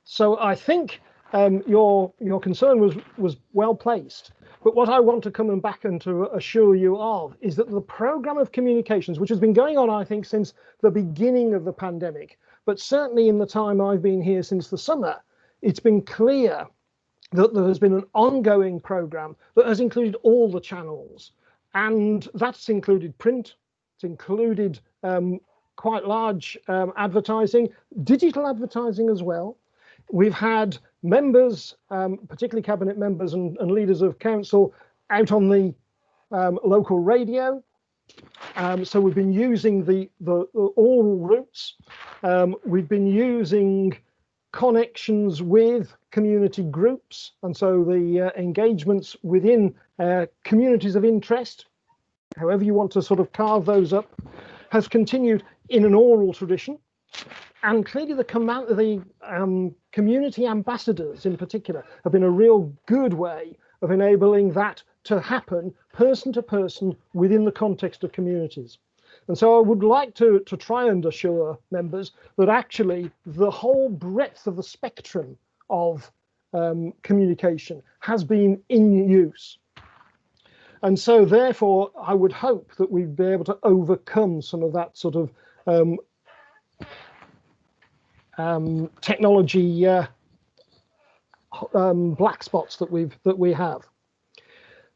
So I think your concern was well placed. But what I want to come back and to assure you of is that the programme of communications, which has been going on, I think, since the beginning of the pandemic, but certainly in the time I've been here since the summer, it's been clear that there has been an ongoing programme that has included all the channels. And that's included print, it's included quite large advertising, digital advertising as well. We've had members, particularly cabinet members and leaders of council, out on the local radio. So we've been using the oral routes. We've been using connections with community groups, and so the engagements within communities of interest, however you want to sort of carve those up, has continued in an oral tradition. And clearly the community ambassadors in particular have been a real good way of enabling that to happen person to person within the context of communities. And so I would like to try and assure members that actually the whole breadth of the spectrum of communication has been in use. And so therefore, I would hope that we'd be able to overcome some of that sort of technology black spots that we have.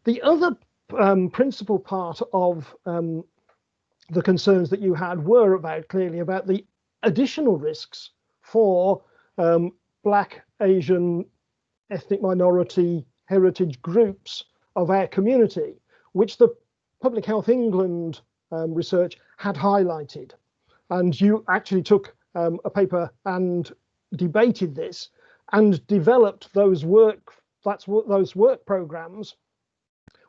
The other principal part of the concerns that you had were clearly about the additional risks for Black, Asian, ethnic minority, heritage groups of our community, which the Public Health England research had highlighted. And you actually took a paper and debated this and developed those work programs,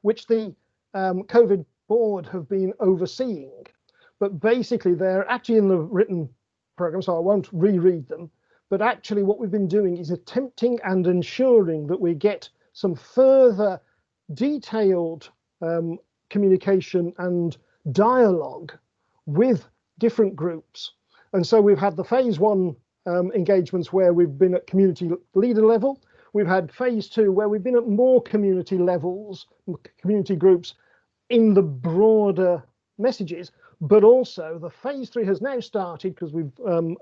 which the COVID board have been overseeing. But basically they're actually in the written program, so I won't reread them. But actually what we've been doing is attempting and ensuring that we get some further detailed communication and dialogue with different groups. And so we've had the phase one engagements where we've been at community leader level. We've had phase two where we've been at more community levels, community groups in the broader messages, but also the phase three has now started because we've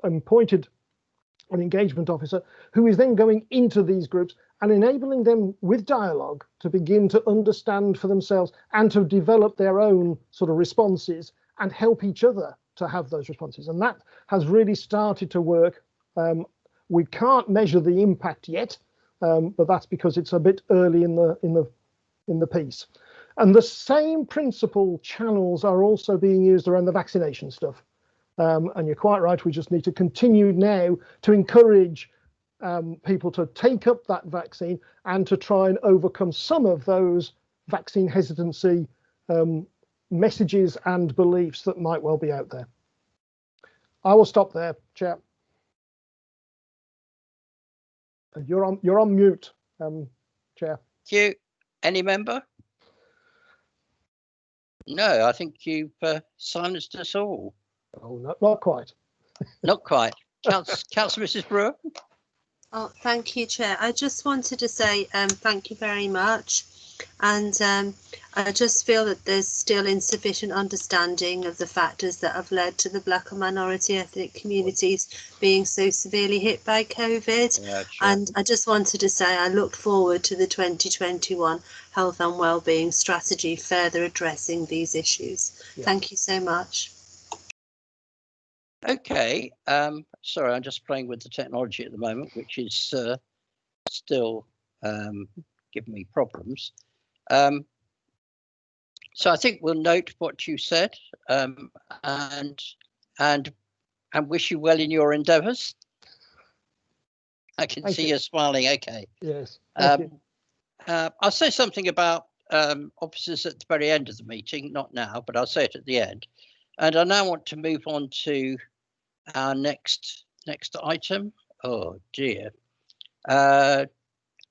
appointed an engagement officer who is then going into these groups and enabling them with dialogue to begin to understand for themselves and to develop their own sort of responses and help each other to have those responses. And that has really started to work. We can't measure the impact yet, but that's because it's a bit early in the piece. And the same principal channels are also being used around the vaccination stuff. And you're quite right, we just need to continue now to encourage people to take up that vaccine and to try and overcome some of those vaccine hesitancy messages and beliefs that might well be out there. I will stop there, Chair. You're on mute, Chair. Thank you. Any member? No, I think you've silenced us all. Oh, not quite. Not quite. Councillor Mrs. Brewer? Oh, thank you, Chair. I just wanted to say thank you very much. And I just feel that there's still insufficient understanding of the factors that have led to the Black and minority ethnic communities being so severely hit by COVID. Yeah, sure. And I just wanted to say I look forward to the 2021 Health and Wellbeing Strategy further addressing these issues. Yeah. Thank you so much. Okay, sorry, I'm just playing with the technology at the moment, which is still giving me problems. So I think we'll note what you said and wish you well in your endeavours. I can see you smiling. Okay. Yes. I'll say something about officers at the very end of the meeting, not now, but I'll say it at the end. And I now want to move on to our next item. Oh dear.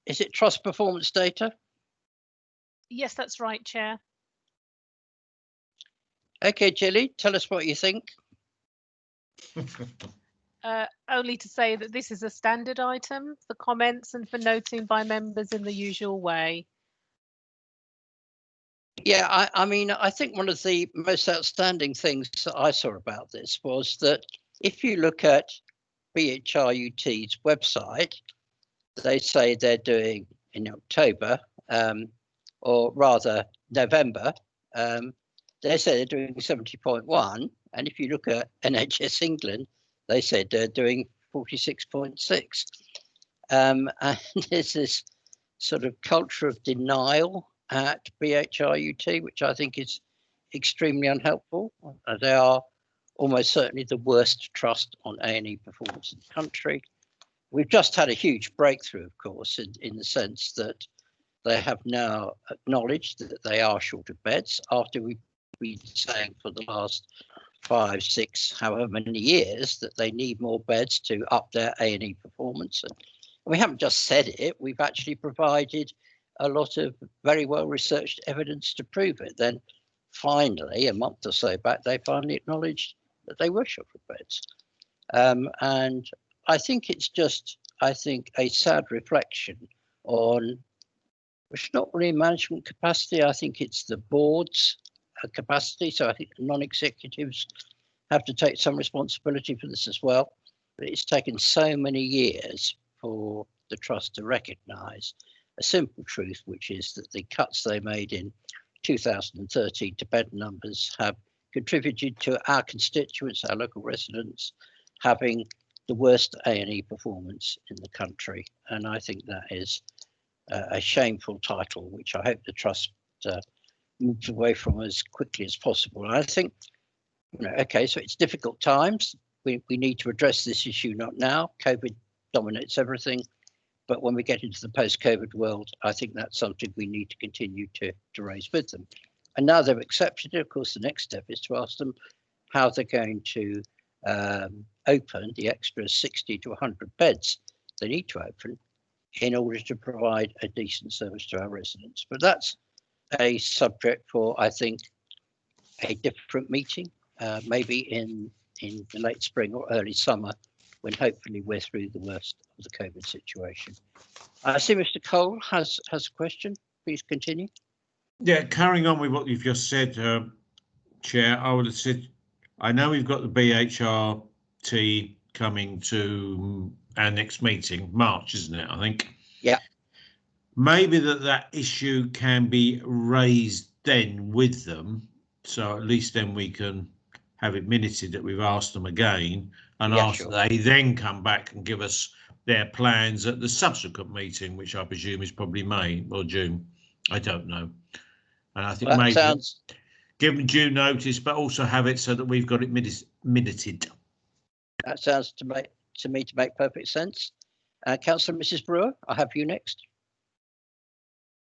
Is it trust performance data? Yes, that's right, Chair. Okay, Jilly, tell us what you think. Only to say that this is a standard item for comments and for noting by members in the usual way. Yeah, I mean, I think one of the most outstanding things that I saw about this was that if you look at BHRUT's website, they say they're doing in October, or rather November, they say they're doing 70.1. And if you look at NHS England, they said they're doing 46.6. And there's this sort of culture of denial at BHRUT, which I think is extremely unhelpful. They are almost certainly the worst trust on A&E performance in the country. We've just had a huge breakthrough, of course, in the sense that they have now acknowledged that they are short of beds after we've been saying for the last 5, 6, however many years that they need more beds to up their A&E performance. And we haven't just said it, we've actually provided a lot of very well researched evidence to prove it. Then finally, a month or so back, they finally acknowledged that they were short of beds. And I think it's just, a sad reflection on, it's not really management capacity. I think it's the board's capacity. So I think the non-executives have to take some responsibility for this as well. But it's taken so many years for the trust to recognise a simple truth, which is that the cuts they made in 2013 to bed numbers have contributed to our constituents, our local residents, having the worst A&E performance in the country. And I think that is a shameful title, which I hope the trust moves away from as quickly as possible. And I think, okay, so it's difficult times. We need to address this issue, not now. COVID dominates everything. But when we get into the post-COVID world, I think that's something we need to continue to raise with them. And now they've accepted it, of course, the next step is to ask them how they're going to open the extra 60 to 100 beds they need to open in order to provide a decent service to our residents. But that's a subject for, I think, a different meeting, maybe in the late spring or early summer, when hopefully we're through the worst of the COVID situation. I see Mr. Cole has a question. Please continue. Yeah, carrying on with what you've just said, Chair, I would have said, I know we've got the BHRT coming to our next meeting, March, isn't it? I think. Yeah. Maybe that issue can be raised then with them, so at least then we can have it minuted that we've asked them again, and after they then come back and give us their plans at the subsequent meeting, which I presume is probably May or June. I don't know. And I think maybe give them due notice, but also have it so that we've got it minuted. That sounds to me to make perfect sense. Councillor Mrs. Brewer, I have you next.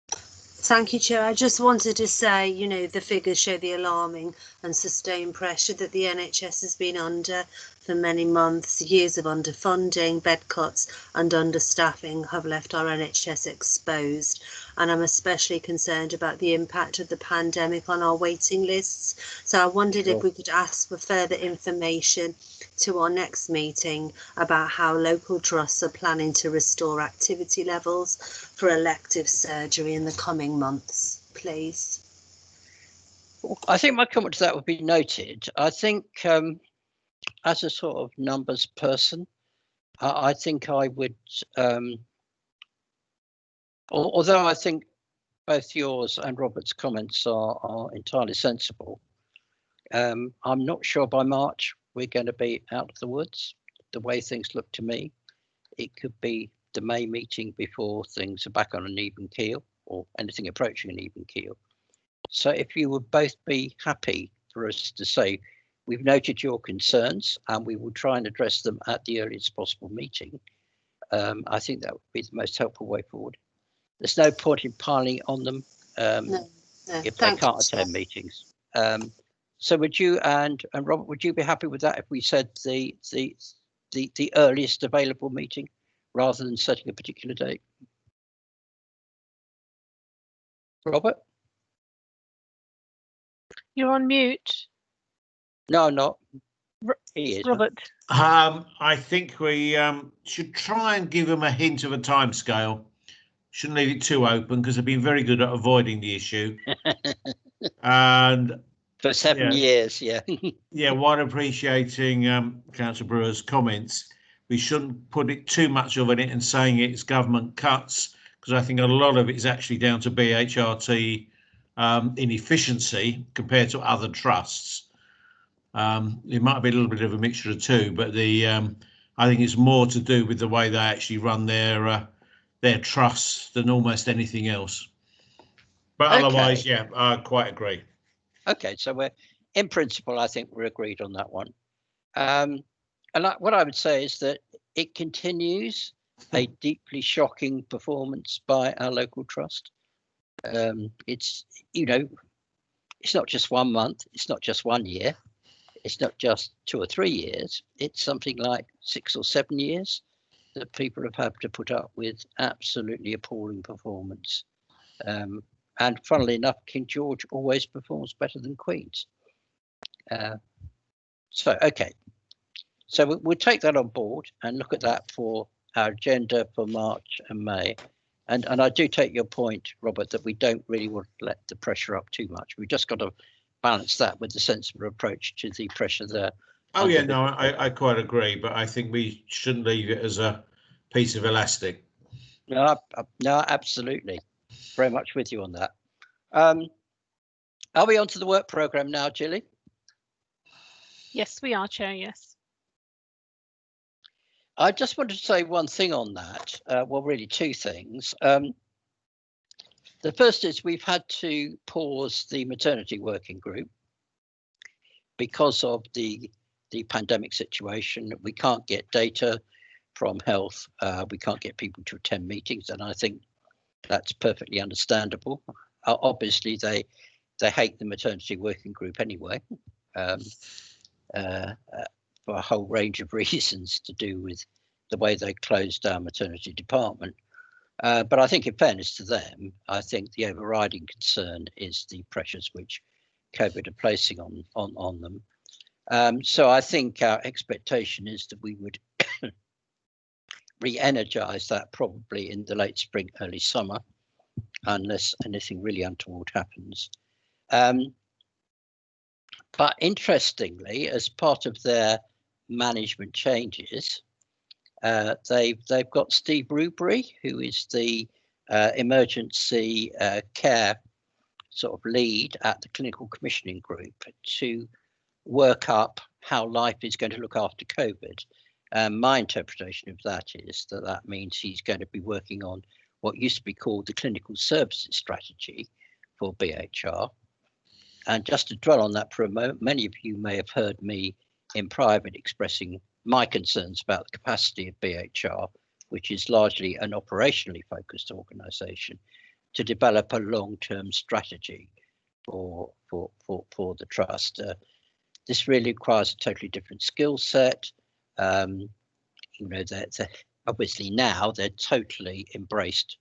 Thank you, Chair. I just wanted to say, the figures show the alarming and sustained pressure that the NHS has been under for many months. Years of underfunding, bed cuts and understaffing have left our NHS exposed. and I'm especially concerned about the impact of the pandemic on our waiting lists. So I wondered if we could ask for further information to our next meeting about how local trusts are planning to restore activity levels for elective surgery in the coming months, please. I think my comment to that would be noted. I think as a sort of numbers person, I think I would, although I think both yours and Robert's comments are entirely sensible, I'm not sure by March we're going to be out of the woods. The way things look to me, it could be the May meeting before things are back on an even keel, or anything approaching an even keel. So if you would both be happy for us to say, we've noted your concerns and we will try and address them at the earliest possible meeting, I think that would be the most helpful way forward. There's no point in piling on them if they can't attend meetings. So would you and Robert, would you be happy with that if we said the earliest available meeting rather than setting a particular date? Robert? You're on mute. No, I'm not. He is. Robert. I think we should try and give them a hint of a timescale. Shouldn't leave it too open because they've been very good at avoiding the issue. And for 7 years, yeah. Yeah, while appreciating Councillor Brewer's comments, we shouldn't put it too much of it and saying it's government cuts, because I think a lot of it is actually down to BHRT inefficiency compared to other trusts. It might be a little bit of a mixture of two, but I think it's more to do with the way they actually run their trusts than almost anything else. But otherwise, yeah, I quite agree. Okay, so we're in principle, I think we're agreed on that one. And what I would say is that it continues a deeply shocking performance by our local trust. It's, you know, it's not just 1 month, it's not just 1 year, it's not just 2 or 3 years, it's something like 6 or 7 years that people have had to put up with absolutely appalling performance. And funnily enough, King George always performs better than Queen's. Okay. So we'll take that on board and look at that for our agenda for March and May. And I do take your point, Robert, that we don't really want to let the pressure up too much. We've just got to balance that with the sensible approach to the pressure there. Oh, yeah, no, I quite agree, but I think we shouldn't leave it as a piece of elastic. No, absolutely. Very much with you on that. Are we on to the work programme now, Gilly? Yes, we are, Chair, yes. I just wanted to say one thing on that. Well, really 2 things. The first is we've had to pause the maternity working group because of the pandemic situation. We can't get data from health. We can't get people to attend meetings, and I think that's perfectly understandable. Obviously, they hate the maternity working group anyway, for a whole range of reasons to do with the way they closed our maternity department. But I think in fairness to them, I think the overriding concern is the pressures which COVID are placing on them. So I think our expectation is that we would re-energize that probably in the late spring, early summer, unless anything really untoward happens. But interestingly, as part of their management changes, they've got Steve Rubery, who is the emergency care sort of lead at the clinical commissioning group, to work up how life is going to look after COVID. My interpretation of that is that means he's going to be working on what used to be called the clinical services strategy for BHR. And just to dwell on that for a moment, many of you may have heard me in private expressing my concerns about the capacity of BHR, which is largely an operationally focused organisation, to develop a long-term strategy for the trust. This really requires a totally different skill set. You know, obviously now they're totally embraced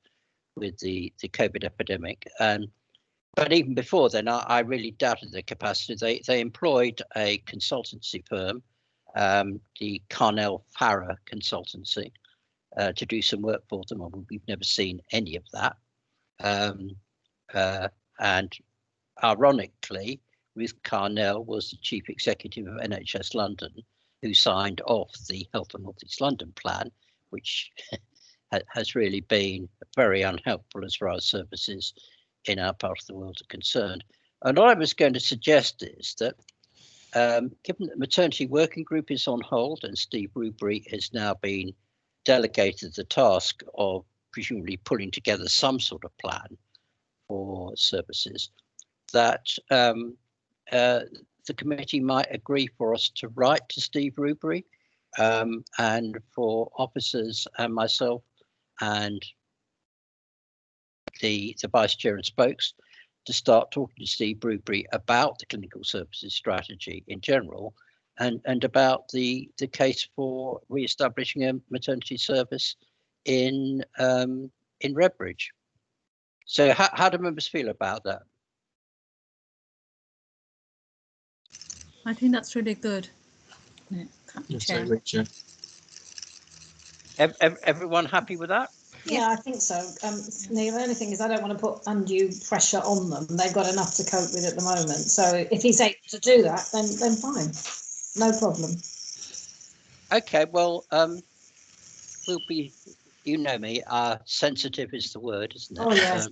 with the COVID epidemic. But even before then, I really doubted their capacity. They employed a consultancy firm, the Carnell Farrer Consultancy, to do some work for them. We've never seen any of that. And ironically, Ruth Carnell was the chief executive of NHS London, who signed off the Health and North East London plan, which has really been very unhelpful as far as services in our part of the world are concerned. And what I was going to suggest is that, given that the maternity working group is on hold and Steve Rubery has now been delegated the task of presumably putting together some sort of plan for services, that the committee might agree for us to write to Steve Rubery, and for officers and myself and the vice chair and spokes to start talking to Steve Rubery about the clinical services strategy in general, and about the case for re-establishing a maternity service in Redbridge. So how do members feel about that? I think that's really good. Chair. Everyone happy with that? Yeah, I think so. The only thing is I don't want to put undue pressure on them. They've got enough to cope with at the moment. So if he's able to do that, then fine. No problem. Okay, well, we'll be, you know me, sensitive is the word, isn't it? Oh, yes.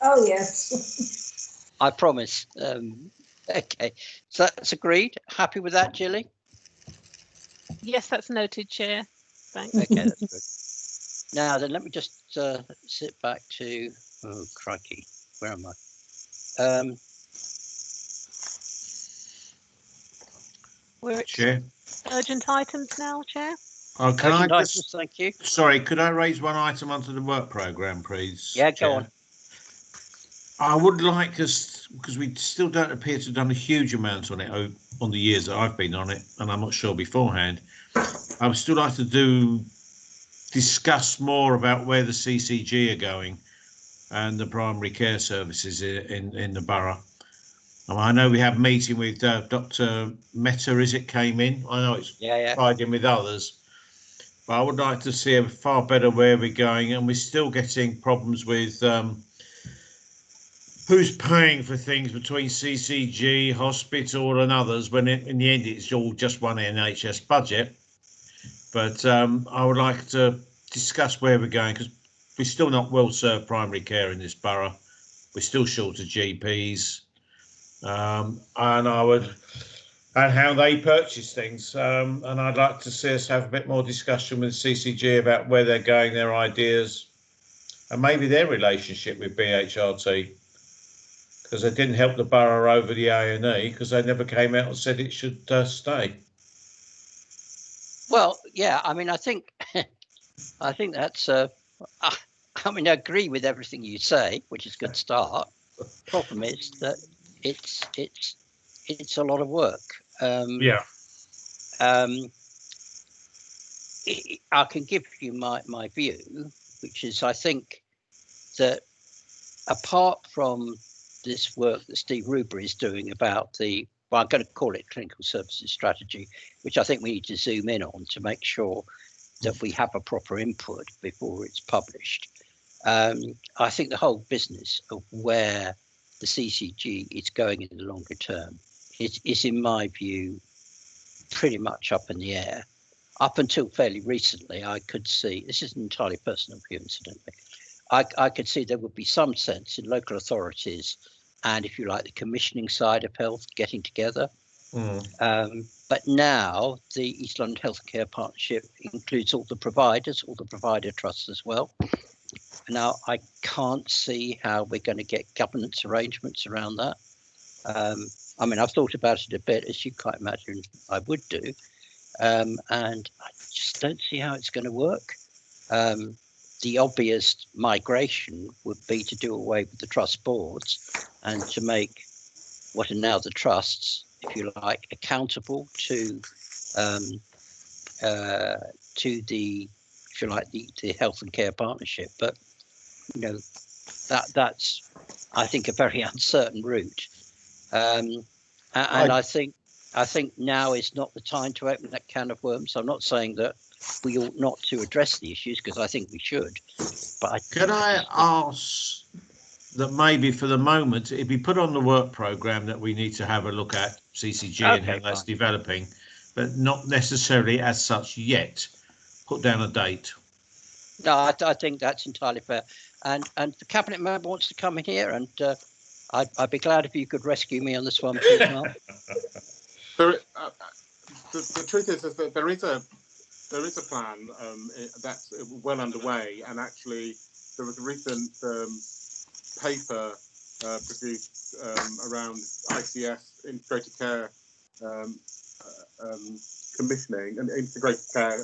Oh, yes. I promise. Okay, so that's agreed. Happy with that, Gilly? Yes, that's noted, Chair. Thanks. Okay, that's good. Now then, let me just sit back to, oh crikey, where am I? We're at Chair. urgent items now, Chair. Oh, can Urgent I items, just, thank you. sorry, could I raise one item onto the work programme, please? Yeah, Chair? go on. I would like us, because we still don't appear to have done a huge amount on it on the years that I've been on it, and I'm not sure beforehand. I would still like to discuss more about where the CCG are going and the primary care services in the borough. I know we have a meeting with Dr. Meta, came in. I know it's tied in with others, but I would like to see a far better where we're going, and we're still getting problems with who's paying for things between CCG, hospital and others, when in the end it's all just one NHS budget. But I would like to discuss where we're going, because we're still not well served primary care in this borough. We're still short of GPs, and how they purchase things. And I'd like to see us have a bit more discussion with CCG about where they're going, their ideas, and maybe their relationship with BHRT, because they didn't help the borough over the A&E, because they never came out and said it should stay. Well, yeah, I mean, I think that's I mean, I agree with everything you say, which is a good start. Problem is that it's a lot of work. Yeah. I can give you my view, which is I think that apart from this work that Steve Rubery is doing about I'm going to call it clinical services strategy, which I think we need to zoom in on to make sure that we have a proper input before it's published. I think the whole business of where the CCG is going in the longer term is in my view, pretty much up in the air. Up until fairly recently, I could see, this is an entirely personal view, incidentally, I could see there would be some sense in local authorities and, if you like, the commissioning side of health getting together. But now the East London Healthcare Partnership includes all the providers, all the provider trusts as well. Now, I can't see how we're going to get governance arrangements around that. I mean, I've thought about it a bit, as you quite imagine I would do, and I just don't see how it's going to work. The obvious migration would be to do away with the trust boards and to make what are now the trusts, if you like, accountable to the, if you like, the health and care partnership. But you know, that's I think a very uncertain route, and I think now is not the time to open that can of worms. I'm not saying that we ought not to address the issues, because I think we should. But can I ask that maybe for the moment it be put on the work programme that we need to have a look at CCG and how that's developing, but not necessarily as such yet. Put down a date. No, I think that's entirely fair. And the cabinet member wants to come in here, and I'd be glad if you could rescue me on this one, please, Mark. The truth is that there is a plan that's well underway, and actually there was a recent paper produced around ICS, integrated care commissioning and integrated care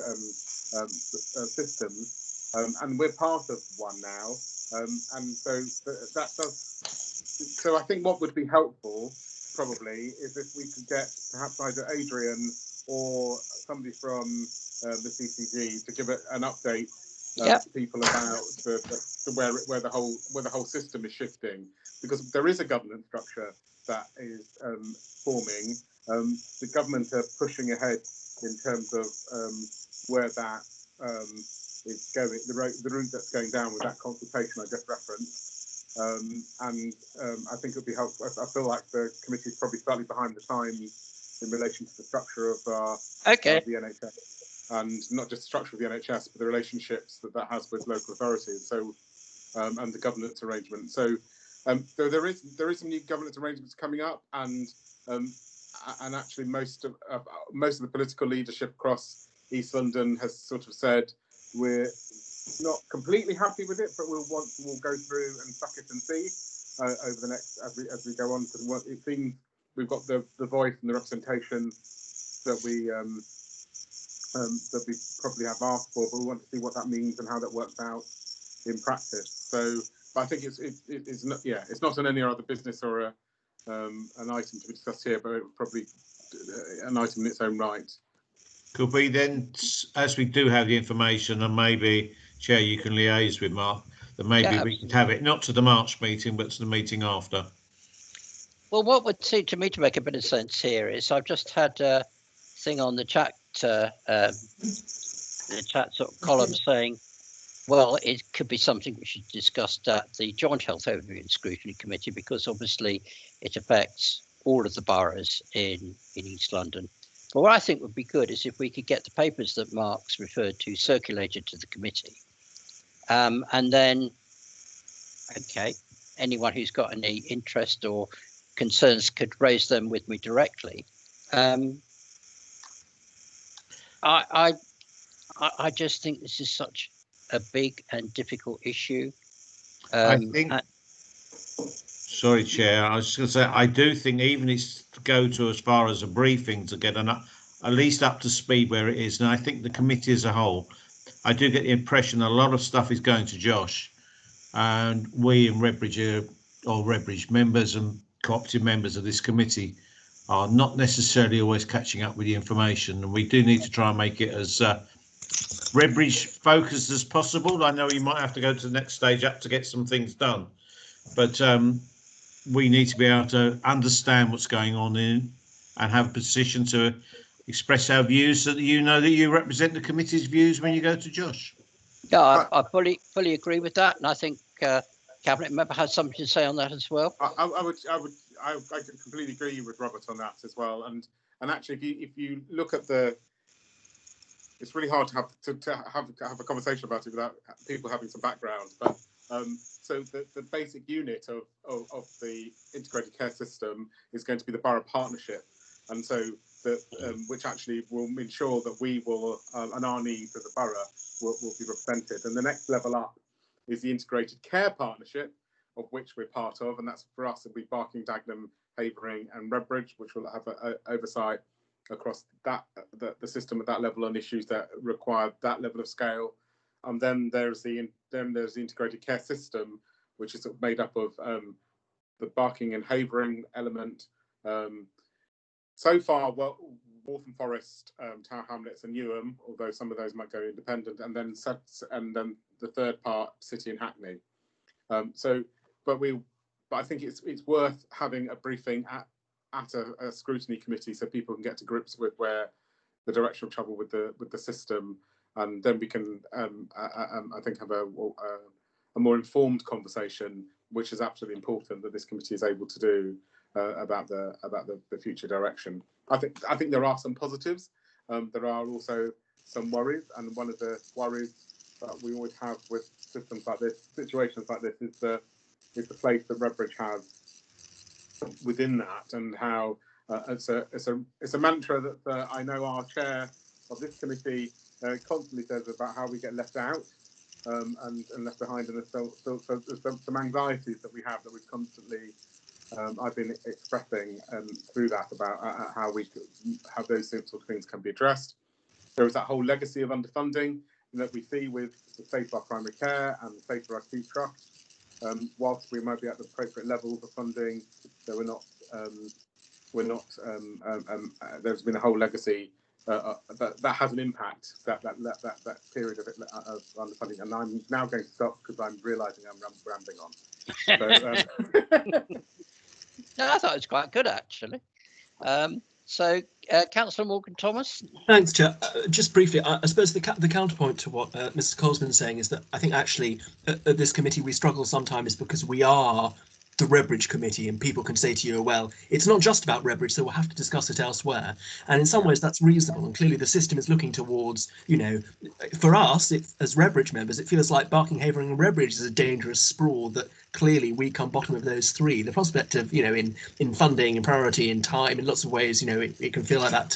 systems, and we're part of one now, and so that does. So I think what would be helpful probably is if we could get perhaps either Adrian or somebody from the CCG to give an update to people about where the whole system is shifting, because there is a governance structure that is forming. The government are pushing ahead in terms of where that is going, the route that's going down with that consultation I just referenced. And I think it would be helpful. I feel like the committee is probably slightly behind the times in relation to the structure of the NHS, and not just the structure of the NHS, but the relationships that has with local authorities. So, and the governance arrangement. So, there is some new governance arrangements coming up, and actually most of the political leadership across East London has sort of said we're not completely happy with it, but we'll go through and suck it and see over the next as we go on, because it seems we've got the voice and the representation that we probably have asked for, but we want to see what that means and how that works out in practice. So, but I think it's not it's not on any other business or an item to be discussed here, but probably an item in its own right. Could we then, as we do have the information, and maybe Chair, you can liaise with Mark, that maybe we can have it not to the March meeting, but to the meeting after. Well, what would seem to me to make a bit of sense here is I've just had a thing on the chat sort of column saying, well, it could be something we should discuss at the Joint Health Overview and Scrutiny Committee, because obviously it affects all of the boroughs in East London. But what I think would be good is if we could get the papers that Mark's referred to circulated to the committee. And then, anyone who's got any interest or concerns could raise them with me directly. I just think this is such a big and difficult issue. I think. Sorry, Chair. I was just going to say, I do think even it's to go to as far as a briefing to get at least up to speed where it is. And I think the committee as a whole, I do get the impression a lot of stuff is going to Josh, and we in Redbridge members and cooperative members of this committee are not necessarily always catching up with the information. And we do need to try and make it as Redbridge focused as possible. I know you might have to go to the next stage up to get some things done, but we need to be able to understand what's going on and have a position to express our views, so that you know that you represent the committee's views when you go to Josh. Yeah, I fully agree with that, and I think Cabinet Member has something to say on that as well. I completely agree with Robert on that as well. And actually, if you look at it's really hard to have a conversation about it without people having some background. But so the basic unit of the integrated care system is going to be the borough partnership, and so which actually will ensure that we will and our needs as a borough will be represented. And the next level up is the integrated care partnership, of which we're part of, and that's for us it'll be Barking, Dagenham, Havering, and Redbridge, which will have oversight across the system at that level on issues that require that level of scale. And then there's the integrated care system, which is made up of the Barking and Havering element. So far, Waltham Forest, Tower Hamlets, and Newham, although some of those might go independent, and then the third part, City and Hackney. But I think it's worth having a briefing at a scrutiny committee so people can get to grips with where the direction of travel with the system, and then we can I think have a more informed conversation, which is absolutely important that this committee is able to do about the future direction. I think there are some positives. There are also some worries, and one of the worries that we always have with systems like this, situations like this, is the place that Redbridge has within that, and how it's a mantra that I know our chair of this committee constantly says about how we get left out and left behind, and there's some anxieties that we have that we constantly I've been expressing through that about how those sorts of things can be addressed. There is that whole legacy of underfunding that we see with the Safe Our Primary Care and the Safe Our Acute Trust. Whilst we might be at the appropriate levels of funding, so there's been a whole legacy that has an impact. That period of underfunding, and I'm now going to stop because I'm realising I'm rambling on. So, No, I thought it was quite good actually. Councillor Morgan Thomas. Thanks, Chair. Just briefly, I suppose the counterpoint to what Mr. Colesman's saying is that I think actually at this committee we struggle sometimes because we are the Redbridge committee, and people can say to you, well, it's not just about Redbridge, so we'll have to discuss it elsewhere. And in some ways that's reasonable, and clearly the system is looking towards, for us, as Redbridge members, it feels like Barking, Havering and Redbridge is a dangerous sprawl that clearly we come bottom of those three. The prospect of, in funding and priority and time, in lots of ways, it can feel like that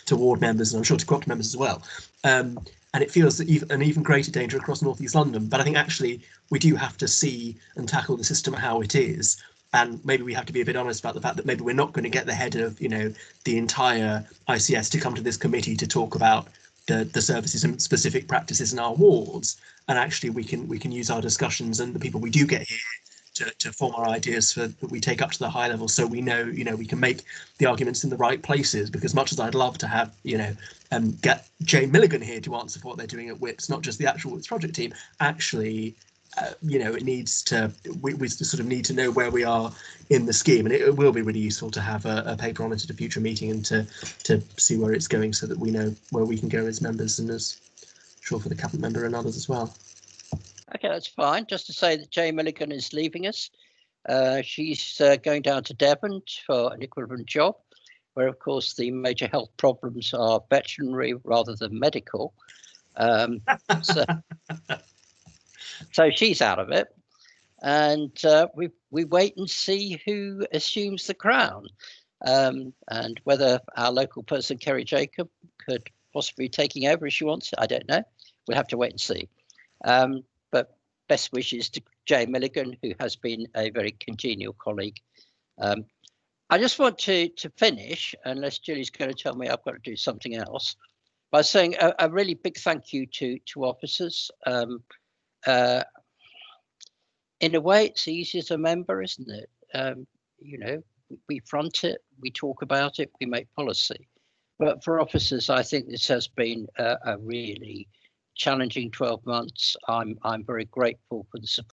to ward members, and I'm sure to CROT members as well. And it feels an even greater danger across North East London. But I think actually we do have to see and tackle the system how it is. And maybe we have to be a bit honest about the fact that maybe we're not going to get the head of, the entire ICS to come to this committee to talk about the services and specific practices in our wards. And actually we can use our discussions and the people we do get here to form our ideas that we take up to the high level, so we know, we can make the arguments in the right places. Because much as I'd love to have, get Jay Milligan here to answer for what they're doing at WIPS, not just the actual WIPS project team, actually, it needs to, we sort of need to know where we are in the scheme, and it will be really useful to have a paper on it at a future meeting and to see where it's going, so that we know where we can go as members, and as sure for the cabinet member and others as well. Okay, that's fine. Just to say that Jay Milligan is leaving us. She's going down to Devon for an equivalent job, where, of course, the major health problems are veterinary rather than medical. So she's out of it. And we wait and see who assumes the crown, and whether our local person, Kerry Jacob, could possibly be taking over if she wants. I don't know. We'll have to wait and see. But best wishes to Jay Milligan, who has been a very congenial colleague. I just want to finish, unless Julie's going to tell me I've got to do something else, by saying a really big thank you to officers. In a way, it's easy as a member, isn't it? We front it, we talk about it, we make policy. But for officers, I think this has been a really challenging 12 months. I'm very grateful for the support